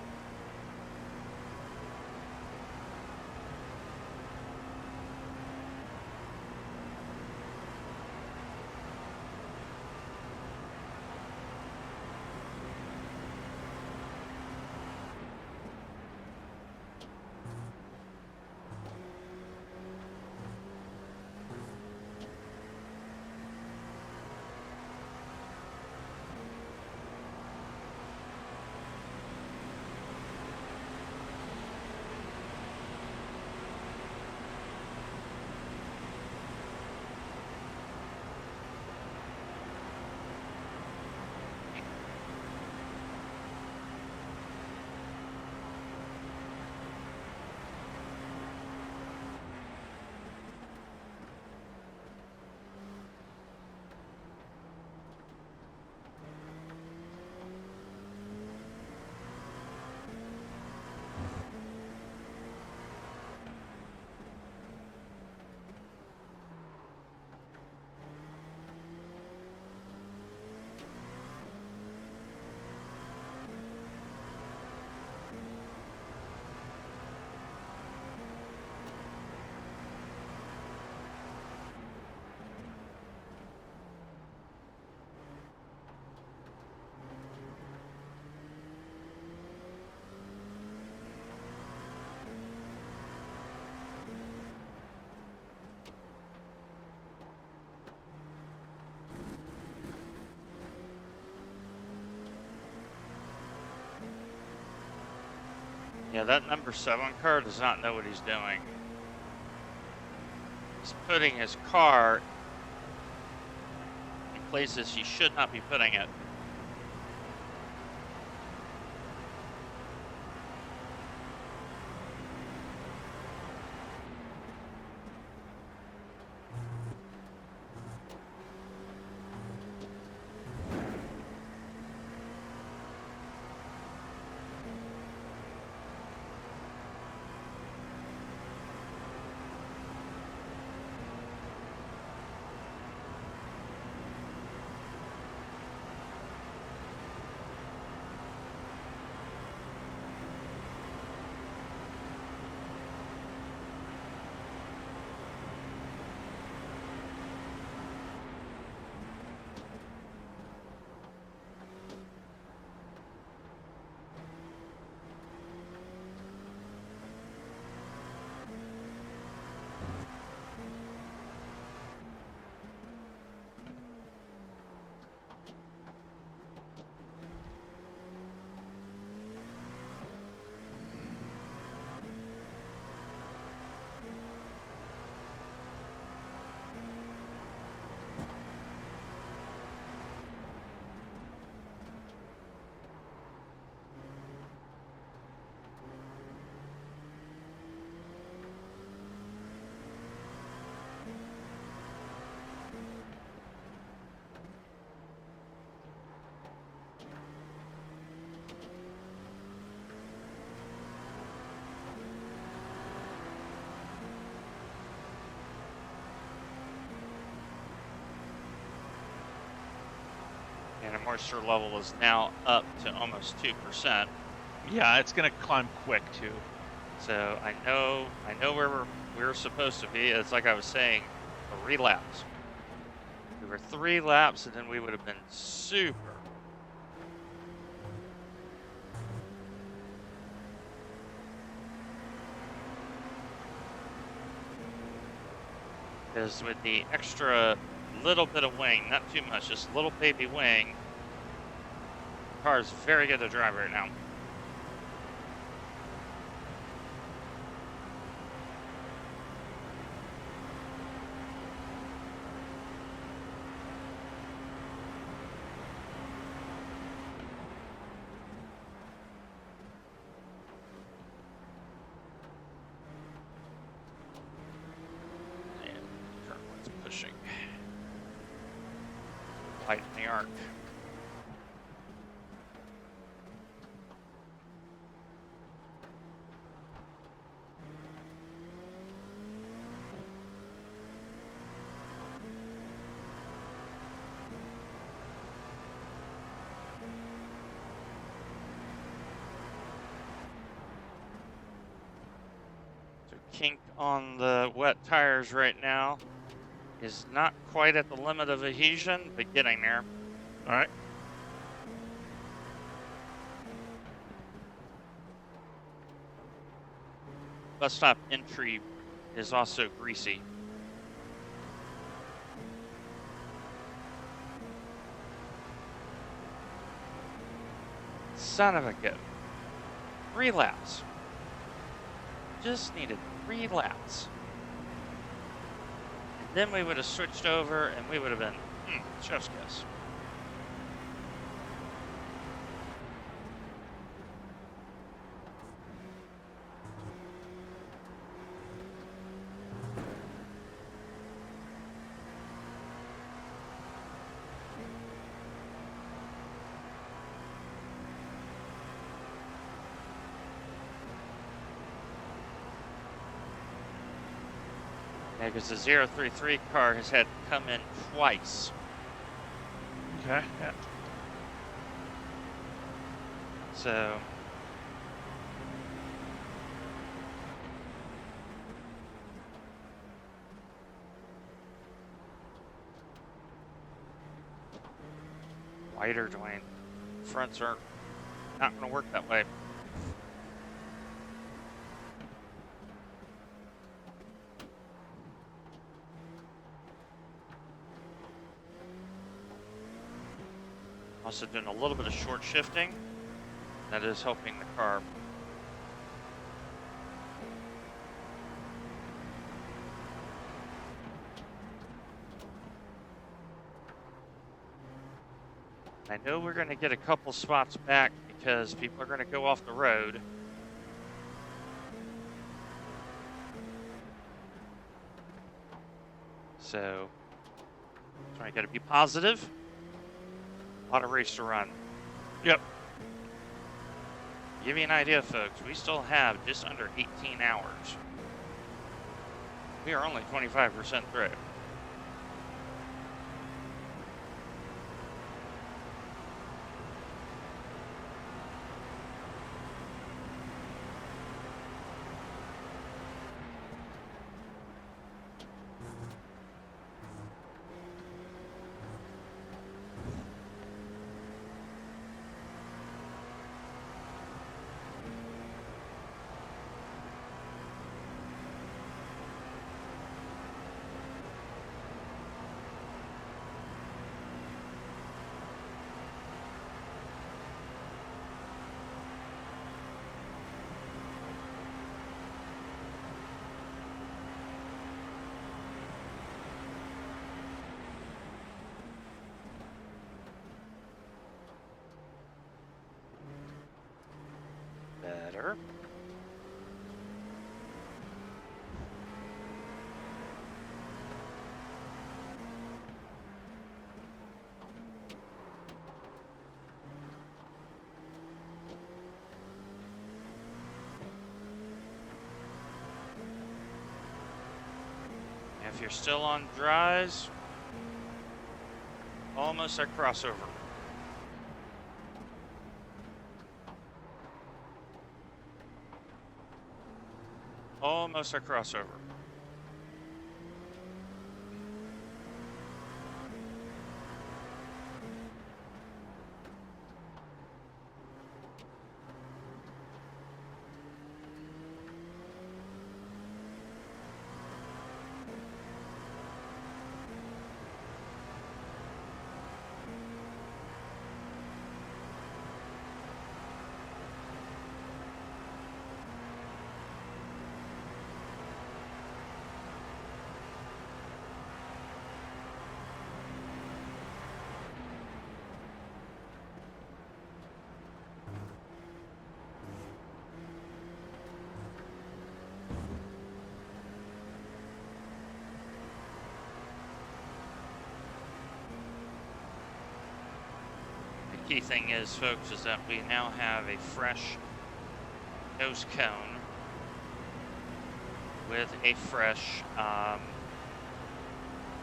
Yeah, that number 7 car does not know what he's doing. He's putting his car in places he should not be putting it. And our moisture level is now up to almost 2%. Yeah, it's gonna climb quick too. So I know where we're supposed to be. It's like I was saying, 3 laps. We were 3 laps, and then we would have been super. Because with the extra little bit of wing, not too much, just a little baby wing, the car is very good to drive right now. Pushing. Light in the arc. So kink on the wet tires right now is not quite at the limit of adhesion, but getting there. All right. Bus stop entry is also greasy. Son of a goat. 3 laps. Just needed 3 laps. Then we would have switched over and we would have been, chef's kiss. Yeah, because the 033 car has had to come in twice. Okay. Yeah. So wider, Dwayne. Fronts are not going to work that way. Also doing a little bit of short shifting. That is helping the car. I know we're going to get a couple spots back because people are going to go off the road. So, I got to be positive. A lot of race to run. Yep. Give you an idea, folks, we still have just under 18 hours. We are only 25% through. Better. If you're still on dries, almost a crossover. Almost a crossover. key thing is, folks, is that we now have a fresh nose cone with a fresh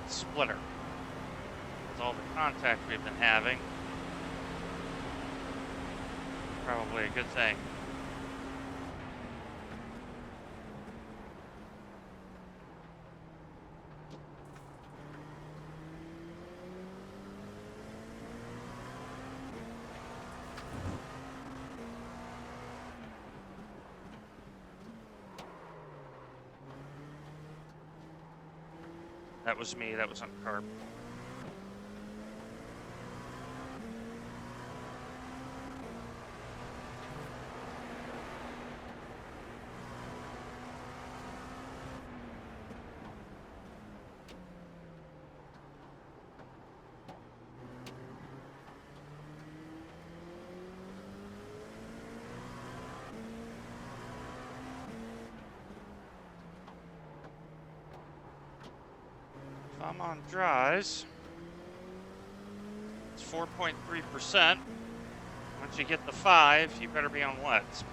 splitter. With all the contact we've been having, probably a good thing. That was me, that was on carb. If I'm on dries, it's 4.3%. Once you get the 5, you better be on wets.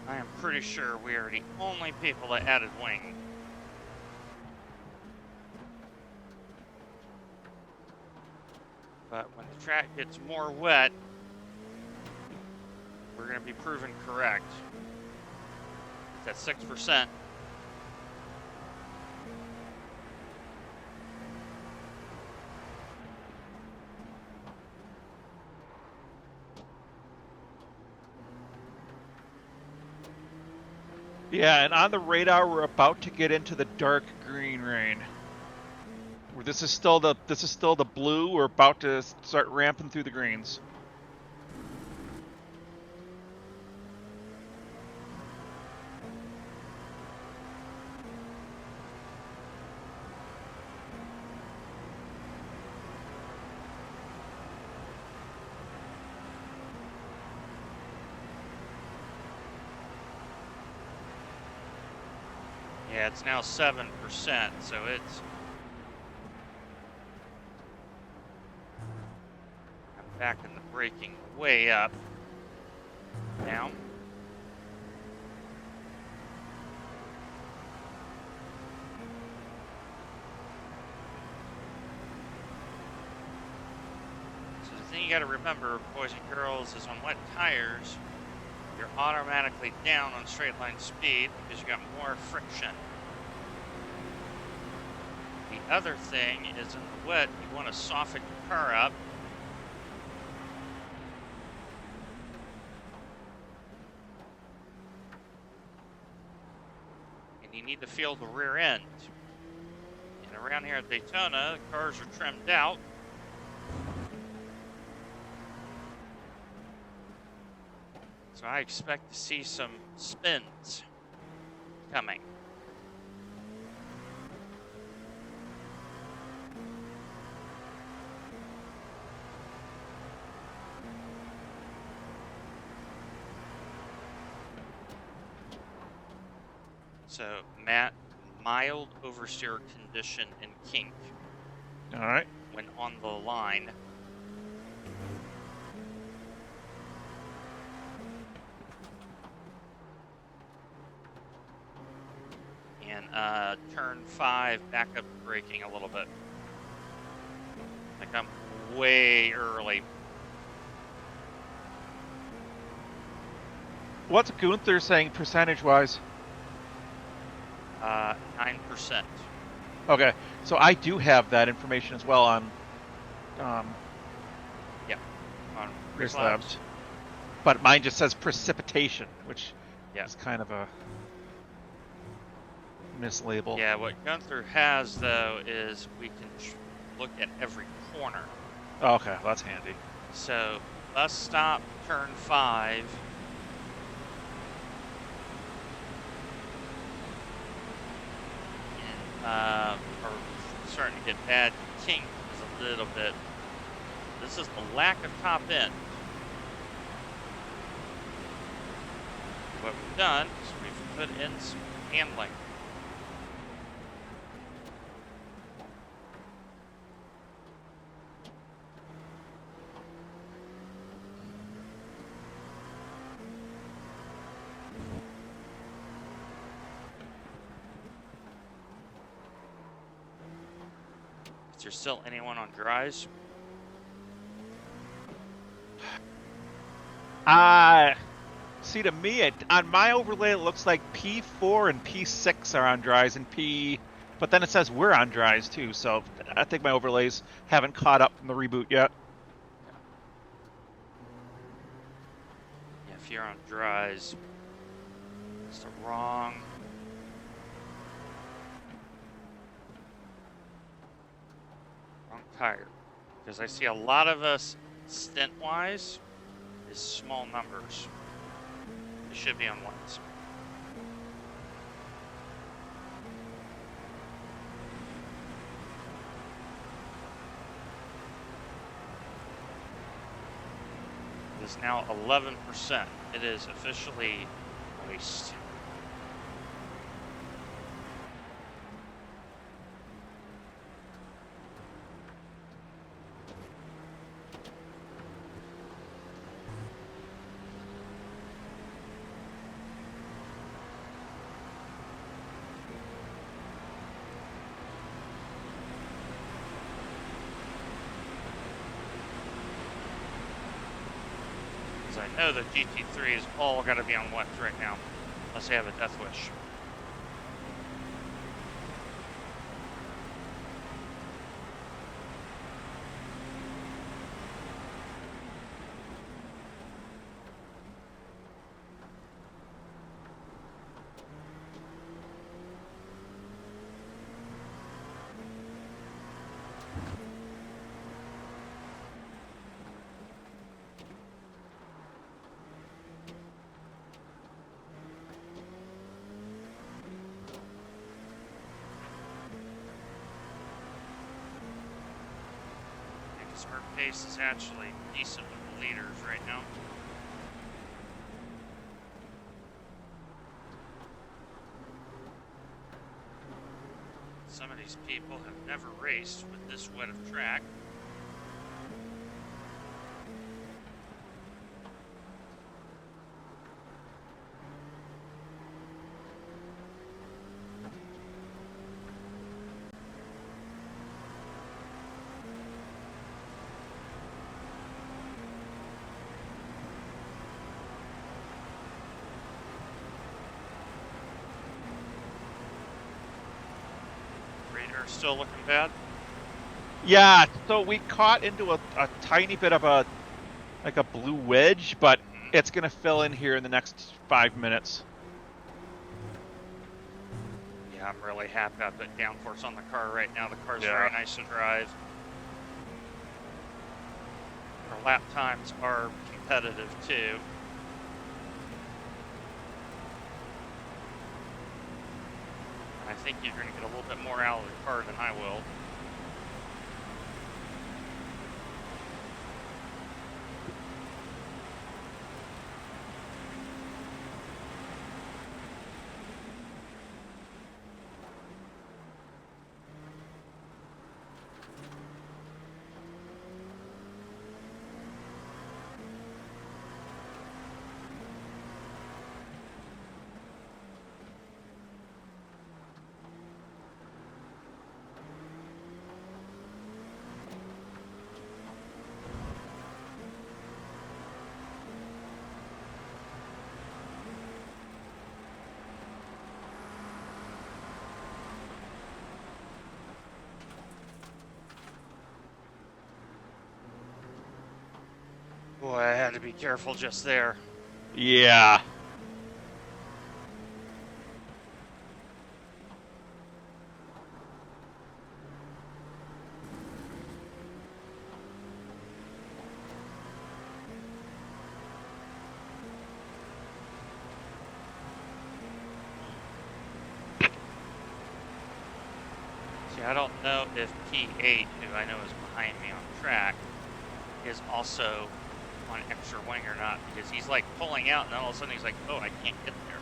I am pretty sure we are the only people that added wing. But when the track gets more wet, we're going to be proven correct. It's at 6%. Yeah, and on the radar, we're about to get into the dark green rain. Where this is still the blue. We're about to start ramping through the greens. Yeah, it's now 7%, so it's... I'm back in the braking way up. Now. So the thing you gotta remember, boys and girls, is on wet tires, you're automatically down on straight line speed because you got more friction. The other thing is in the wet, you want to soften your car up. And you need to feel the rear end. And around here at Daytona, cars are trimmed out. So I expect to see some spins coming. So, Matt, mild oversteer condition and kink. All right. When on the line. And turn 5, back up braking a little bit. Like I'm way early. What's Gunther saying percentage-wise? 9%. Okay, so I do have that information as well on On Race Race Labs. But mine just says precipitation, which Yeah. is kind of a mislabel. Yeah, what Gunther has, though, is we can look at every corner. Oh, okay, well, that's handy. So, bus stop, turn 5. And, are starting to get bad. King is a little bit. This is the lack of top end. What we've done is we've put in some handling. Is there still anyone on dries? See, to me, on my overlay, it looks like P4 and P6 are on dries, and but then it says we're on dries too. So I think my overlays haven't caught up from the reboot yet. Yeah, if you're on dries, it's the wrong. Tire, because I see a lot of us stint wise is small numbers. It should be on ones. It is now 11%. It is officially moist. I know the GT3 is all got to be on wet right now, unless they have a death wish. Her pace is actually decent with the leaders right now. Some of these people have never raced with this wet of track. Radar still looking bad. Yeah, so we caught into a tiny bit of a blue wedge, but it's gonna fill in here in the next 5 minutes. Yeah, I'm really happy I put downforce on the car right now. The car's very nice to drive. Our lap times are competitive too. I think you're going to get a little bit more out of the car than I will. Boy, I had to be careful just there. Yeah. See, I don't know if P8, who I know is behind me on track, is also on extra wing or not, because he's like pulling out and then all of a sudden he's like, oh, I can't get there.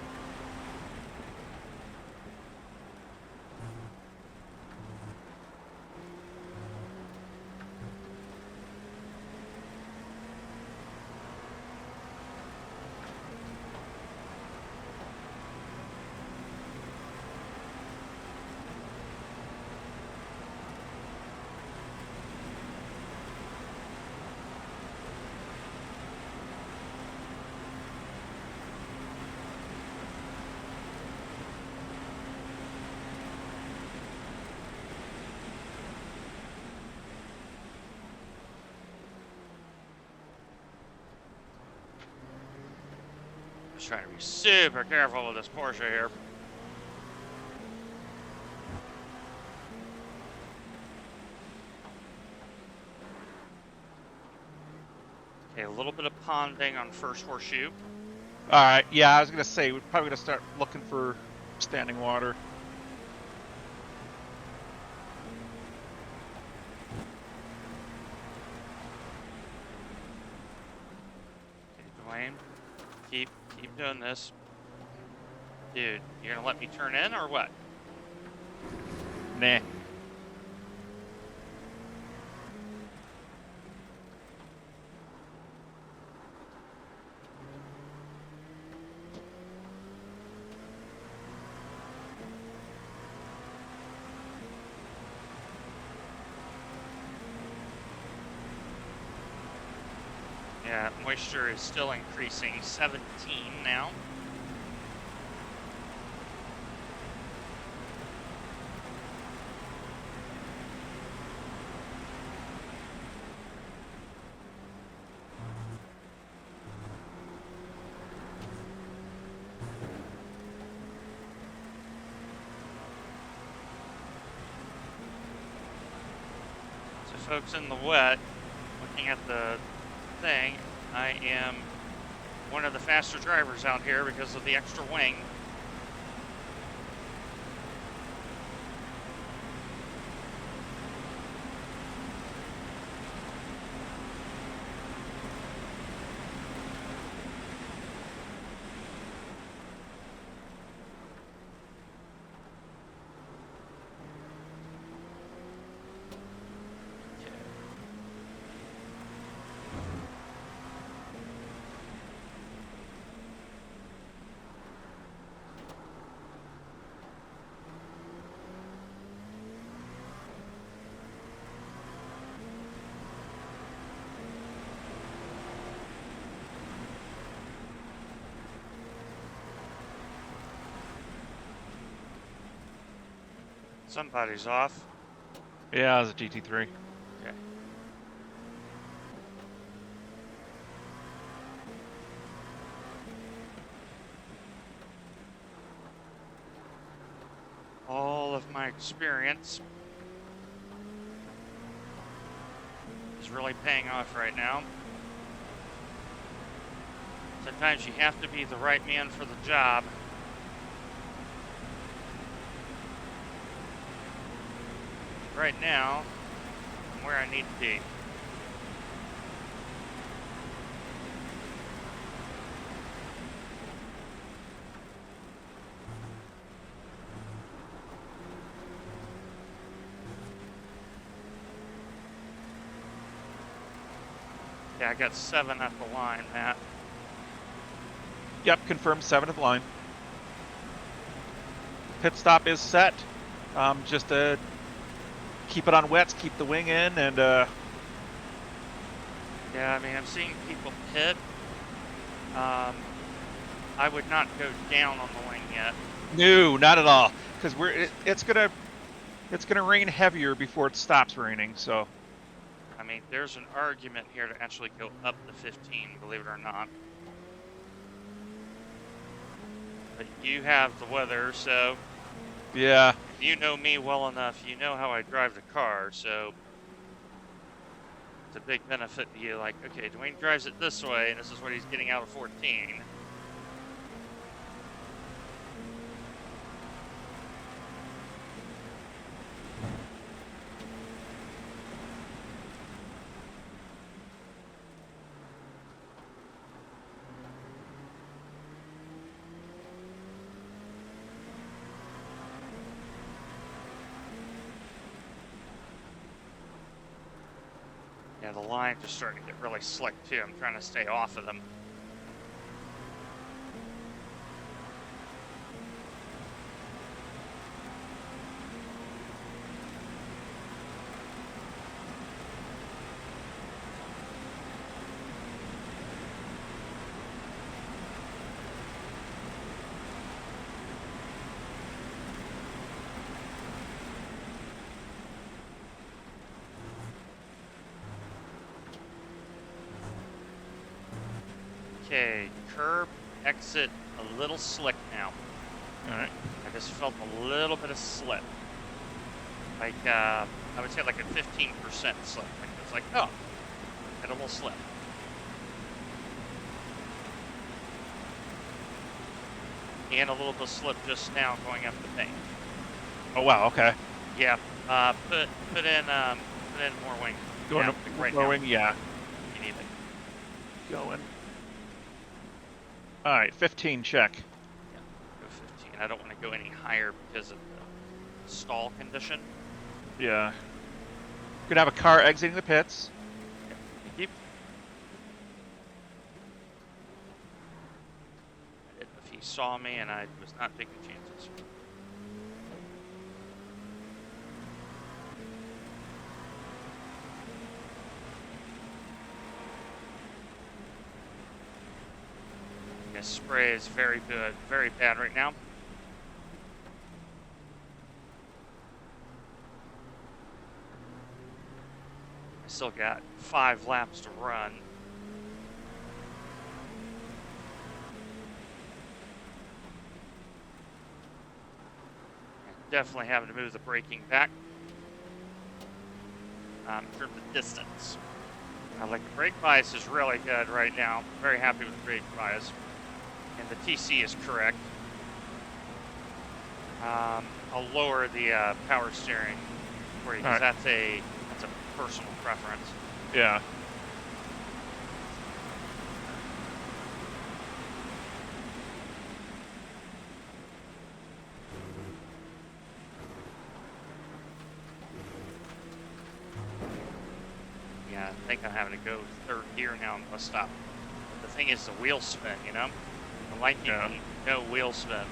Just trying to be super careful with this Porsche here. Okay, a little bit of ponding on first horseshoe. All right. Yeah, I was gonna say we're probably gonna start looking for standing water. Okay, Dwayne, keep doing this. Dude, you're gonna let me turn in or what? Nah. Yeah, moisture is still increasing. 17 now. So folks in the wet, looking at the thing, I am one of the faster drivers out here because of the extra wing. Somebody's off. Yeah, it was a GT3. Okay. All of my experience is really paying off right now. Sometimes you have to be the right man for the job. Right now, I'm where I need to be. Yeah, I got 7 up the line, Matt. Yep, confirmed 7th line. Pit stop is set. Just to keep it on wets, keep the wing in, and Yeah, I mean, I'm seeing people pit. I would not go down on the wing yet. no, not at all, because it's gonna rain heavier before it stops raining. So I mean, mean, there's an argument here to actually go up to 15, believe it or not. But you have the weather, so Yeah. you know me well enough. You know how I drive the car, so it's a big benefit to you. Like, okay, Dwayne drives it this way, and this is what he's getting out of 14. Yeah, the lines are starting to get really slick too. I'm trying to stay off of them. Okay, curb exit a little slick now. All right. I just felt a little bit of slip. Like, I would say like a 15% slip. Like, it's like, oh, had a little slip. And a little bit of slip just now going up the bank. Oh wow. Okay. Yeah, put in more wing. Going Yeah, up, right going. now. Yeah. You need it. Going. All right. 15 check. Yeah, go 15. I don't want to go any higher because of the stall condition. Yeah. Gonna have a car exiting the pits. Keep. I didn't know if he saw me, and I was not taking chances. Yeah, spray is very good, very bad right now. I still got 5 laps to run. Definitely having to move the braking back for the distance. Like the brake bias is really good right now. I'm very happy with the brake bias. And the TC is correct. I'll lower the power steering for you because that's a personal preference. Yeah. Yeah, I think I'm having to go third gear now and bus stop. The thing is the wheel spin, you know? I like no wheel spin.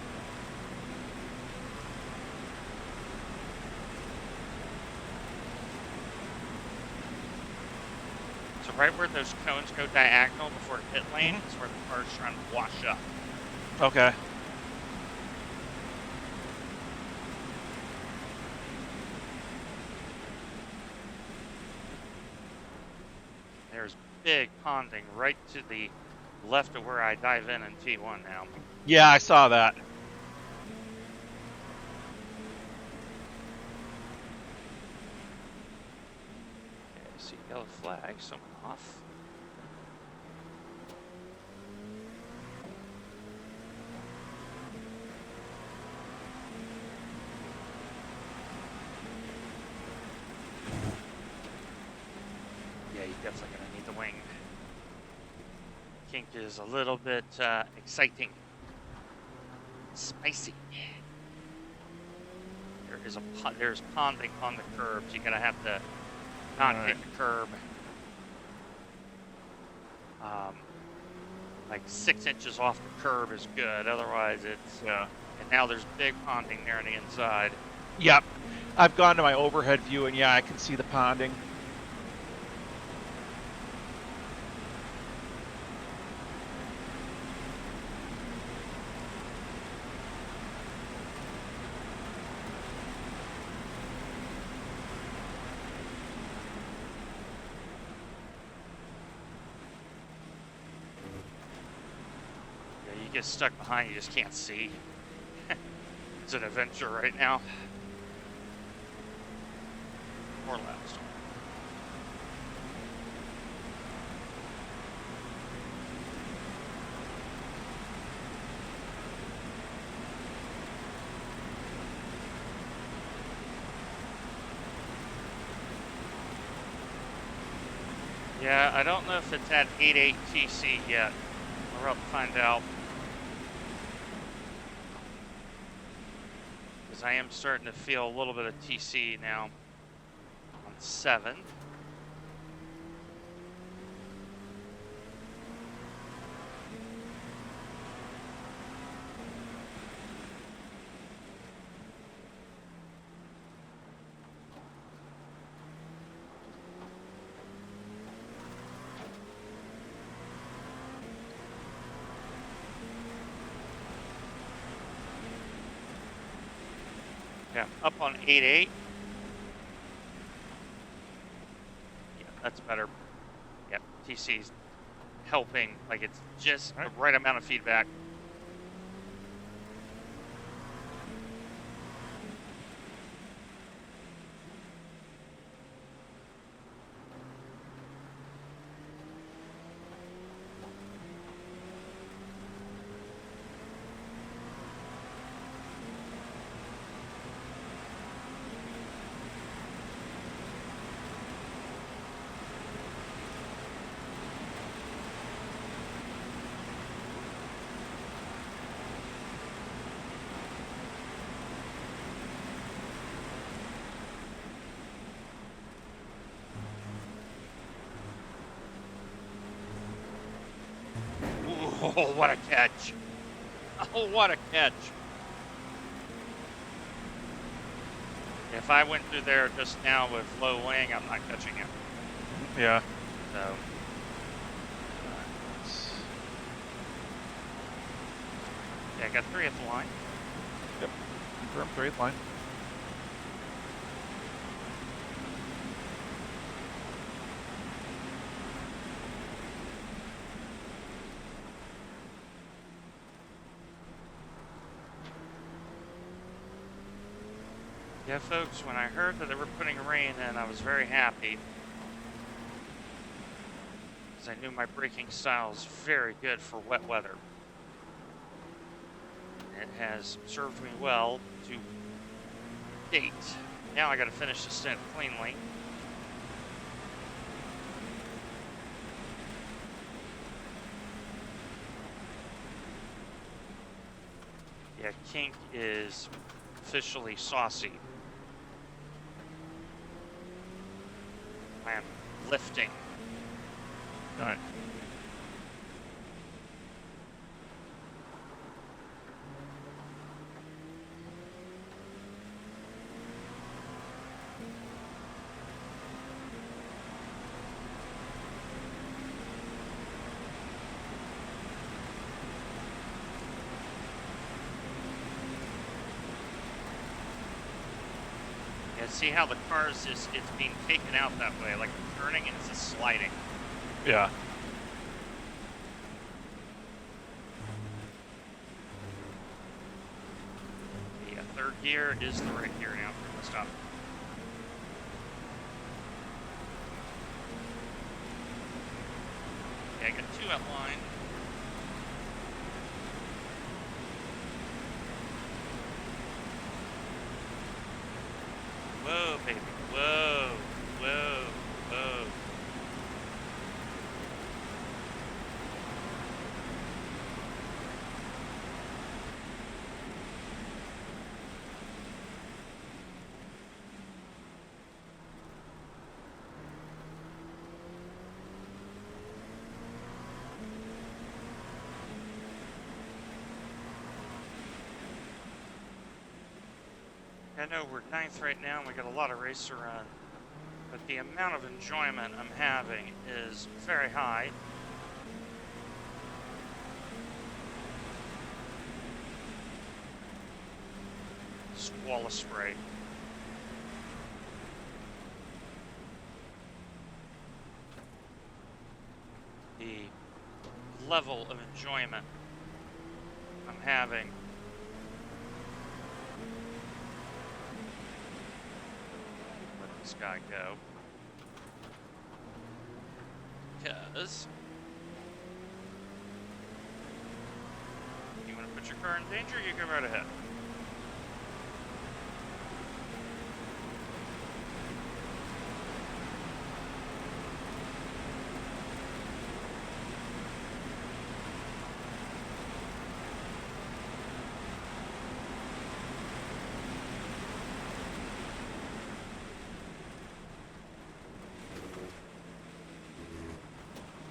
So right where those cones go diagonal before the pit lane is where the car's trying to wash up. Okay. There's big ponding right to the left of where I dive in T1 now. Yeah, I saw that. Okay, I see yellow flag, someone off. Yeah, you're definitely gonna need the wing. Kink is a little bit exciting. Spicy. There's ponding on the curbs. You're gonna have to not hit the curb. Like 6 inches off the curb is good. Otherwise, it's And now there's big ponding there on the inside. Yep. I've gone to my overhead view, and yeah, I can see the ponding. get stuck behind, you just can't see. It's an adventure right now. Or last. Yeah, I don't know if it's at 8.8 TC yet. We're about to find out. Because I am starting to feel a little bit of TC now on 7. Yeah, up on 8.8. Yeah, that's better. Yeah, TC's helping. Like, it's just the right amount of feedback. Oh, what a catch. Oh, what a catch. If I went through there just now with low wing, I'm not catching it. Yeah. So. Yeah, I got 3 at the line. Yep. Confirm 3 at the line. Yeah, folks, when I heard that they were putting rain in, I was very happy. Because I knew my braking style is very good for wet weather. It has served me well to date. Now I got to finish the stint cleanly. Yeah, kink is officially saucy. I am lifting. All right. Yeah, see how the car is just, it's being taken out that way, like I'm turning and it's just sliding. Yeah. Yeah, 3rd gear is the right gear now for the stop. Yeah, I got 2 at line. Whoa, baby. Whoa. Whoa. Whoa. I know we're 9th right now and we got a lot of race to run, but the amount of enjoyment I'm having is very high. Squall of spray. The level of enjoyment having. Let this guy go. Because you want to put your car in danger, you go right ahead.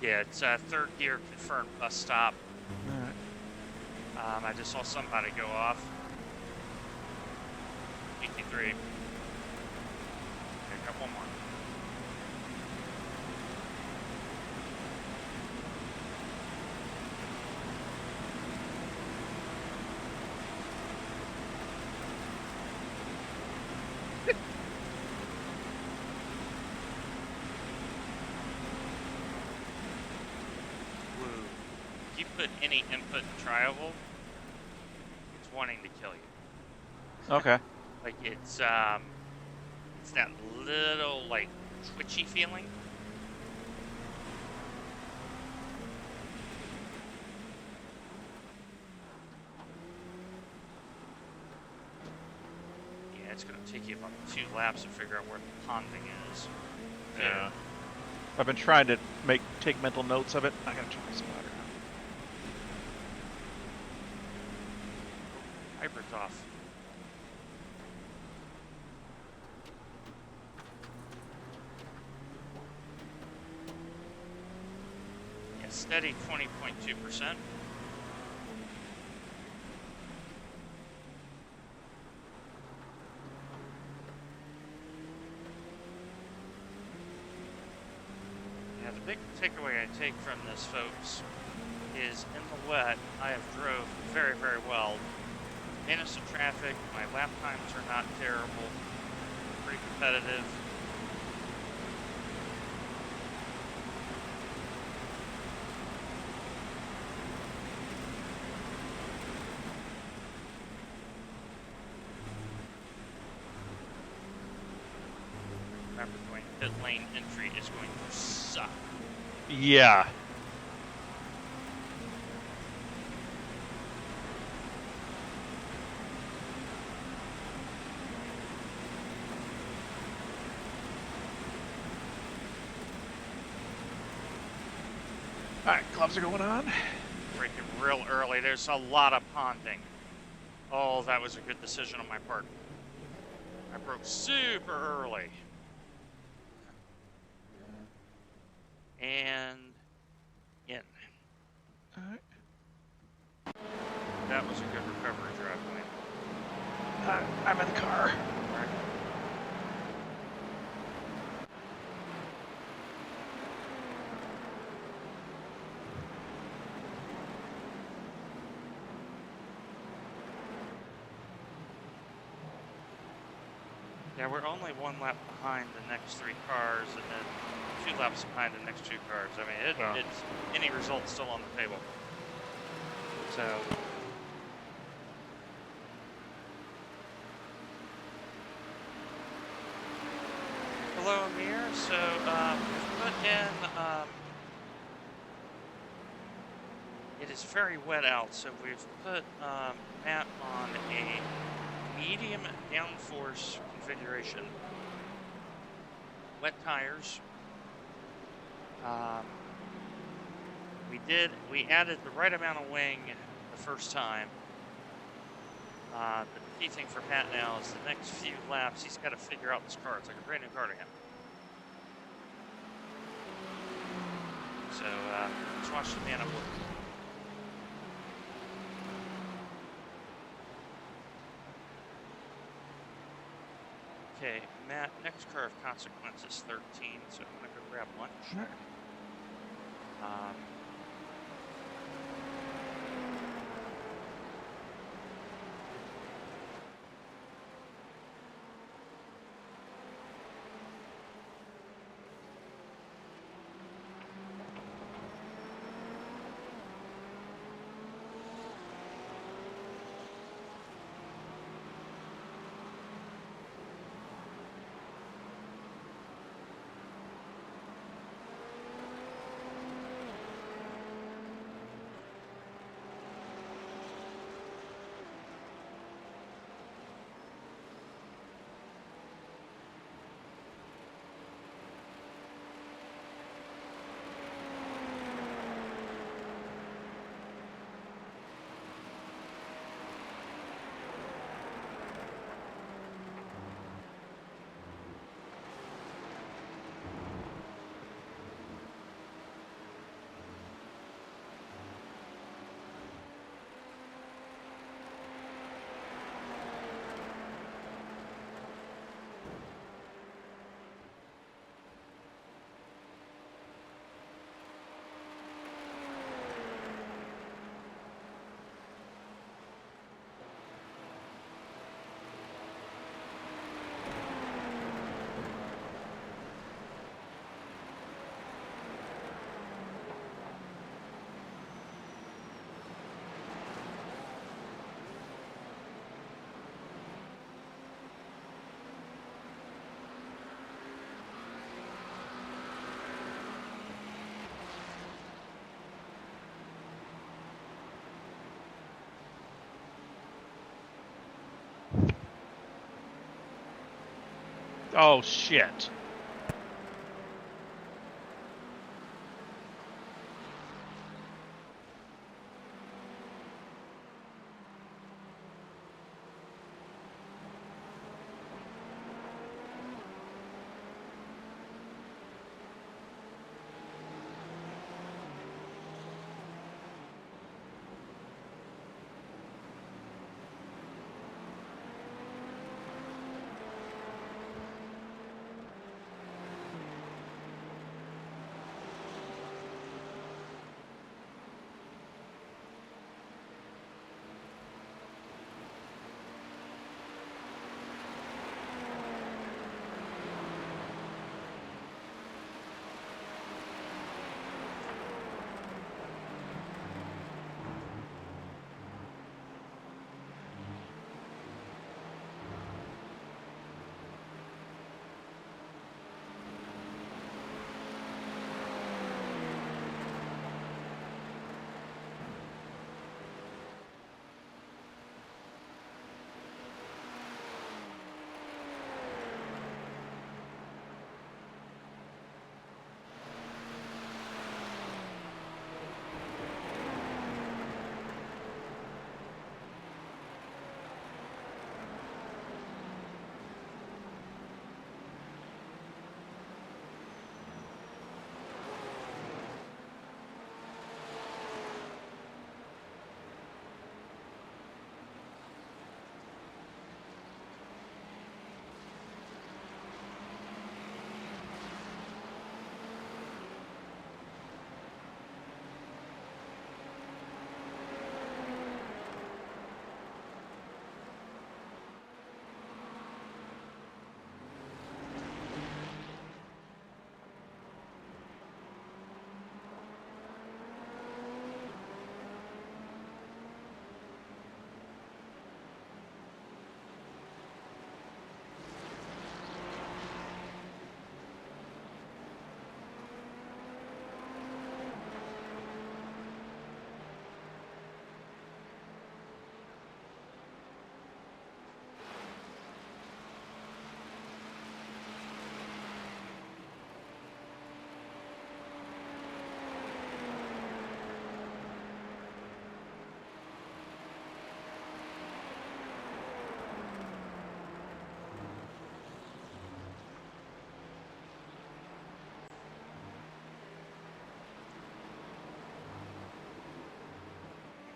Yeah, it's third gear confirmed bus stop. Alright. I just saw somebody go off. D23. Okay, got one more. Woo. If you put any input in Triable, it's wanting to kill you. Okay. Like it's that little like twitchy feeling. Yeah, it's gonna take you about 2 laps to figure out where the ponding is. Yeah. I've been trying to take mental notes of it. I gotta turn my spotter on. Hybrid's off. Yeah, steady 20.2%. Yeah, the big takeaway I take from this, folks, is in the wet, I have drove very, very well. Innocent traffic, my lap times are not terrible, pretty competitive. Remember, going pit lane entry is going to suck. Yeah. Alright, gloves are going on. Braking real early. There's a lot of ponding. Oh, that was a good decision on my part. I broke super early. And in. Alright. That was a good recovery drive, Wayne. I'm in the car. Right. Yeah, we're only 1 lap behind the next 3 cars, and then 2 laps behind the next 2 cars. I mean, Yeah. it's any result still on the table. So, hello, Amir. So, we've put in. It is very wet out, so we've put Matt on a medium downforce configuration. Wet tires. We added the right amount of wing the first time. The key thing for Pat now is the next few laps, he's got to figure out this car. It's like a brand new car to him. So, let's watch the man up. Okay, Matt, next car of consequence is 13, so I'm gonna go grab lunch. Sure. Oh shit.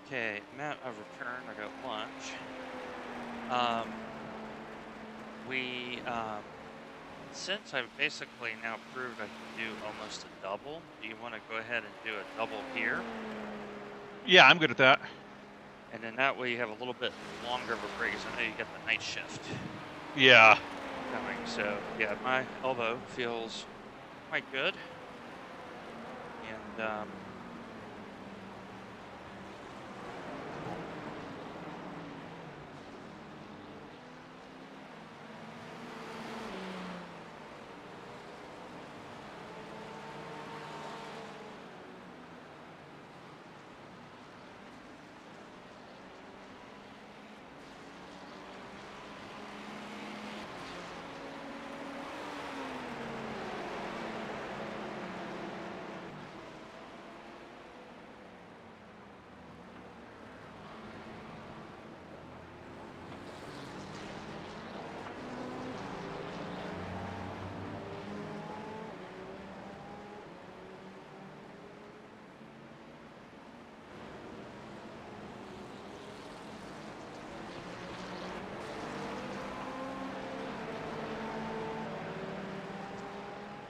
Okay, amount of return. I got lunch. Since I've basically now proved I can do almost a double, do you want to go ahead and do a double here? Yeah, I'm good at that. And then that way you have a little bit longer of a break, 'cause I know you got the night shift Yeah. coming. So yeah, my elbow feels quite good. And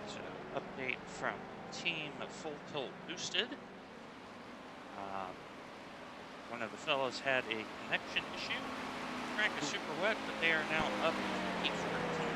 so update from team Full Tilt Boosted. One of the fellows had a connection issue. Track is super wet, but they are now up 814.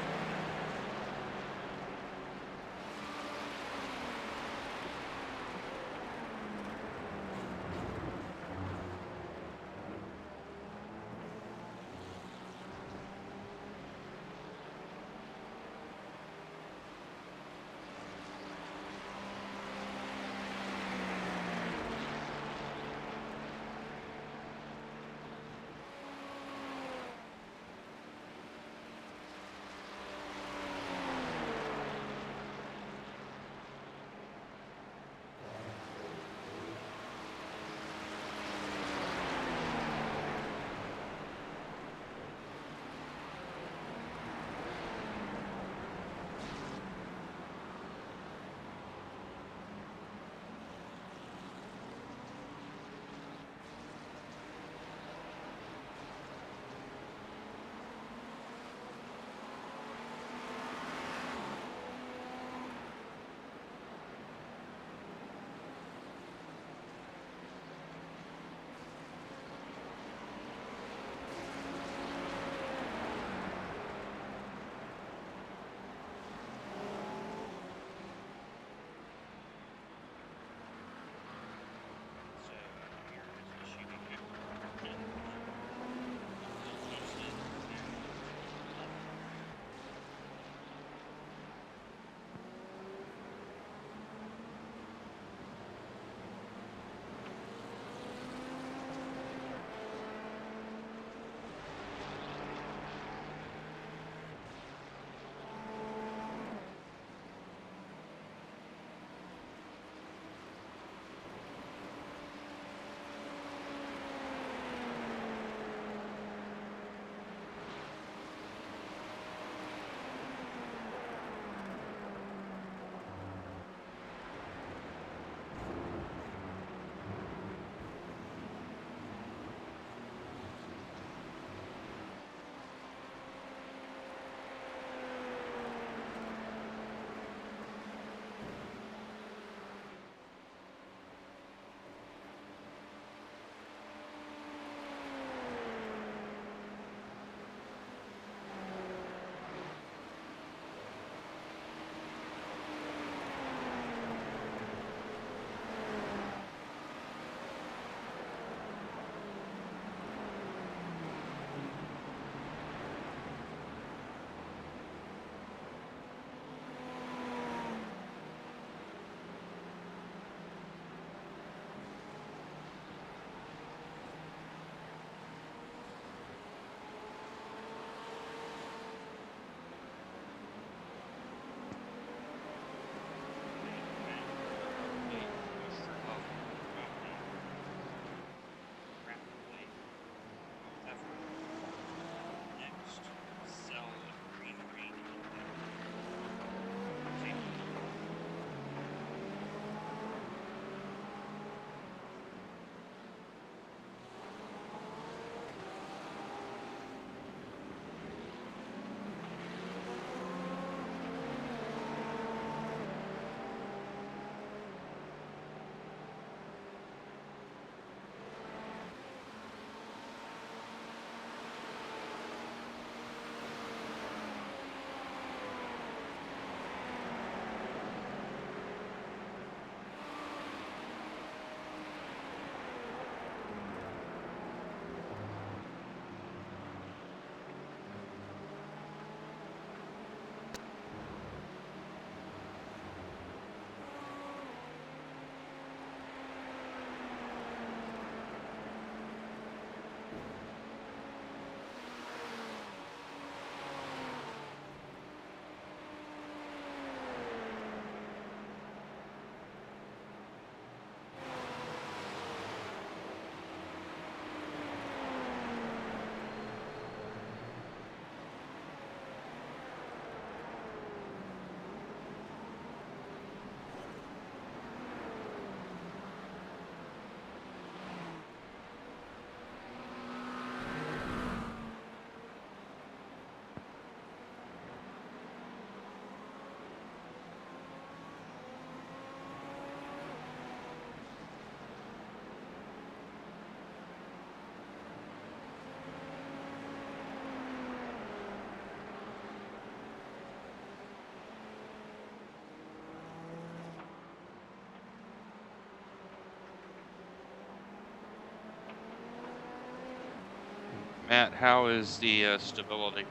Matt, how is the stability?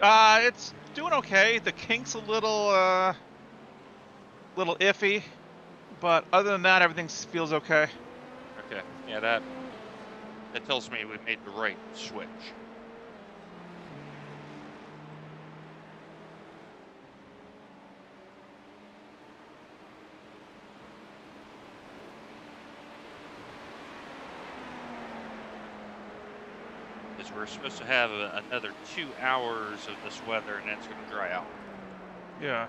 It's doing okay. The kink's a little iffy, but other than that, everything feels okay. Okay, yeah, that tells me we made the right switch. Because we're supposed to have another 2 hours of this weather, and then it's going to dry out. Yeah.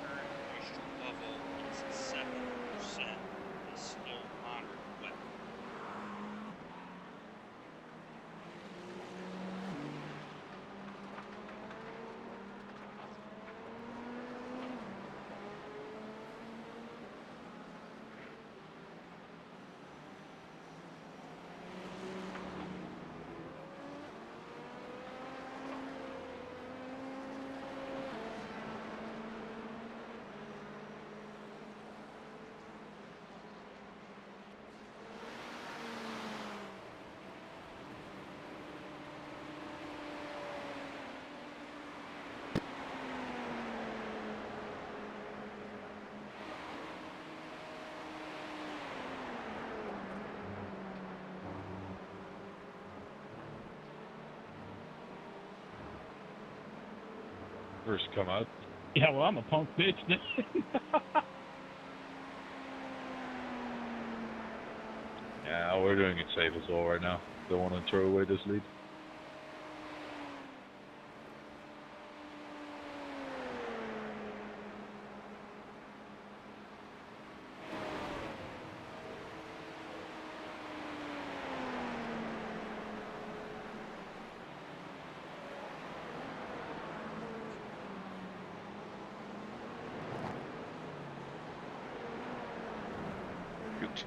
Current moisture level is 7%. It's still moderate wet. First come out. Yeah, well, I'm a punk bitch. Yeah, we're doing it safe as well right now. Don't want to throw away this lead. Shoot.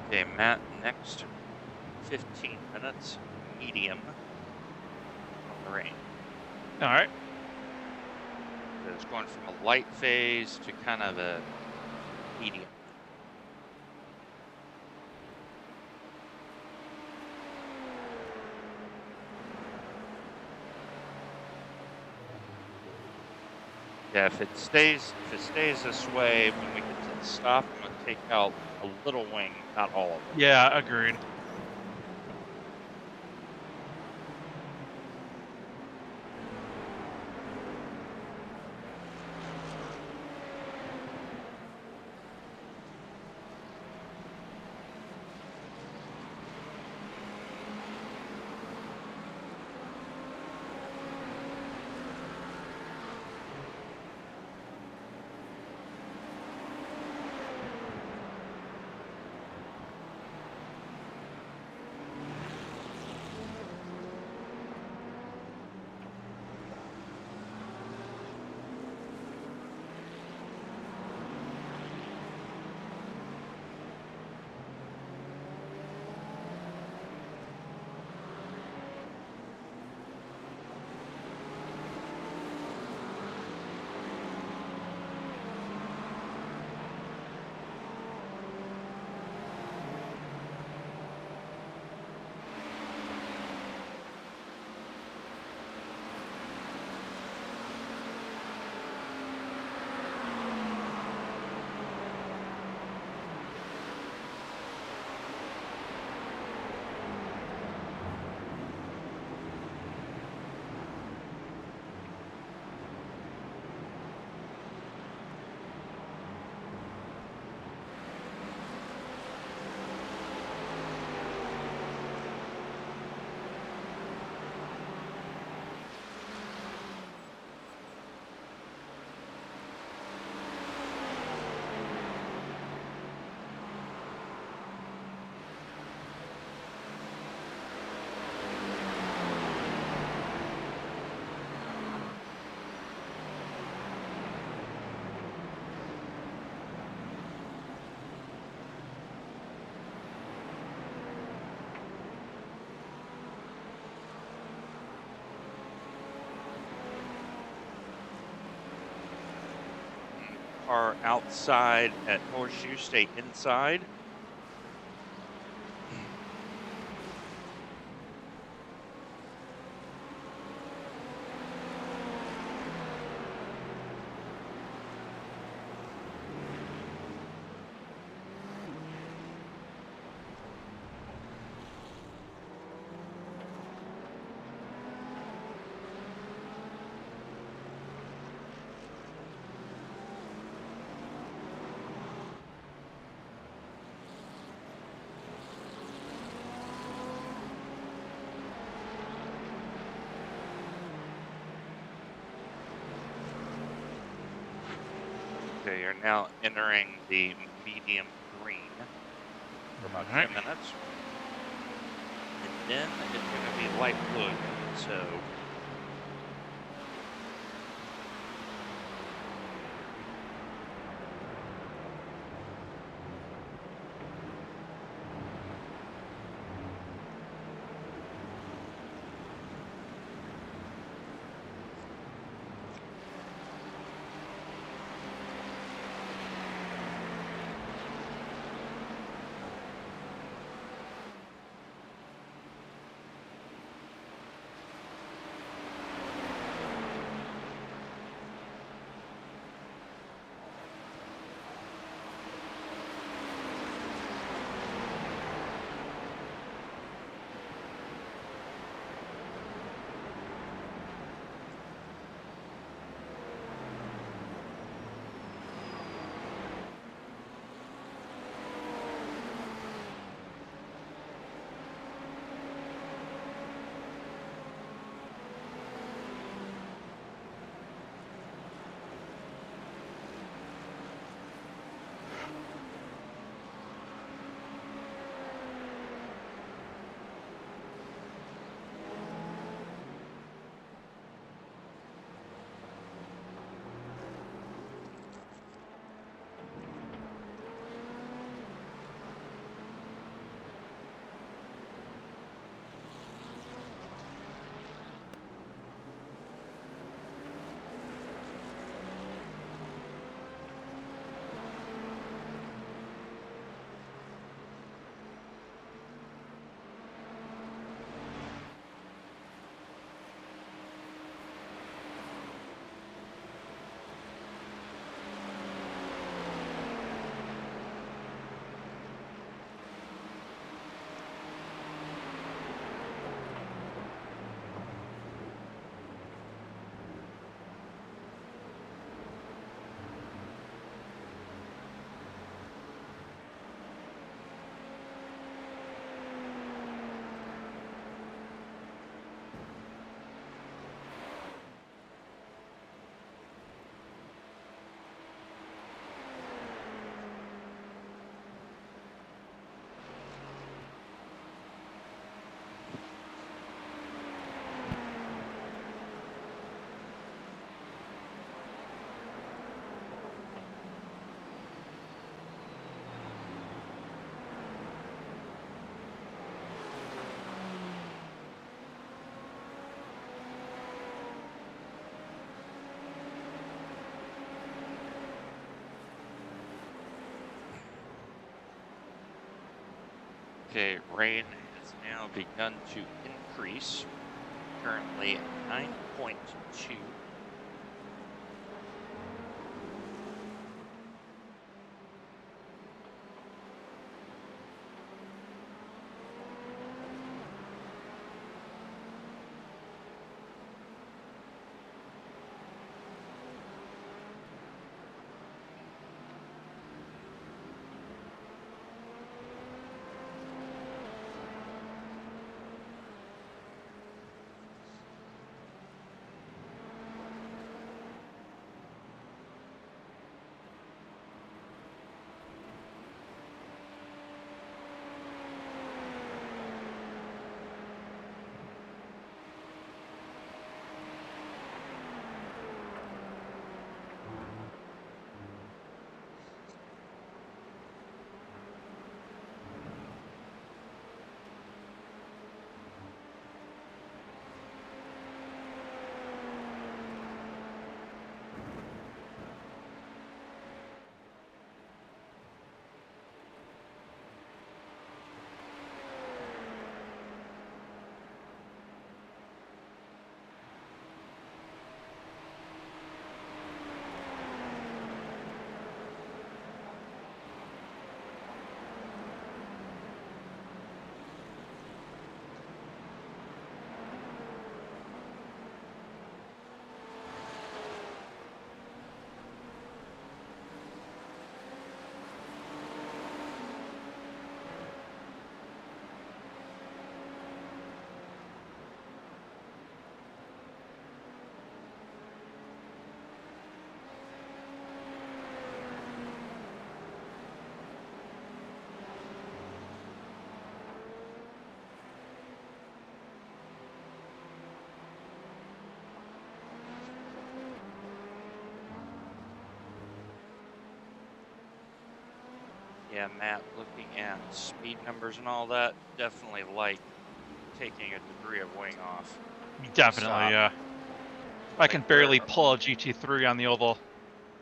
Okay, Matt, next 15 minutes, medium on the rain. All right. So it's going from a light phase to kind of a medium. Yeah, if it stays this way when we get to the stop, I'm gonna take out a little wing, not all of it. Yeah, agreed. Car outside at Horseshoe, stay inside. Okay, you're now entering the medium green for about All right. 10 minutes. And then it's going to be light blue again. So Okay, rain has now begun to increase. Currently 9.2. Yeah, Matt, looking at speed numbers and all that, definitely like taking a degree of wing off. Definitely, Stop. yeah. I can Like, barely pull a GT3 on the oval.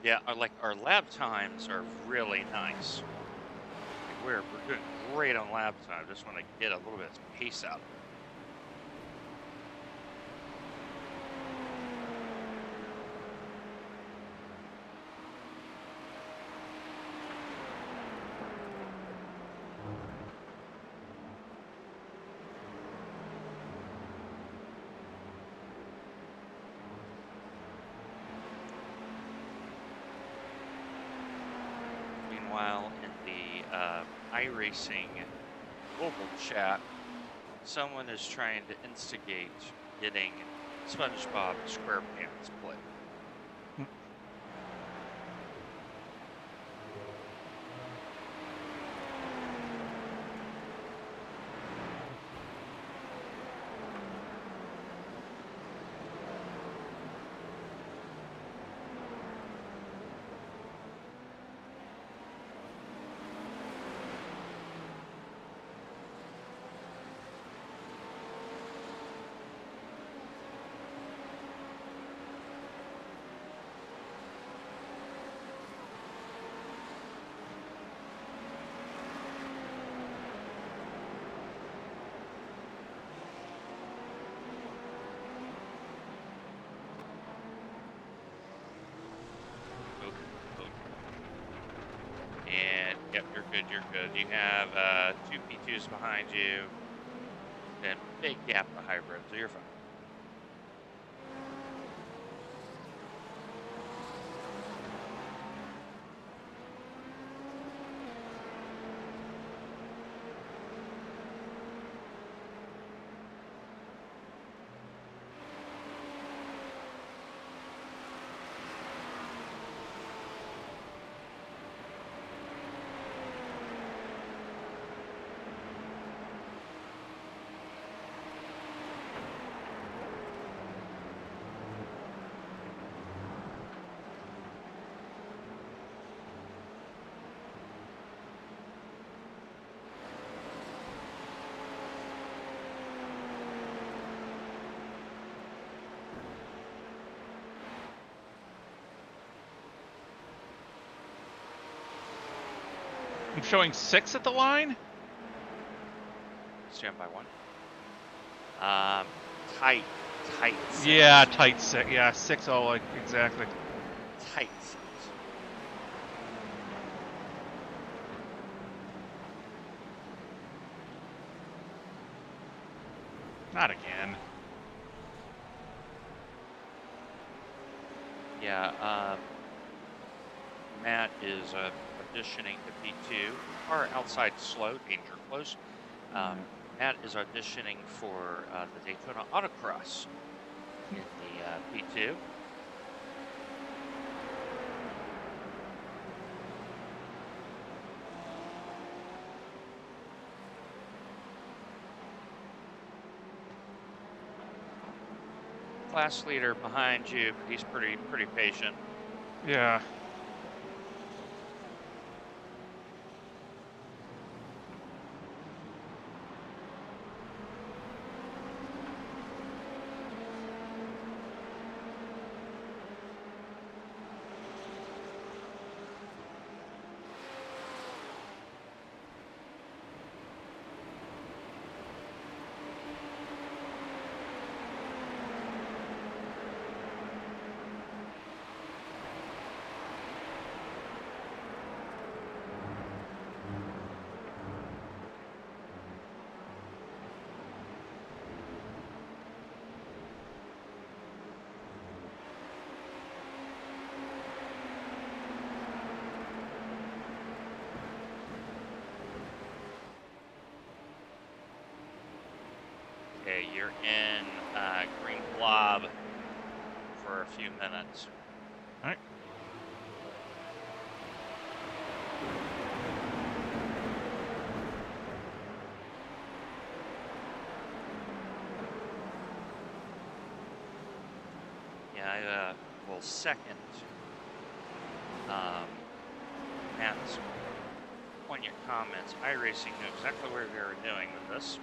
Yeah, like our lap times are really nice. Like we're doing great on lap time. Just want to get a little bit of pace out of it. Meanwhile, in the iRacing global chat, someone is trying to instigate getting SpongeBob SquarePants played. And yep, you're good. You're good. You have two P2s behind you, and big gap to hybrid, so you're fine. I'm showing 6 at the line. stand by 1. Tight 6. Yeah, tight 6. Yeah, 6-0, like, exactly. Tight 6. Not again. Yeah, Matt is auditioning to P2. Car outside slow, danger close. Matt is auditioning for the Daytona Autocross in the P2. Class leader behind you, but he's pretty patient. Yeah. Okay, you're in green blob for a few minutes. All right. Yeah, well, second, Matt's poignant comments. iRacing knew exactly where they were doing with this.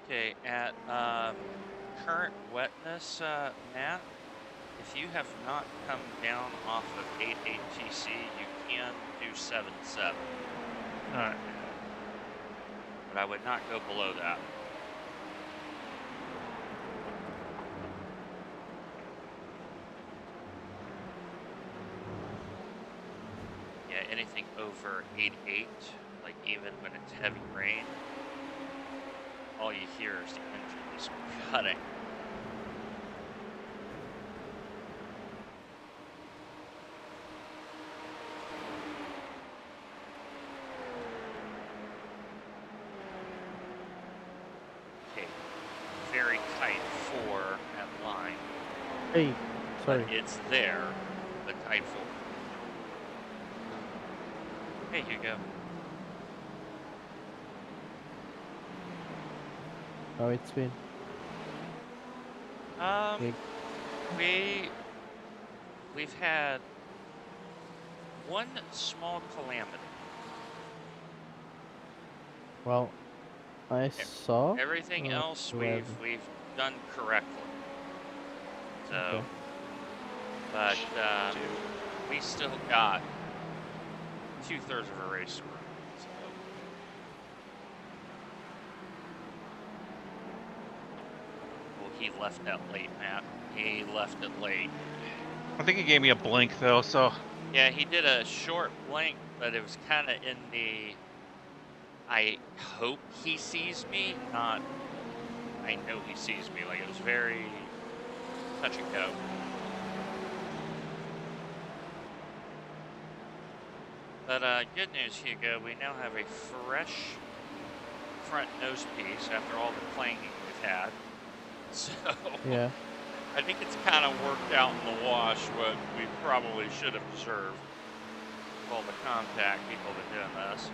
Okay, at current wetness, Matt, if you have not come down off of 88 TC, you can do 7.7. All right. But I would not go below that. Yeah, anything over 88, like even when it's heavy rain, all you hear is the engine just cutting. Okay, very tight 4 at line. Hey, sorry. But it's there, the tight 4. Hey, Hugo. How it's been? We've had one small calamity. Well, I saw Everything else we've done correctly. So, Okay. but we still got 2/3 of a race to run. So. Well, he left that late, Matt. He left it late. I think he gave me a blink though, so. Yeah, he did a short blink, but it was kind of in the I hope he sees me, not I know he sees me. Like, it was very touch and go. But good news, Hugo. We now have a fresh front nose piece after all the clanging we've had. So Yeah. I think it's kind of worked out in the wash what we probably should have deserved. all the contact people that doing this.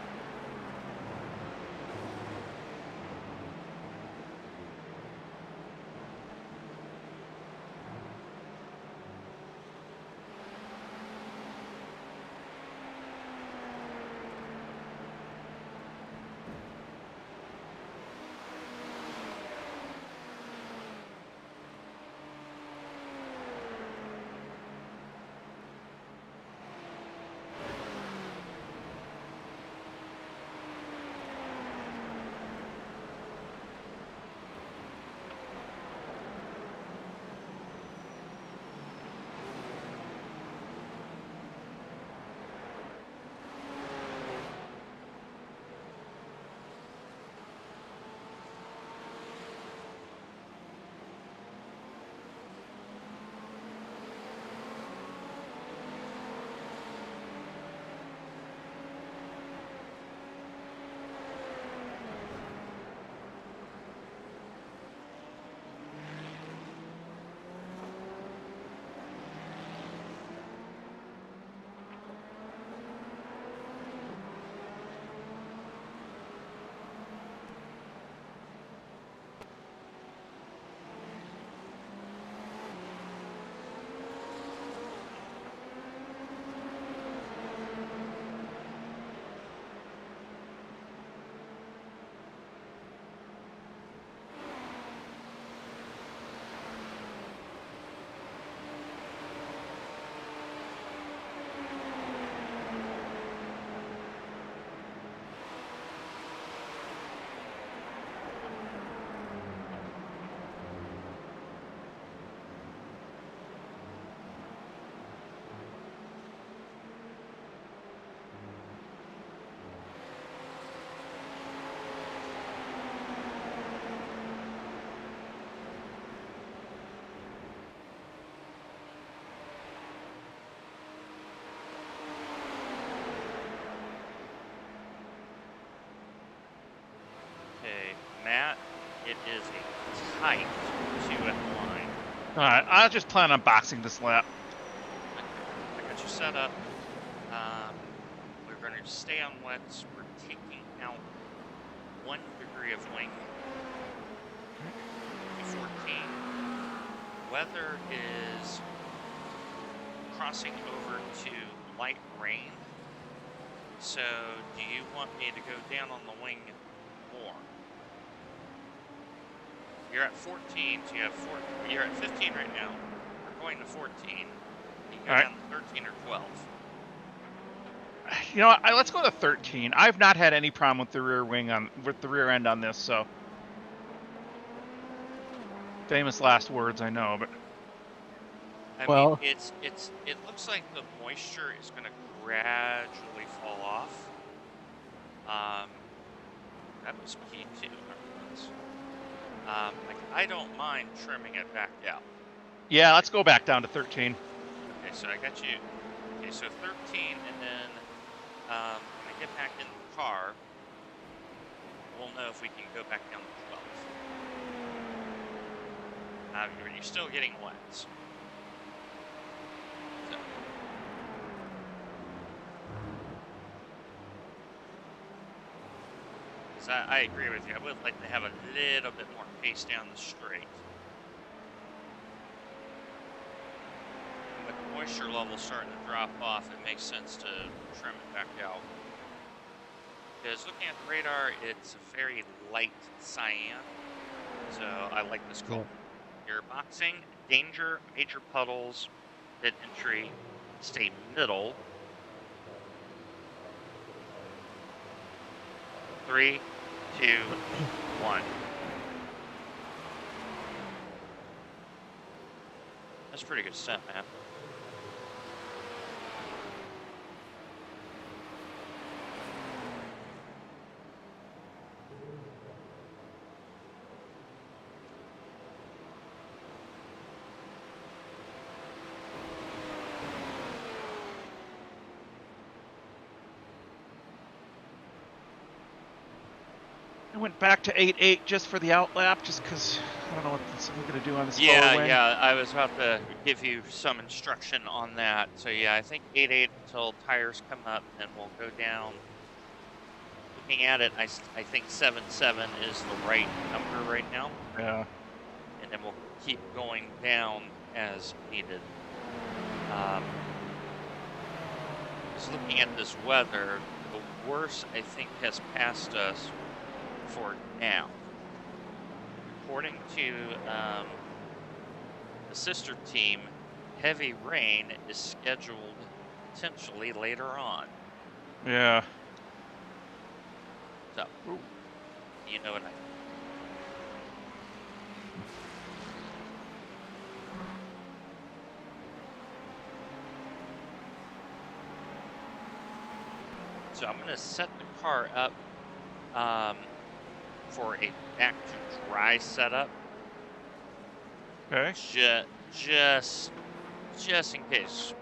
Okay, Matt, it is a tight 2 at the line. All right, I'll just plan on boxing this lap. I got you set up. We're going to stay on wets. We're taking out 1 degree of wing. 14. Weather is crossing over to light rain. So, do you want me to go down on the wing more? You're at 14, so you have 4. You're at 15 right now. We're going to 14. You can go All right. down to 13 or 12. You know what? Let's go to 13. I've not had any problem with the rear end on this, so famous last words, I know, but I Well- mean, it looks like the moisture is going to gradually fall off. That was key too. Like I don't mind trimming it back out. yeah, let's go back down to 13. Okay, so I got you. Okay, so 13, and then when I get back in the car, we'll know if we can go back down to 12. You're still getting wet. So. I agree with you. I would like to have a little bit more pace down the straight. With the moisture level starting to drop off, it makes sense to trim it back out. Because looking at the radar, it's a very light cyan. So I like this color. You're boxing, danger, major puddles, mid entry, stay middle. 3, 2, 1. That's a pretty good stuff, man. went back to 8.8 just for the outlap, just because I don't know what I'm going to do on the slower Yeah, wing. yeah. I was about to give you some instruction on that. So yeah, I think 8.8 until tires come up, then we'll go down. Looking at it, I think 7.7 is the right number right now, Yeah. and then we'll keep going down as needed. Just looking at this weather, the worst I think has passed us for now. According to the sister team, heavy rain is scheduled potentially later on. Yeah. So, you know what I mean. So I'm going to set the car up for a back to dry setup. Okay. Just in case.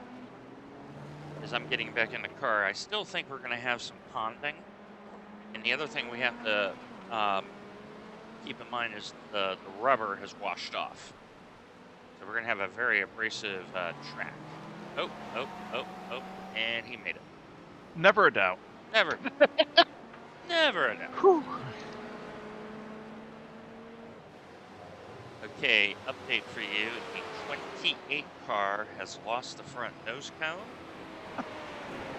As I'm getting back in the car, I still think we're going to have some ponding. And the other thing we have to keep in mind is the rubber has washed off. So we're going to have a very abrasive track. Oh, and he made it. Never a doubt. Never. Never a doubt. Whew. Okay, update for you. The 28 car has lost the front nose cone.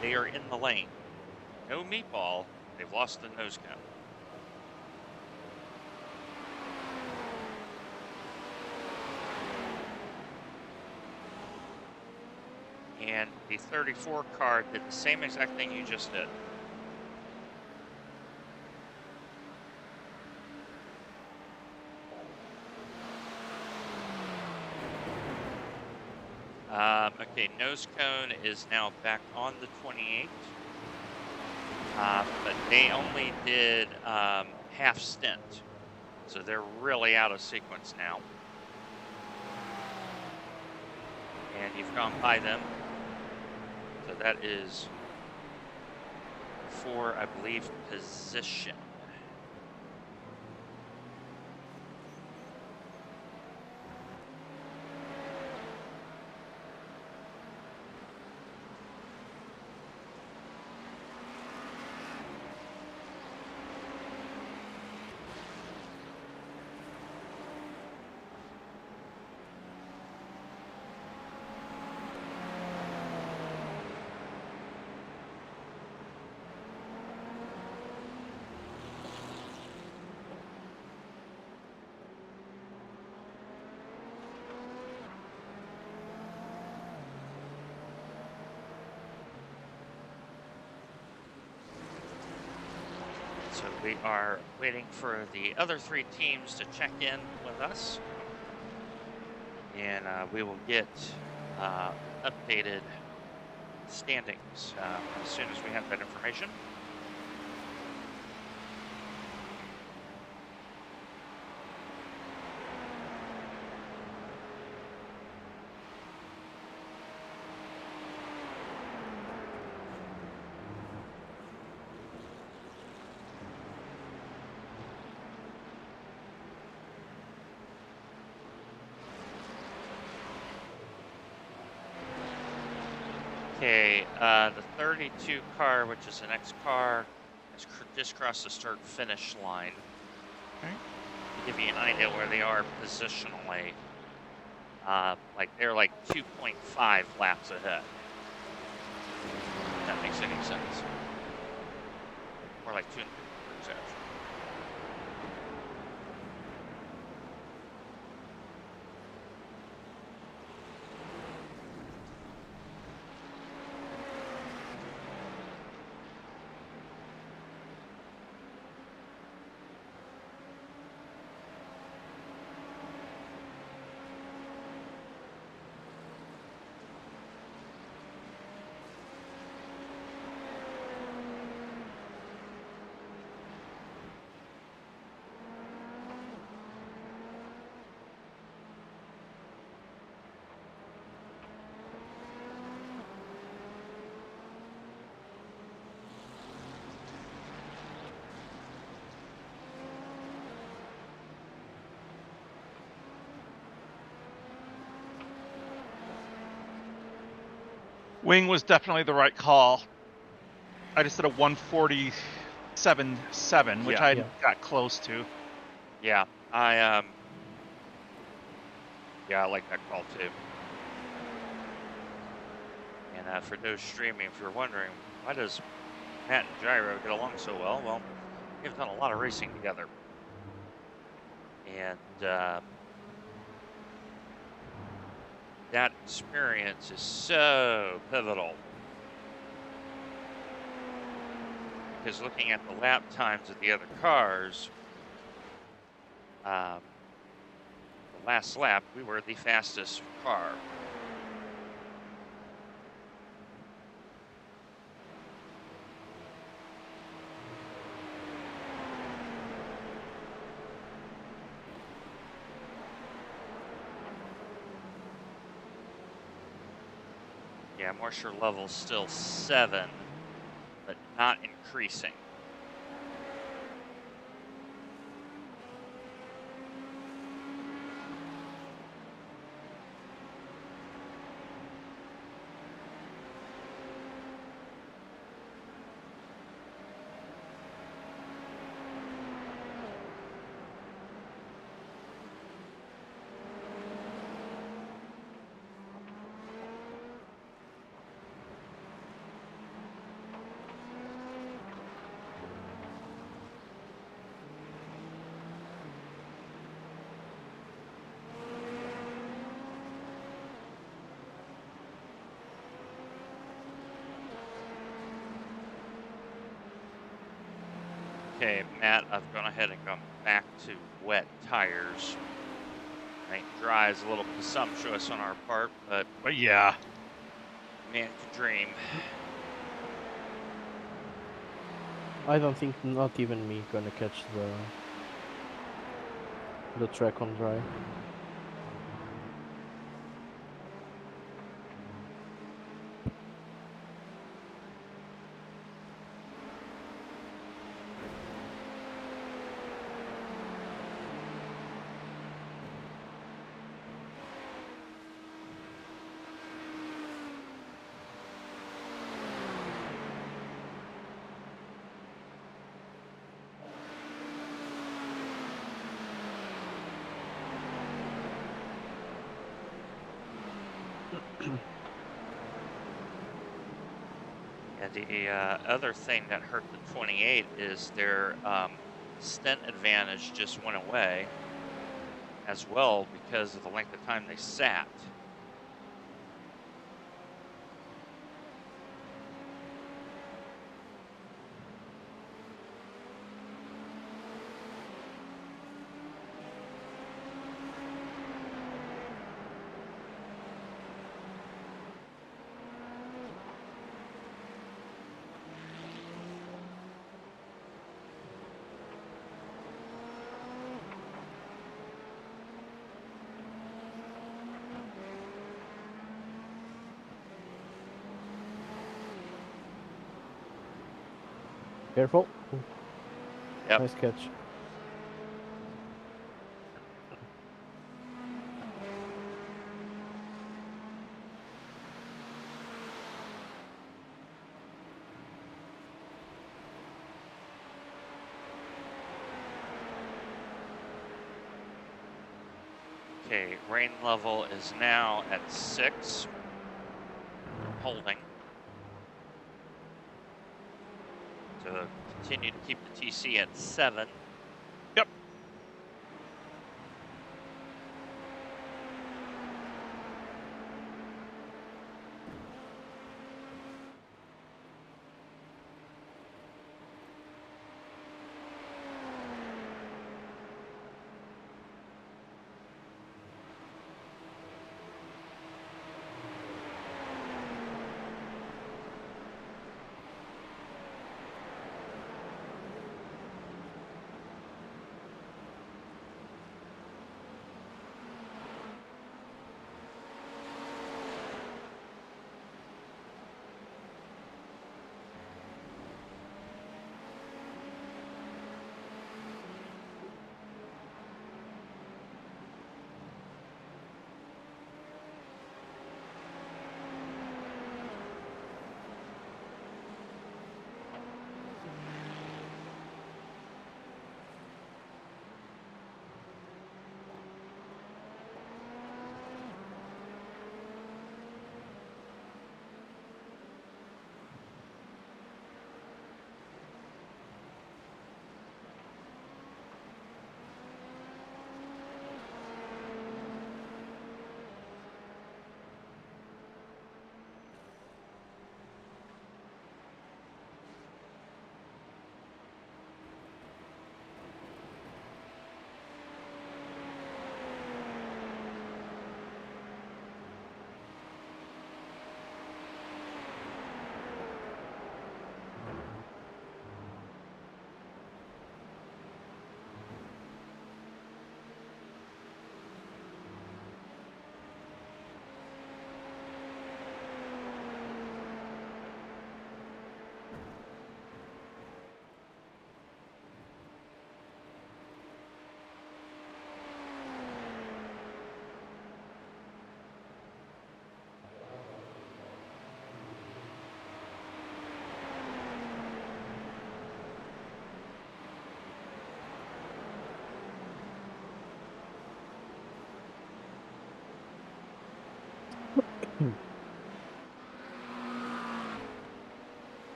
They are in the lane. No meatball. They've lost the nose cone. And the 34 car did the same exact thing you just did. Okay, nose cone is now back on the 28. But they only did half stint. So they're really out of sequence now. And you've gone by them. So that is for, I believe, position. So we are waiting for the other three teams to check in with us. And we will get updated standings as soon as we have that information. Okay, the 32 car, which is the next car, has just crossed the start-finish line. Okay. To give you an idea where they are positionally, like they're like 2.5 laps ahead. If that makes any sense. Or like 2 and 3 actually. Wing was definitely the right call. I just did a 147.7, which Yeah. I Yeah. got close to. Yeah, yeah, I like that call too. And for those streaming, if you're wondering, why does Matt and Gyro get along so well? Well, we've done a lot of racing together. And that experience is so pivotal. Because looking at the lap times of the other cars, the last lap, we were the fastest car. Yeah, moisture level's still 7, but not increasing. Okay, Matt, I've gone ahead and gone back to wet tires. Right, dry is a little presumptuous on our part, but yeah, man can dream. I don't think not even me gonna catch the track on dry. And the other thing that hurt the 28 is their stint advantage just went away as well because of the length of time they sat. Careful. Ooh, Yep. nice catch. Okay, rain level is now at 6, holding. To continue to keep the TC at 7. Yep.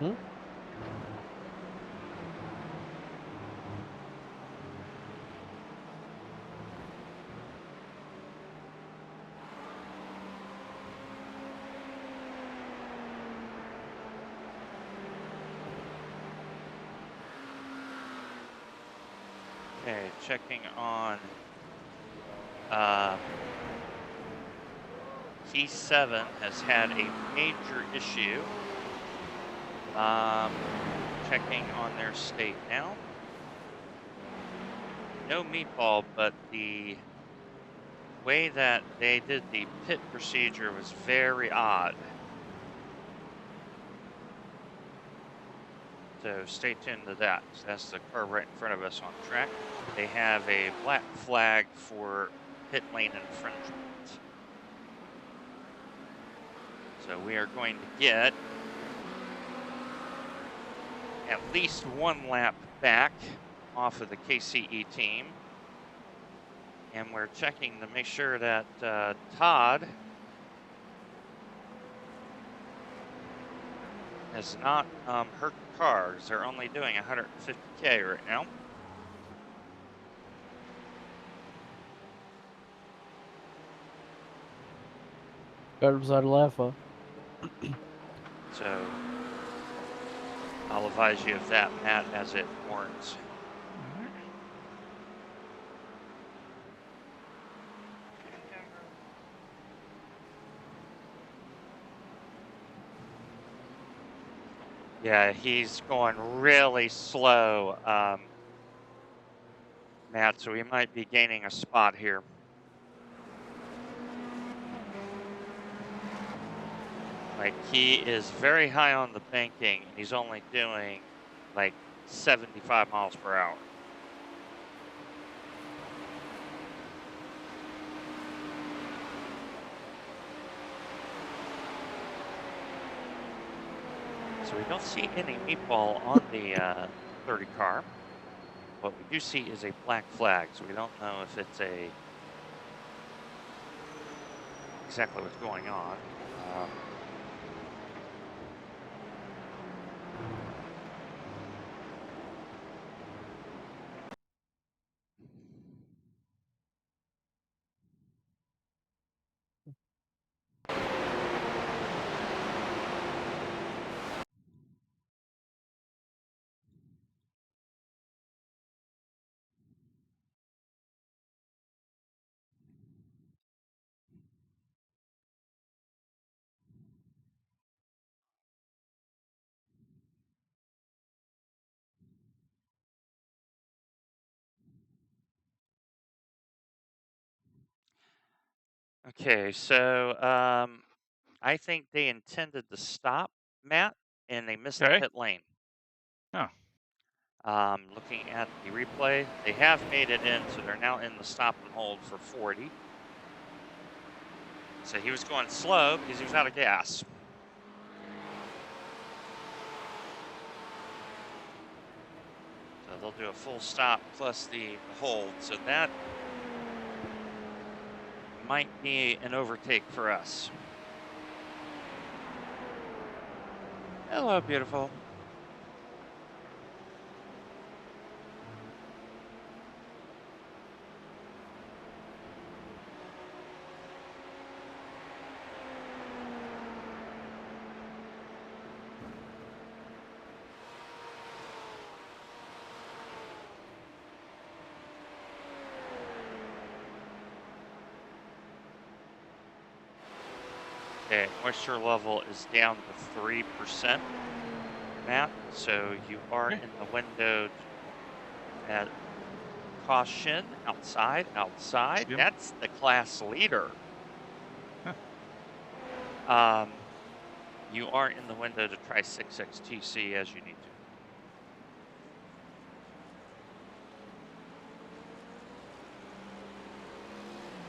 Hmm? Okay, checking on T7 has had a major issue. Checking on their state now. No meatball, but the way that they did the pit procedure was very odd. So stay tuned to that. So that's the car right in front of us on track. They have a black flag for pit lane infringement. So we are going to get at least one lap back off of the KCE team. And we're checking to make sure that Todd has not hurt the cars. They're only doing 150K right now. Curbs are lava. So I'll advise you of that, Matt, as it warrants. Yeah, he's going really slow, Matt, so he might be gaining a spot here. Like, he is very high on the banking, and he's only doing, like, 75 miles per hour. So we don't see any meatball on the 30 car. What we do see is a black flag, so we don't know if it's exactly what's going on. Okay, so I think they intended to stop Matt, and they missed the Okay. pit lane. Oh. Looking at the replay, they have made it in, so they're now in the stop and hold for 40. So he was going slow because he was out of gas. So they'll do a full stop plus the hold. So that might be an overtake for us. Hello, beautiful. Okay, moisture level is down to 3%, Matt. So you are in the window at caution, outside. Yep. That's the class leader. Huh. You are in the window to try 66TC as you need to.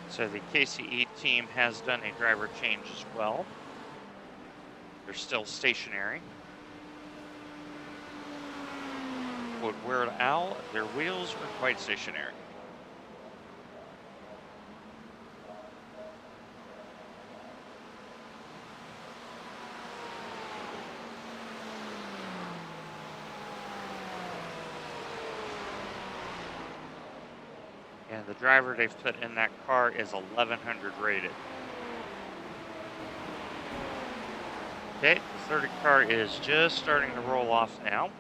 So the KCE team has done a driver change as well. They're still stationary. Would Weird Owl, their wheels are quite stationary. And the driver they've put in that car is 1100 rated. Okay, the 30 car is just starting to roll off now.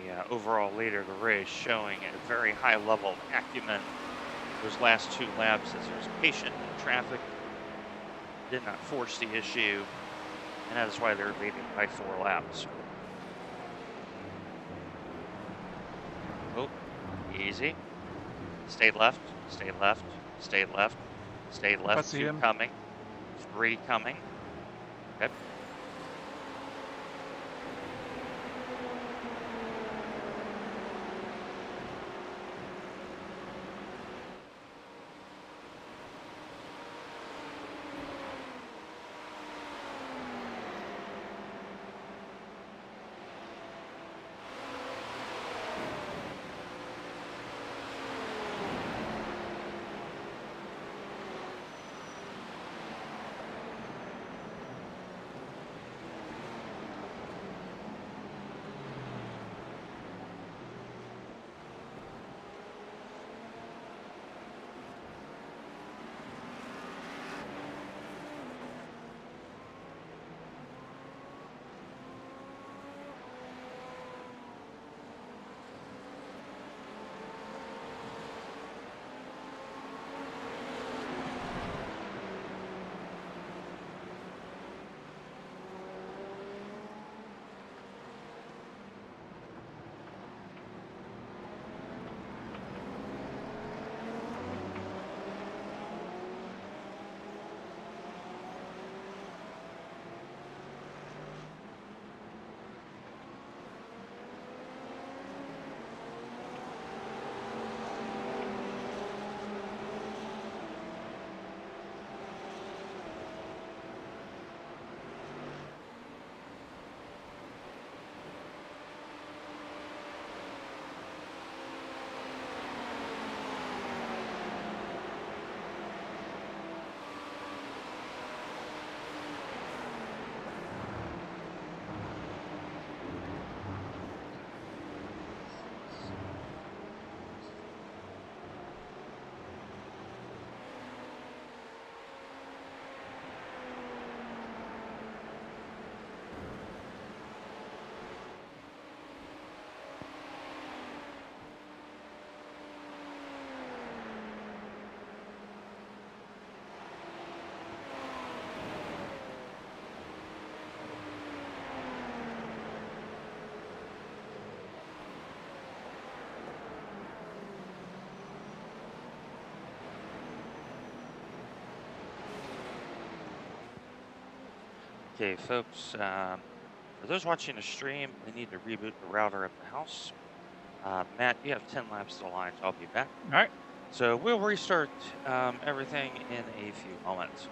The overall leader of the race showing a very high level of acumen those last 2 laps as he was patient in traffic, did not force the issue, and that is why they're leading by 4 laps. Oh, easy. Stay left, stay left, stay left, stay left. I see 2 him. coming, 3 coming. Okay. Okay, folks, for those watching the stream, we need to reboot the router at the house. Matt, you have 10 laps to the line, so I'll be back. All right. So we'll restart everything in a few moments.